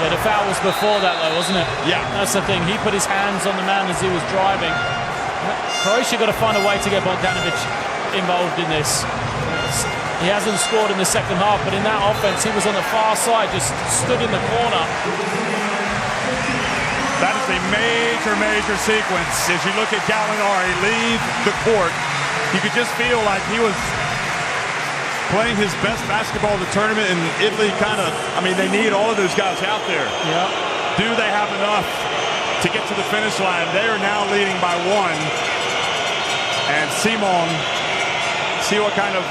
Speaker 2: Yeah, the foul was before that, though, wasn't it?
Speaker 1: Yeah.
Speaker 2: That's the thing. He put his hands on the man as he was driving. Croatia got to find a way to get Bogdanovic involved in this. He hasn't scored in the second half, but in that offense, he was on the far side, just stood in the corner.
Speaker 1: That is a major, major sequence. As you look at Gallinari leave the court, you could just feel like he was playing his best basketball of the tournament, and Italy kind of, I mean, they need all of those guys out there.
Speaker 2: Yeah.
Speaker 1: Do they have enough to get to the finish line? They are now leading by one. And Simon, see what kind of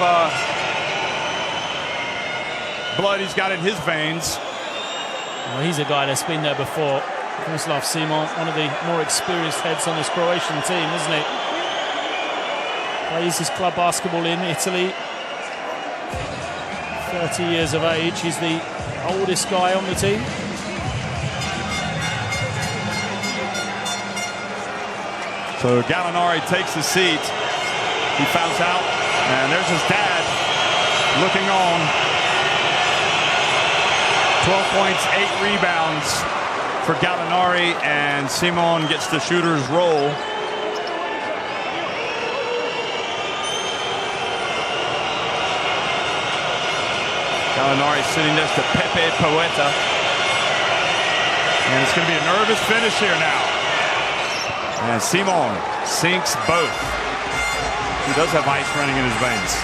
Speaker 1: blood he's got in his veins.
Speaker 2: Well, he's a guy that's been there before. Miroslav Simon, one of the more experienced heads on this Croatian team, isn't he? Plays his club basketball in Italy. 30 years of age. He's the oldest guy on the team.
Speaker 1: So Gallinari takes the seat. He fouls out, and there's his dad looking on. 12 points, 8 rebounds for Gallinari, and Simon gets the shooter's roll. Gallinari sitting next to Pepe Poeta. And it's going to be a nervous finish here now. And Simon sinks both. He does have ice running in his veins.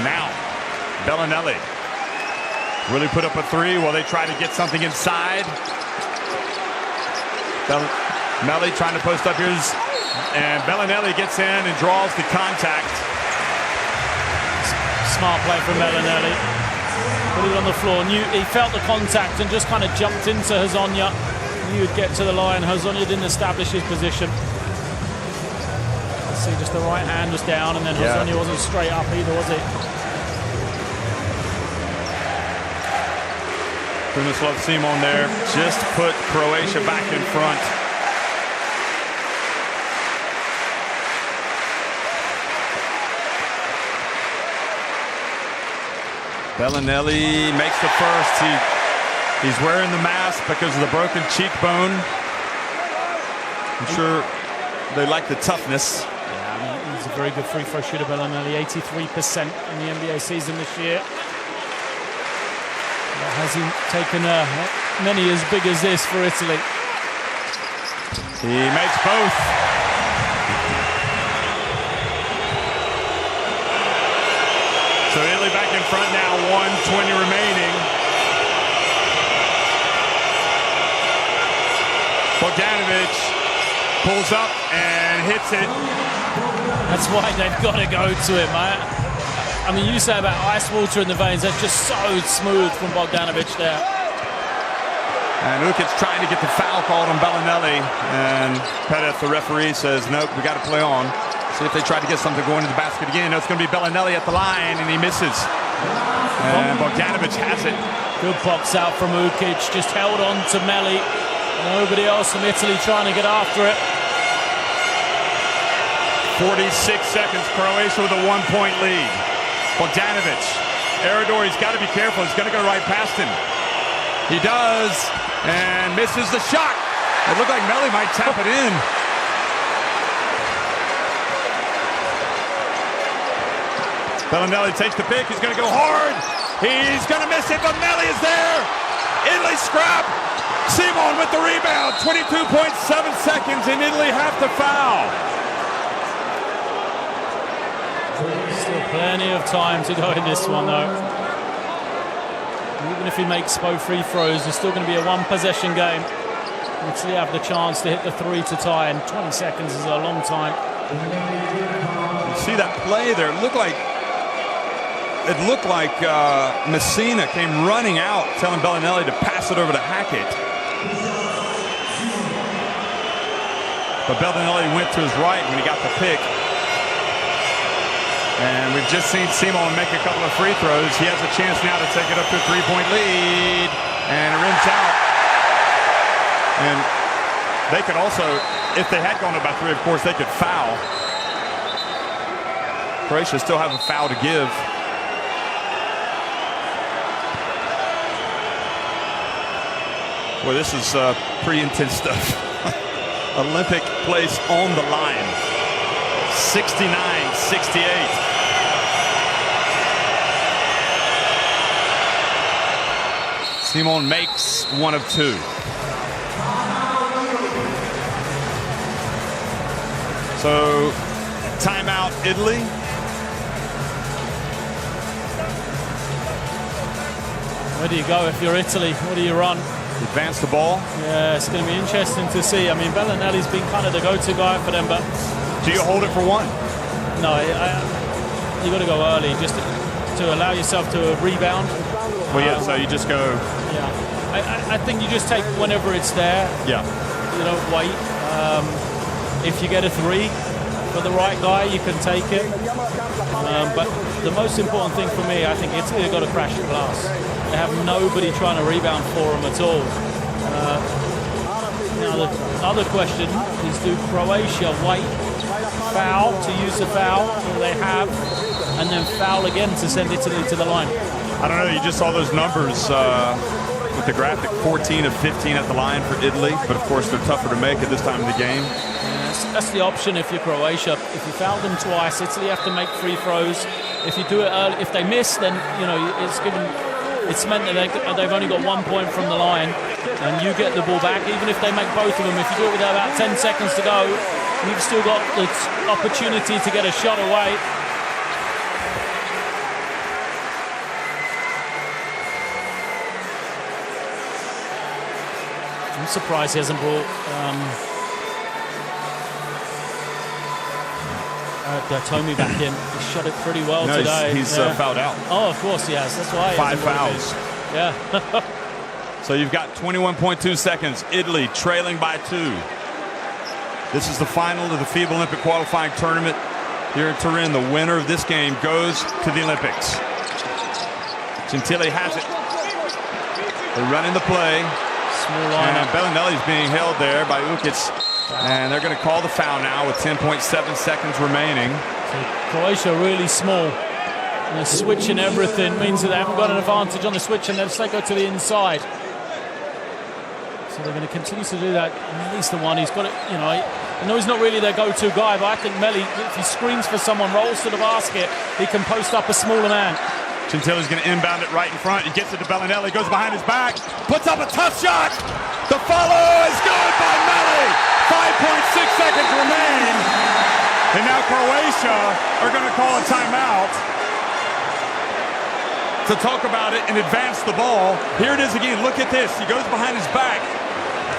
Speaker 1: Now, Bellinelli. Really put up a three while they try to get something inside. Bellinelli trying to post up here. And Bellinelli gets in and draws the contact.
Speaker 2: Smart play from Bellinelli. Put it on the floor. He felt the contact and just kind of jumped into Hezonja. Knew he'd get to the line. Hezonja didn't establish his position. Let's see, just the right hand was down, and then Hezonja wasn't straight up either, was he?
Speaker 1: Miroslav Simon there just put Croatia back in front. Bellinelli makes the first. He's wearing the mask because of the broken cheekbone. I'm sure they like the toughness.
Speaker 2: Yeah, I mean, he's a very good free throw shooter, Bellinelli. 83% in the NBA season this year. Has he taken many as big as this for Italy?
Speaker 1: He makes both. So Italy back in front now, 1:20 remaining. Bogdanovic pulls up and hits it.
Speaker 2: That's why they've got to go to him, man. I mean, you say about ice water in the veins, that's just so smooth from Bogdanovic there.
Speaker 1: And Ukic trying to get the foul called on Bellinelli. And Pettit, the referee, says, nope, we got to play on. See if they try to get something going to the basket again. No, it's going to be Bellinelli at the line, and he misses. And Bogdanovic has it.
Speaker 2: Good box out from Ukic, just held on to Meli. Nobody else from Italy trying to get after it.
Speaker 1: 46 seconds. Croatia with a 1-point lead. Bogdanovic. Aradori's got to be careful. He's going to go right past him. He does, and misses the shot. It looked like Melli might tap it in. Bellinelli takes the pick. He's going to go hard. He's going to miss it, but Melli is there. Italy scrap. Simon with the rebound. 22.7 seconds, and Italy have to foul.
Speaker 2: Still plenty of time to go in this one, though. Even if he makes both free throws, it's still going to be a one-possession game. Italy have the chance to hit the 3 to tie, and 20 seconds is a long time.
Speaker 1: You see that play there? It looked like Messina came running out, telling Bellinelli to pass it over to Hackett. But Bellinelli went to his right when he got the pick. And we've just seen Simon make a couple of free throws. He has a chance now to take it up to a 3-point lead. And it rims out. And they could also, if they had gone up by 3, of course, they could foul. Croatia still have a foul to give. Well, this is pretty intense stuff. Olympic place on the line. 69-68. Simon makes 1 of 2. So, timeout, Italy.
Speaker 2: Where do you go if you're Italy? What do you run?
Speaker 1: Advance the ball.
Speaker 2: Yeah, it's going to be interesting to see. I mean, Bellinelli's been kind of the go-to guy for them, but...
Speaker 1: Do you hold it for 1?
Speaker 2: No, you got to go early just to allow yourself to rebound.
Speaker 1: Well, yeah, so you just go...
Speaker 2: Yeah. I think you just take whenever it's there.
Speaker 1: Yeah.
Speaker 2: You don't wait. If you get a 3 for the right guy, you can take it. But the most important thing for me, I think Italy have got to crash the glass. They have nobody trying to rebound for them at all. Now the other question is, do Croatia wait, foul to use the foul that they have, and then foul again to send Italy to the line?
Speaker 1: I don't know. You just saw those numbers with the graphic, 14 of 15 at the line for Italy, but of course they're tougher to make at this time of the game.
Speaker 2: That's the option if you're Croatia. If you foul them twice, Italy have to make free throws. If you do it early, if they miss, then it's meant that they've only got 1 point from the line, and you get the ball back. Even if they make both of them, if you do it with about 10 seconds to go, you've still got the opportunity to get a shot away. I'm surprised he hasn't brought Tommy back in. He shot it pretty well today.
Speaker 1: He's fouled out.
Speaker 2: Oh, of course he has. That's why.
Speaker 1: 5 fouls.
Speaker 2: Yeah.
Speaker 1: So you've got 21.2 seconds. Italy trailing by 2. This is the final of the FIBA Olympic qualifying tournament here in Turin. The winner of this game goes to the Olympics. Gentile has it. They're running the play.
Speaker 2: Small lineup.
Speaker 1: Bellinelli's being held there by Ukic. And they're going to call the foul now with 10.7 seconds remaining.
Speaker 2: So Croatia really small. And they're switching everything. Means that they haven't got an advantage on the switch, and they go to the inside. So they're going to continue to do that. He's the one. He's got it. I know he's not really their go-to guy, but I think Melli, if he screams for someone, rolls to the basket, he can post up a smaller man.
Speaker 1: Gentile's going to inbound it right in front. He gets it to Bellinelli, goes behind his back, puts up a tough shot. The follow is good by Melli. 5.6 seconds remain. And now Croatia are going to call a timeout to talk about it and advance the ball. Here it is again. Look at this. He goes behind his back,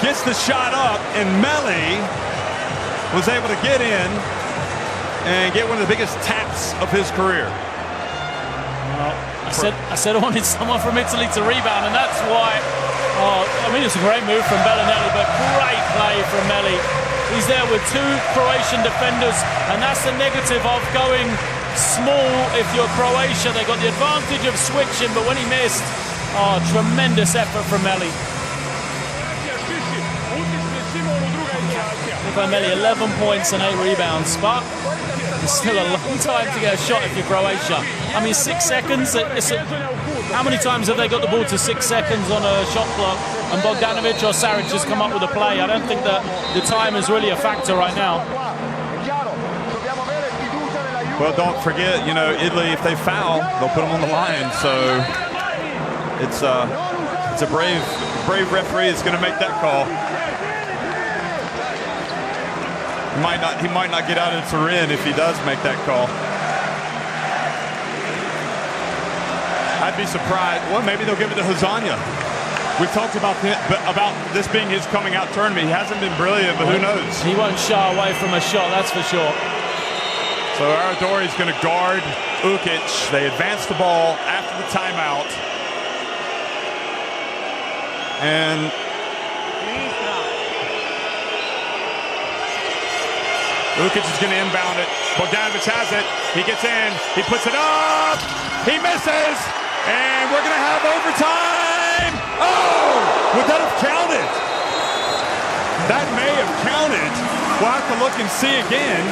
Speaker 1: gets the shot up, and Melli was able to get in and get one of the biggest taps of his career.
Speaker 2: Well, I said I wanted someone from Italy to rebound, and that's why. It's a great move from Bellinelli, but great play from Melli. He's there with 2 Croatian defenders, and that's the negative of going small. If you're Croatia, they got the advantage of switching, but when he missed, tremendous effort from Melli. Melli, 11 points and 8 rebounds. But It's still a long time to get a shot if you're Croatia. I mean, 6 seconds. How many times have they got the ball to 6 seconds on a shot clock? And Bogdanovic or Saric has come up with a play. I don't think that the time is really a factor right now.
Speaker 1: Well, don't forget, Italy, if they foul, they'll put them on the line. So it's a brave referee is going to make that call. He might not get out of Turin if he does make that call. I'd be surprised. Well, maybe they'll give it to Hezonja. We talked about this being his coming out tournament. He hasn't been brilliant, but who knows?
Speaker 2: He won't shy away from a shot, that's for sure.
Speaker 1: So Aradori's going to guard Ukic. They advance the ball after the timeout. And Ukic is going to inbound it. Bogdanovic has it. He gets in. He puts it up. He misses. And we're going to have overtime. Oh! Would that have counted? That may have counted. We'll have to look and see again.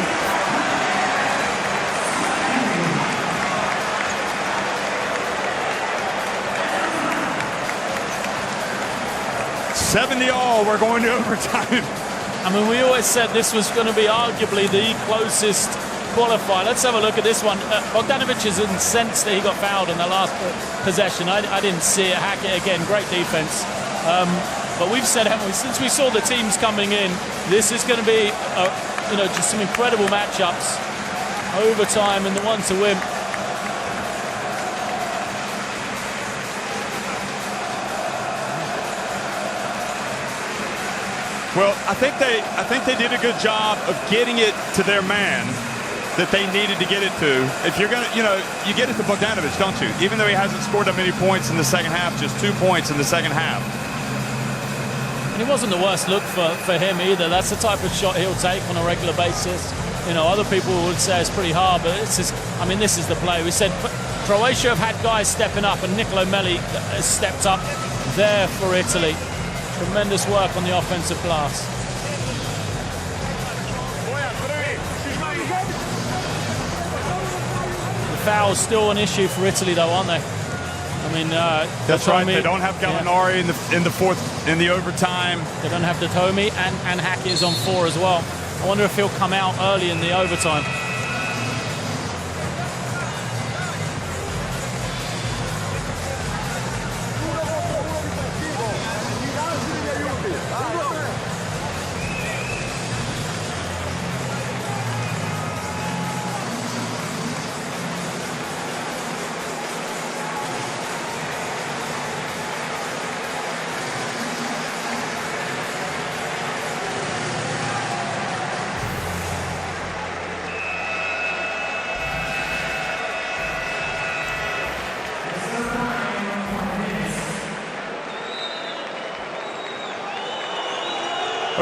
Speaker 1: $70-all, we're going to overtime.
Speaker 2: I mean, we always said this was going to be arguably the closest qualifier. Let's have a look at this one. Bogdanovic is incensed that he got fouled in the last possession. I didn't see it. Hackett again, great defense. But we've said, haven't we, since we saw the teams coming in, this is going to be, just some incredible matchups. Overtime and the one to win.
Speaker 1: Well, I think they did a good job of getting it to their man that they needed to get it to. If you're gonna, you get it to Bogdanovic, don't you? Even though he hasn't scored that many points in the second half, just 2 points in the second half.
Speaker 2: And it wasn't the worst look for him either. That's the type of shot he'll take on a regular basis. Other people would say it's pretty hard, but this is the play. We said Croatia have had guys stepping up, and Nicolo Melli has stepped up there for Italy. Tremendous work on the offensive glass. The foul's still an issue for Italy, though, aren't they? I mean,
Speaker 1: that's right. They don't have Gallinari in the fourth in the overtime.
Speaker 2: They don't have Datomi, and Hackett is on 4 as well. I wonder if he'll come out early in the overtime.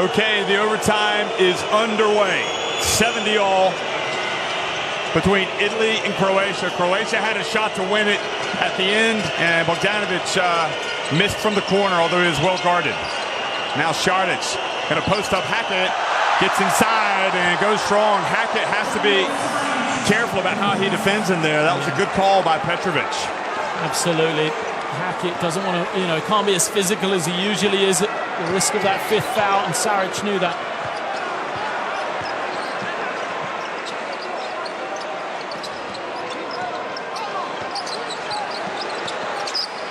Speaker 1: Okay, the overtime is underway. 70-all between Italy and Croatia. Croatia had a shot to win it at the end, and Bogdanovic missed from the corner, although he was well guarded. Now Šarić going to post up Hackett, gets inside and goes strong. Hackett has to be careful about how he defends in there. That was a good call by Petrovic.
Speaker 2: Absolutely. Hackett doesn't want to, he can't be as physical as he usually is at the risk of that 5th foul, and Saric knew that.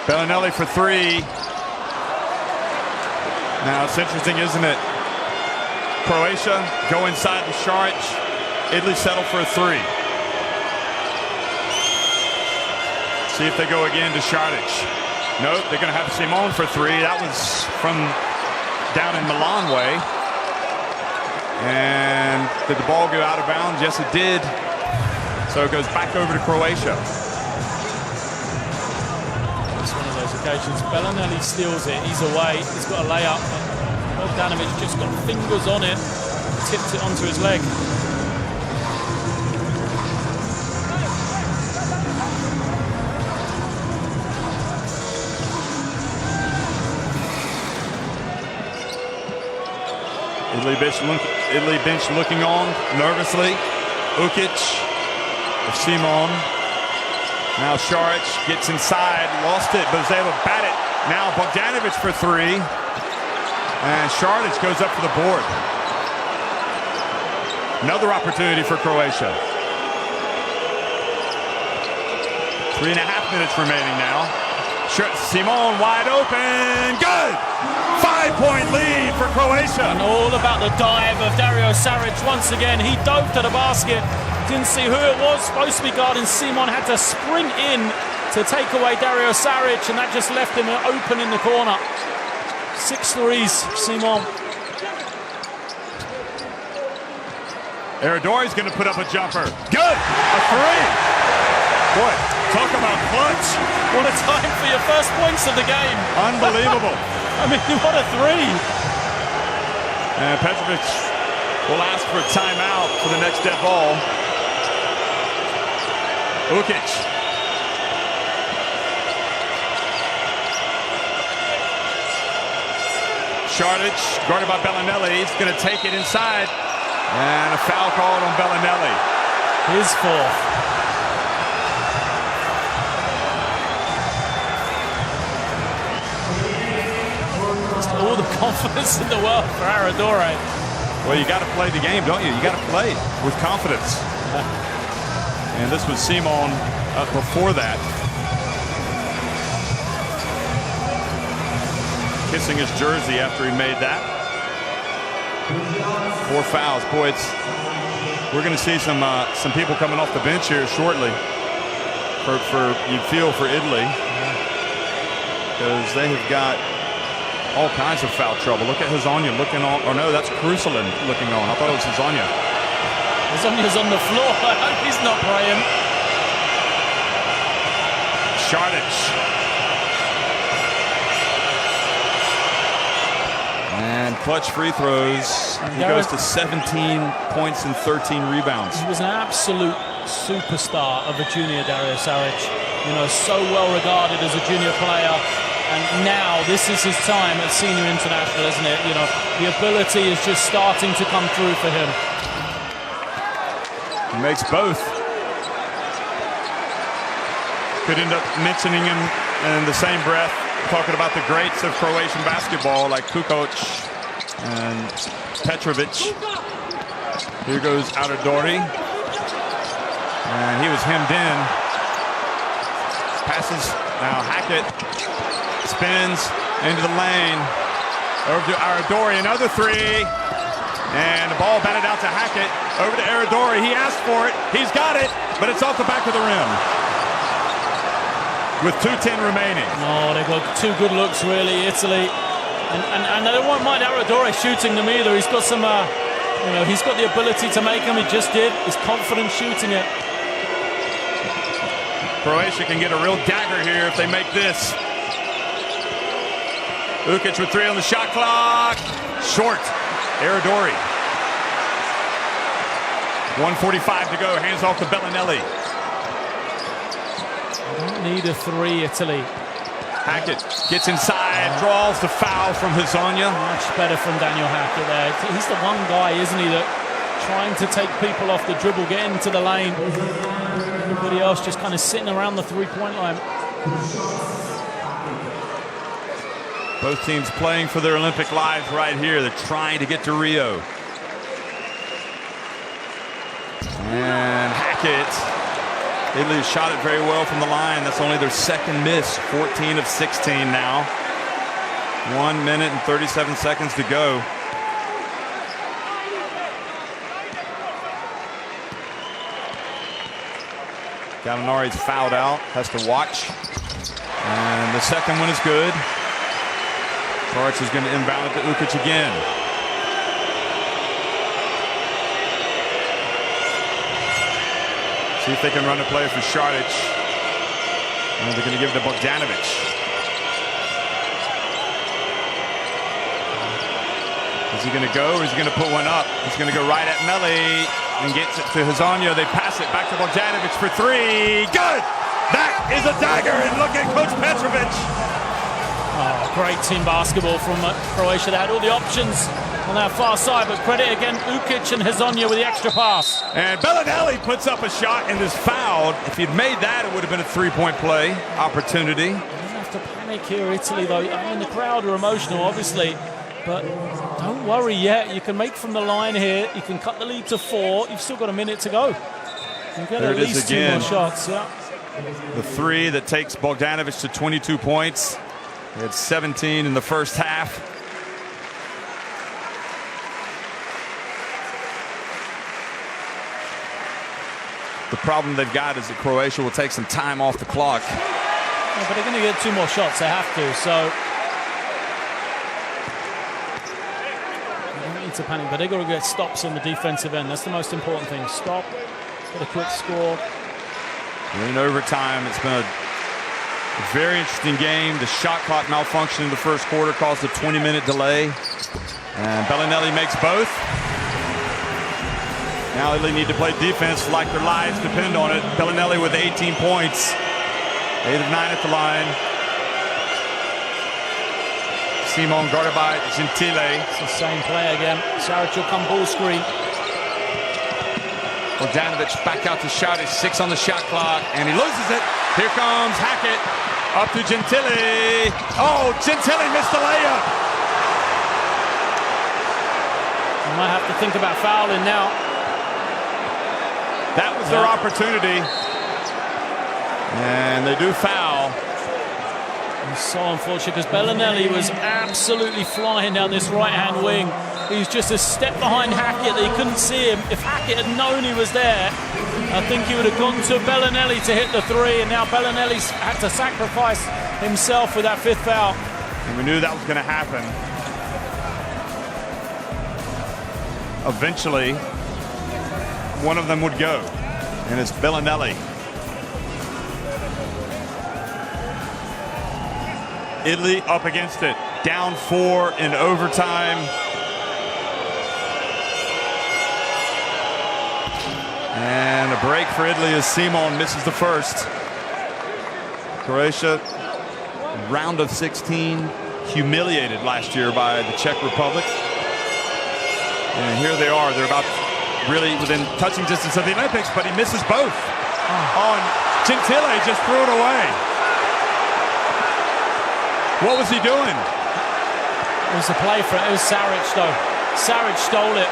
Speaker 1: Bellinelli for 3. Now it's interesting, isn't it? Croatia go inside the Šarić. Italy settle for a 3. See if they go again to Šarić. Nope, they're going to have Simone for 3. That was from down in Milan way. And did the ball go out of bounds? Yes, it did. So it goes back over to Croatia.
Speaker 2: It's one of those occasions. Bellinelli steals it. He's away. He's got a layup. Bogdanovic just got fingers on it. Tipped it onto his leg.
Speaker 1: Italy bench looking on nervously.
Speaker 3: Ukic, Simon. Now Šarić gets inside, lost it, but is able to bat it. Now Bogdanović for three. And Šarić goes up for the board. Another opportunity for Croatia. 3.5 minutes remaining now. Simon wide open. Good! 5-point lead for Croatia.
Speaker 2: And all about the dive of Dario Saric. Once again, he dove to the basket. Didn't see who it was. Supposed to be guarding Simon. Had to sprint in to take away Dario Saric, and that just left him open in the corner. 6 threes, Simon.
Speaker 3: Aradori's going to put up a jumper. Good! A three! Boy, talk about clutch.
Speaker 2: What a time for your first points of the game.
Speaker 3: Unbelievable.
Speaker 2: I mean, what a three.
Speaker 3: And Petrovic will ask for a timeout for the next dead ball. Ukic. Šarić, guarded by Bellinelli. He's going to take it inside. And a foul called on Bellinelli.
Speaker 2: His fourth. All the confidence in the world for Aradore.
Speaker 3: Well, you got to play the game, don't you? You got to play with confidence. And this was Simon before that. Kissing his jersey after he made that. 4 fouls. Boy, we're going to see some people coming off the bench here shortly. You'd feel for Italy, because they have got all kinds of foul trouble. Look at Hezonja looking on. Or no, that's Kruselin looking on. I thought it was Hezonja.
Speaker 2: Hezonja's on the floor. I hope he's not praying.
Speaker 3: Šarić. And clutch free throws. He goes to 17 points and 13 rebounds.
Speaker 2: He was an absolute superstar of a junior, Dario Saric. You know, so well regarded as a junior player. And now this is his time at senior international, isn't it? You know, the ability is just starting to come through for him.
Speaker 3: He makes both. Could end up mentioning him in the same breath, talking about the greats of Croatian basketball like Kukoc and Petrovic. Here goes Aradore. And he was hemmed in. Passes now Hackett. Spins into the lane. Over to Aradore. Another three. And the ball batted out to Hackett. Over to Aradore. He asked for it. He's got it. But it's off the back of the rim. With 2:10 remaining.
Speaker 2: Oh, they've got 2 good looks, really, Italy. And I don't mind Aradore shooting them either. He's got some, you know, he's got the ability to make them. He just did. He's confident shooting it.
Speaker 3: Croatia can get a real dagger here if they make this. Ukic with 3 on the shot clock. Short. Aradore. 1:45 to go. Hands off to Bellinelli.
Speaker 2: Don't need a 3, Italy.
Speaker 3: Hackett gets inside, draws the foul from Hezonja.
Speaker 2: Much better from Daniel Hackett there. He's the one guy, isn't he, that trying to take people off the dribble, get into the lane. Everybody else just kind of sitting around the 3-point line.
Speaker 3: Both teams playing for their Olympic lives right here. They're trying to get to Rio. And Hackett. Italy shot it very well from the line. That's only their second miss. 14 of 16 now. 1 minute and 37 seconds to go. Gallinari's fouled out. Has to watch. And the second one is good. Šarić is going to inbound it to Ukic again. See if they can run a play for Šarić. And they're going to give it to Bogdanović. Is he going to go or is he going to put one up? He's going to go right at Melli and gets it to Hezonja. They pass it back to Bogdanović for 3. Good! That is a dagger, and look at Coach Petrovic.
Speaker 2: Oh, great team basketball from Croatia. They had all the options on that far side, but credit again Ukic and Hezonja with the extra pass.
Speaker 3: And Bellinelli puts up a shot and is fouled. If he'd made that, it would have been a three-point play opportunity.
Speaker 2: You don't have to panic here, Italy, though. I mean, the crowd are emotional, obviously, but don't worry yet. You can make from the line here. You can cut the lead to 4. You've still got a minute to go. You get
Speaker 3: there
Speaker 2: at least 2 more shots. Yeah.
Speaker 3: The 3 that takes Bogdanovic to 22 points. He had 17 in the first half. The problem they've got is that Croatia will take some time off the clock.
Speaker 2: Yeah, but they're going to get 2 more shots. They have to. So you don't need to panic, but they've got to get stops on the defensive end. That's the most important thing. Stop. Get a quick score.
Speaker 3: We're in overtime. It's been a very interesting game. The shot clock malfunction in the first quarter caused a 20-minute delay. And Bellinelli makes both. Now they need to play defense like their lives depend on it. Bellinelli with 18 points. 8 of 9 at the line. Simon guarded by Gentile.
Speaker 2: It's the same play again. Saric will come ball screen.
Speaker 3: Bogdanovic back out to shot. He's 6 on the shot clock, and he loses it. Here comes Hackett. Up to Gentile. Oh, Gentile missed the layup.
Speaker 2: You might have to think about fouling now.
Speaker 3: That was their opportunity. And they do foul.
Speaker 2: It's so unfortunate because Bellinelli was absolutely flying down this right-hand wing. He was just a step behind Hackett that he couldn't see him. If Hackett had known he was there, I think he would have gone to Bellinelli to hit the 3, and now Bellinelli's had to sacrifice himself with that 5th foul.
Speaker 3: And we knew that was going to happen. Eventually, one of them would go, and it's Bellinelli. Italy up against it, down 4 in overtime. And a break for Italy as Simon misses the first. Croatia, round of 16, humiliated last year by the Czech Republic. And here they are. They're about really within touching distance of the Olympics, but he misses both. On Gentile, just threw it away. What was he doing?
Speaker 2: It was a play for it. It was Saric, though. Saric stole it.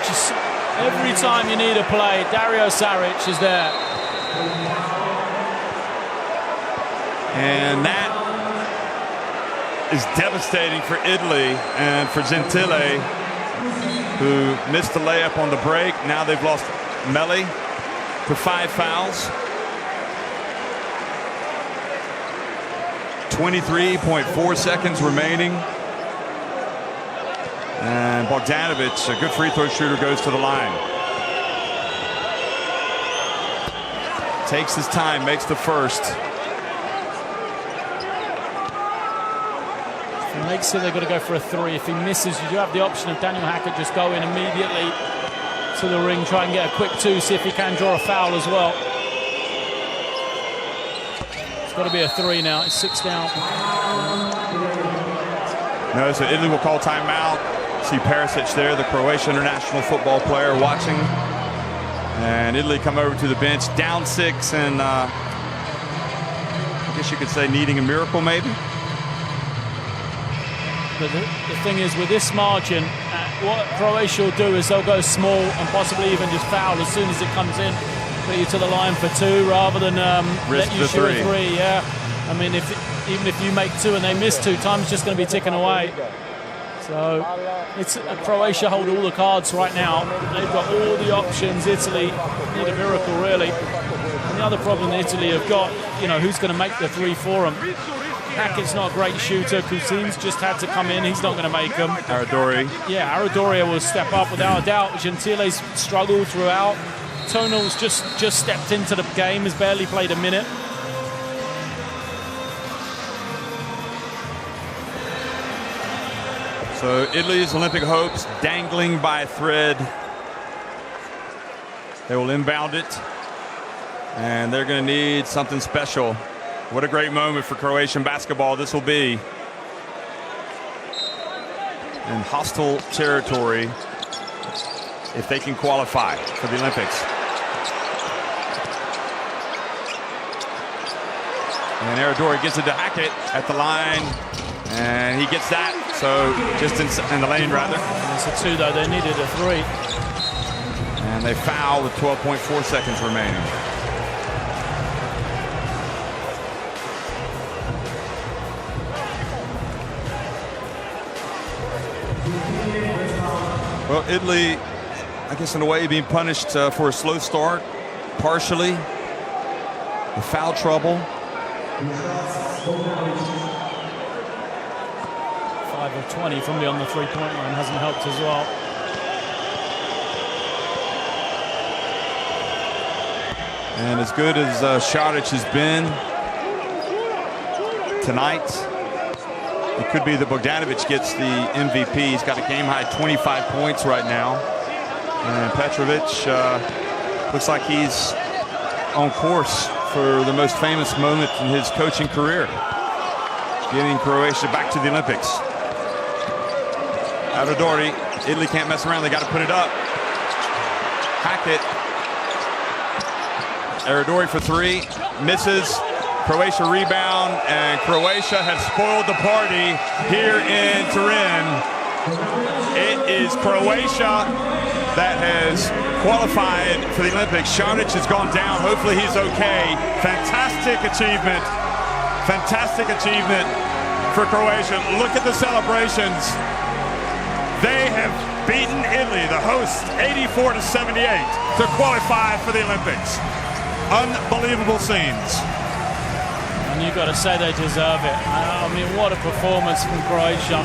Speaker 2: Just every time you need a play, Dario Saric is there.
Speaker 3: And that is devastating for Italy and for Gentile, who missed the layup on the break. Now they've lost Melli to 5 fouls. 23.4 seconds remaining. And Bogdanovic, a good free throw shooter, goes to the line. Takes his time, makes the first.
Speaker 2: If he makes it, they've got to go for a 3. If he misses, you do have the option of Daniel Hackett just go in immediately to the ring, try and get a quick 2, see if he can draw a foul as well. It's got to be a 3 now. It's 6 down.
Speaker 3: No, so Italy will call timeout. See Perisic there, the Croatian international football player, watching. And Italy come over to the bench, down 6, and I guess you could say needing a miracle, maybe.
Speaker 2: But the thing is, with this margin, what Croatia will do is they'll go small and possibly even just foul as soon as it comes in. Put you to the line for 2 rather than let you shoot a 3. Yeah, I mean, even if you make 2 and they miss 2, time's just going to be ticking away. So it's Croatia hold all the cards right now. They've got all the options. Italy need a miracle, really. And the other problem that Italy have got, you know, who's going to make the 3 for them? Hackett's not a great shooter. Cousin's just had to come in. He's not going to make them.
Speaker 3: Aradori.
Speaker 2: Yeah, Aradori will step up without a doubt. Gentile's struggled throughout. Tonal's just stepped into the game, has barely played a minute.
Speaker 3: So Italy's Olympic hopes dangling by a thread. They will inbound it, and they're going to need something special. What a great moment for Croatian basketball this will be. in hostile territory if they can qualify for the Olympics. And Aradori gets it to Hackett at the line, and he gets that. So just in the lane, rather.
Speaker 2: It's a 2, though. They needed a 3.
Speaker 3: And they foul with 12.4 seconds remaining. Well, Italy, I guess in a way, being punished for a slow start, partially. The foul trouble.
Speaker 2: 5 of 20 from beyond the three-point line hasn't helped as well.
Speaker 3: And as good as Šarić has been tonight, it could be that Bogdanović gets the MVP. He's got a game-high 25 points right now. And Petrovic looks like he's on course for the most famous moment in his coaching career, getting Croatia back to the Olympics. Aradori, Italy can't mess around. They got to put it up. Hackett. Aradori for 3, misses. Croatia rebound, and Croatia has spoiled the party here in Turin. It is Croatia that has qualified for the Olympics. Šarić has gone down. Hopefully he's okay. Fantastic achievement. Fantastic achievement for Croatia. Look at the celebrations. They have beaten Italy, the hosts, 84-78 to qualify for the Olympics. Unbelievable scenes.
Speaker 2: And you've got to say they deserve it. I mean, what a performance from Croatia.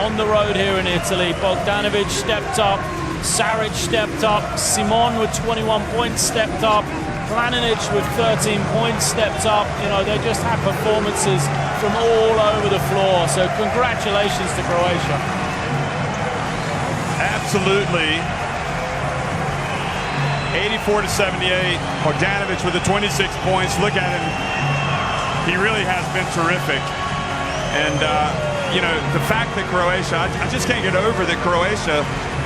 Speaker 2: On the road here in Italy, Bogdanović stepped up, Šarić stepped up, Simon with 21 points stepped up, Planinic with 13 points stepped up. You know, they just had performances from all over the floor. So congratulations to Croatia.
Speaker 3: Absolutely. 84-78. Bogdanović with the 26 points. Look at him. He really has been terrific. And, you know, the fact that Croatia, I just can't get over that Croatia,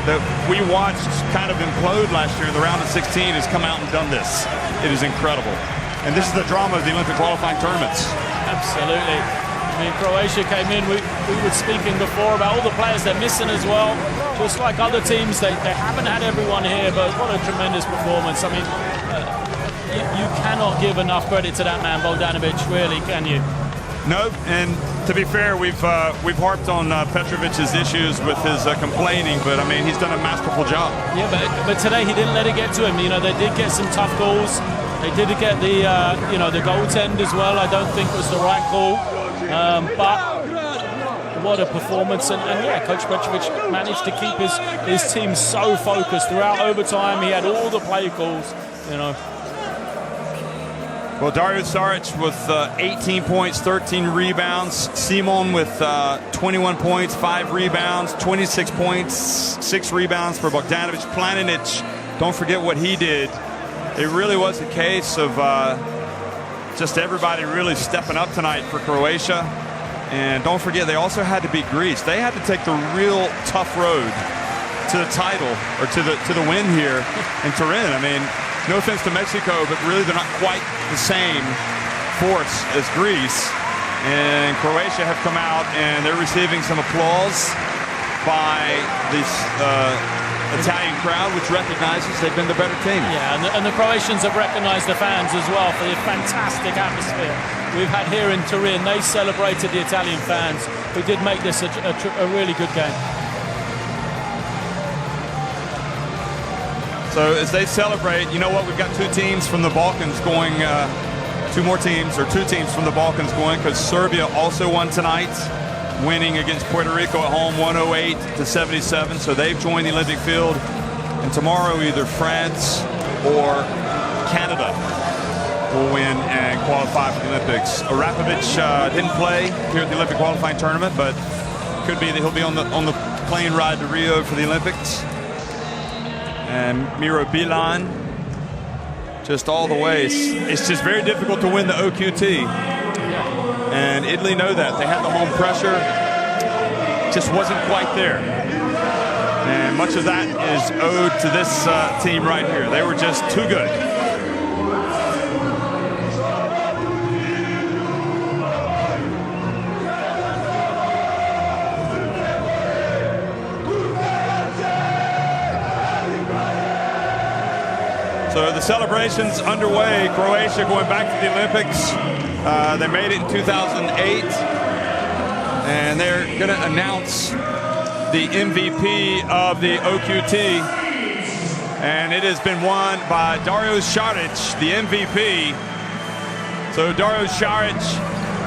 Speaker 3: that we watched kind of implode last year in the round of 16, has come out and done this. It is incredible. And this is the drama of the Olympic qualifying tournaments.
Speaker 2: Absolutely. I mean, Croatia came in, we were speaking before about all the players they're missing as well. Just like other teams, they haven't had everyone here, but what a tremendous performance. I mean, you cannot give enough credit to that man, Bogdanović, really, can you?
Speaker 3: No, and to be fair, we've harped on Petrovic's issues with his complaining, but I mean, he's done a masterful job. Yeah,
Speaker 2: but today he didn't let it get to him. You know, they did get some tough calls. They did get the the goaltend as well. I don't think was the right call. But what a performance, and yeah, Coach Petrovic managed to keep his team so focused throughout overtime. He had all the play calls, you know.
Speaker 3: Well, Dario Šarić with 18 points, 13 rebounds. Simon with 21 points, 5 rebounds, 26 points, 6 rebounds for Bogdanović. Planinic, don't forget what he did. It really was a case of just everybody really stepping up tonight for Croatia. And don't forget, they also had to beat Greece. They had to take the real tough road to the title, or to the win here in Turin. I mean, no offense to Mexico, but really they're not quite the same force as Greece. And Croatia have come out and they're receiving some applause by this Italian crowd, which recognizes they've been the better team.
Speaker 2: Yeah, and the Croatians have recognized the fans as well for the fantastic atmosphere we've had here in Turin. They celebrated the Italian fans, who did make this a really good game.
Speaker 3: So as they celebrate, you know what? We've got two teams from the Balkans going, two teams from the Balkans going, because Serbia also won tonight, winning against Puerto Rico at home 108-77. So they've joined the Olympic field. And tomorrow either France or Canada will win and qualify for the Olympics. Arapovic didn't play here at the Olympic qualifying tournament, but could be that he'll be on the plane ride to Rio for the Olympics. And Miro Bilan, just all the way. It's just very difficult to win the OQT. And Italy know that. They have the home pressure. just wasn't quite there. And much of that is owed to this team right here. They were just too good. So the celebrations underway. Croatia going back to the Olympics. They made it in 2008. And they're going to announce the MVP of the OQT. And it has been won by Dario Saric, the MVP. So Dario Saric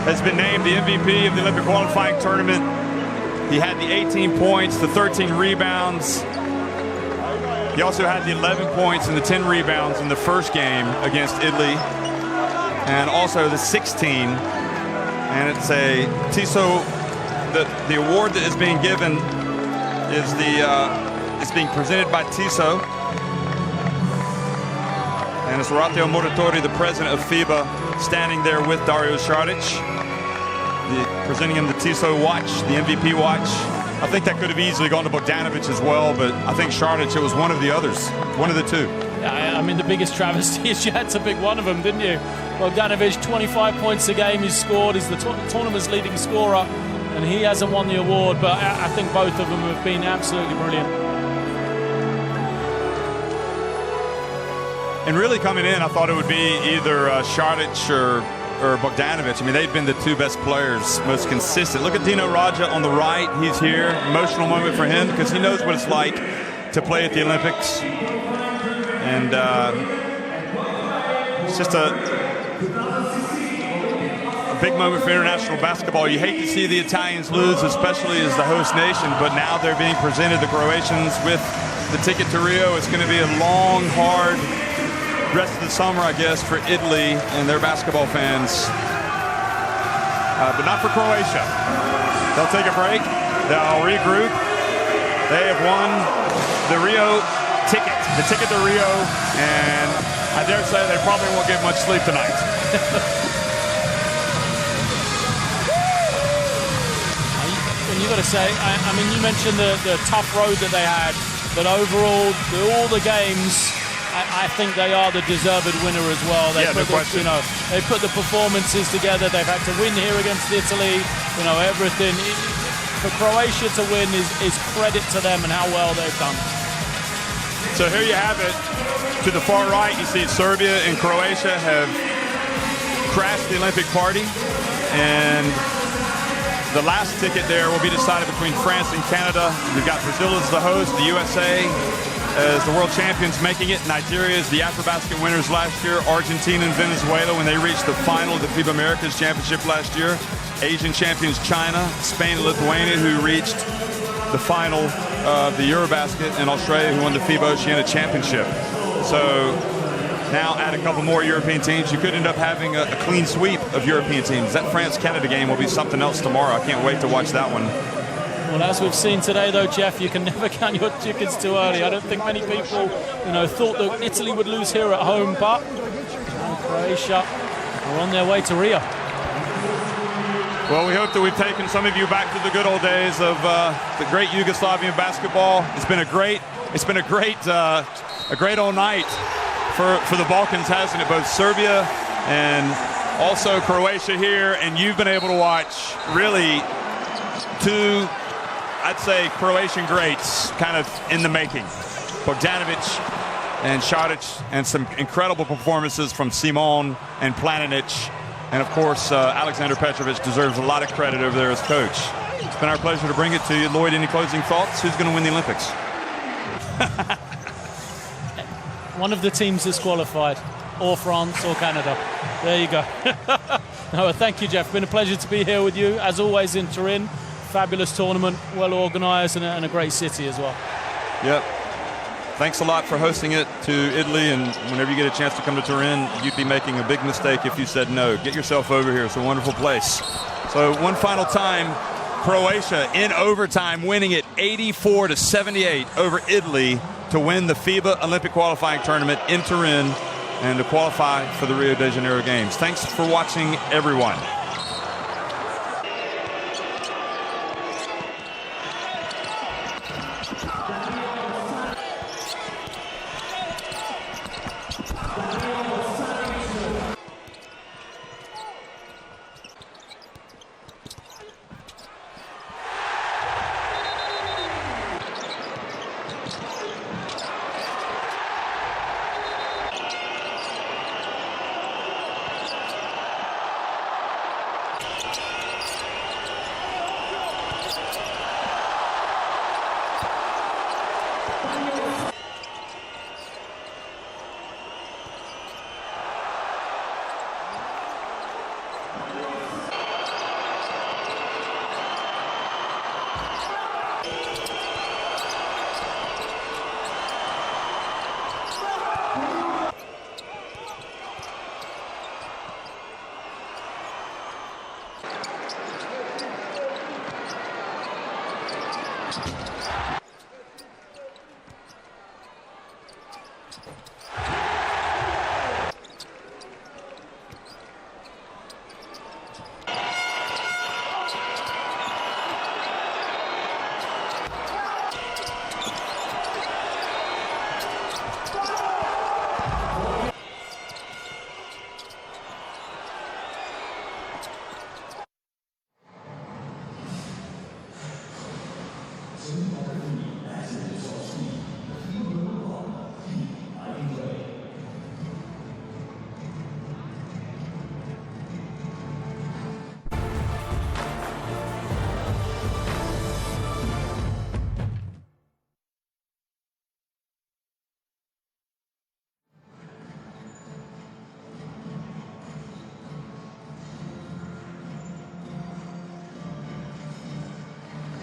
Speaker 3: has been named the MVP of the Olympic qualifying tournament. He had the 18 points, the 13 rebounds. He also had the 11 points and the 10 rebounds in the first game against Italy, and also the 16. And it's a Tissot. The award that is being given is being presented by Tissot, and it's Orazio Moratori, the president of FIBA, standing there with Dario Saric, presenting him the Tissot watch, the MVP watch. I think that could have easily gone to Bogdanovic as well, but I think Saric, it was one of the others, one of the two.
Speaker 2: I mean, the biggest travesty is you had to pick one of them, didn't you? Bogdanovic, 25 points a game he's scored. He's the tournament's leading scorer, and he hasn't won the award, but I think both of them have been absolutely brilliant.
Speaker 3: And really coming in, I thought it would be either Saric or Bogdanovic. I mean, they've been the two best players, most consistent. Look at Dino Radja on the right. He's here. Emotional moment for him because he knows what it's like to play at the Olympics. And it's just a big moment for international basketball. You hate to see the Italians lose, especially as the host nation, but now they're being presented, the Croatians, with the ticket to Rio. It's going to be a long, hard rest of the summer, I guess, for Italy and their basketball fans. But not for Croatia. They'll take a break. They'll regroup. They have won the Rio ticket, the ticket to Rio, and I dare say they probably won't get much sleep tonight.
Speaker 2: And you got to say, I mean, you mentioned the tough road that they had, but overall, all the games, I think they are the deserved winner as well. They put they put the performances together. They've had to win here against Italy. You know, everything. For Croatia to win is credit to them and how well they've done.
Speaker 3: So here you have it. To the far right, you see Serbia and Croatia have crashed the Olympic party, and the last ticket there will be decided between France and Canada. We've got Brazil as the host, the USA as the world champions making it. Nigeria is the AfroBasket winners last year. Argentina and Venezuela when they reached the final of the FIBA Americas Championship last year. Asian champions China, Spain and Lithuania who reached the final of the Eurobasket, and Australia who won the FIBA Oceania Championship. So now add a couple more European teams. You could end up having a clean sweep of European teams. That France-Canada game will be something else tomorrow. I can't wait to watch that one.
Speaker 2: Well, as we've seen today, though, Jeff, you can never count your chickens too early. I don't think many people, thought that Italy would lose here at home, but Croatia are on their way to Rio.
Speaker 3: Well, we hope that we've taken some of you back to the good old days of the great Yugoslavian basketball. It's been a great all night for the Balkans, hasn't it? Both Serbia and also Croatia here, and you've been able to watch really two, I'd say, Croatian greats kind of in the making. Bogdanovic and Saric, and some incredible performances from Simon and Planinic. And, of course, Alexander Petrovic deserves a lot of credit over there as coach. It's been our pleasure to bring it to you. Lloyd, any closing thoughts? Who's going to win the Olympics?
Speaker 2: One of the teams that's qualified, or France or Canada. There you go. No, thank you, Jeff. It's been a pleasure to be here with you, as always, in Turin. Fabulous tournament, well organised, and a great city as well.
Speaker 3: Yep. Thanks a lot for hosting it to Italy, and whenever you get a chance to come to Turin, you'd be making a big mistake if you said no. Get yourself over here. It's a wonderful place. So one final time, Croatia in overtime winning it 84-78 over Italy to win the FIBA Olympic qualifying tournament in Turin and to qualify for the Rio de Janeiro Games. Thanks for watching, everyone.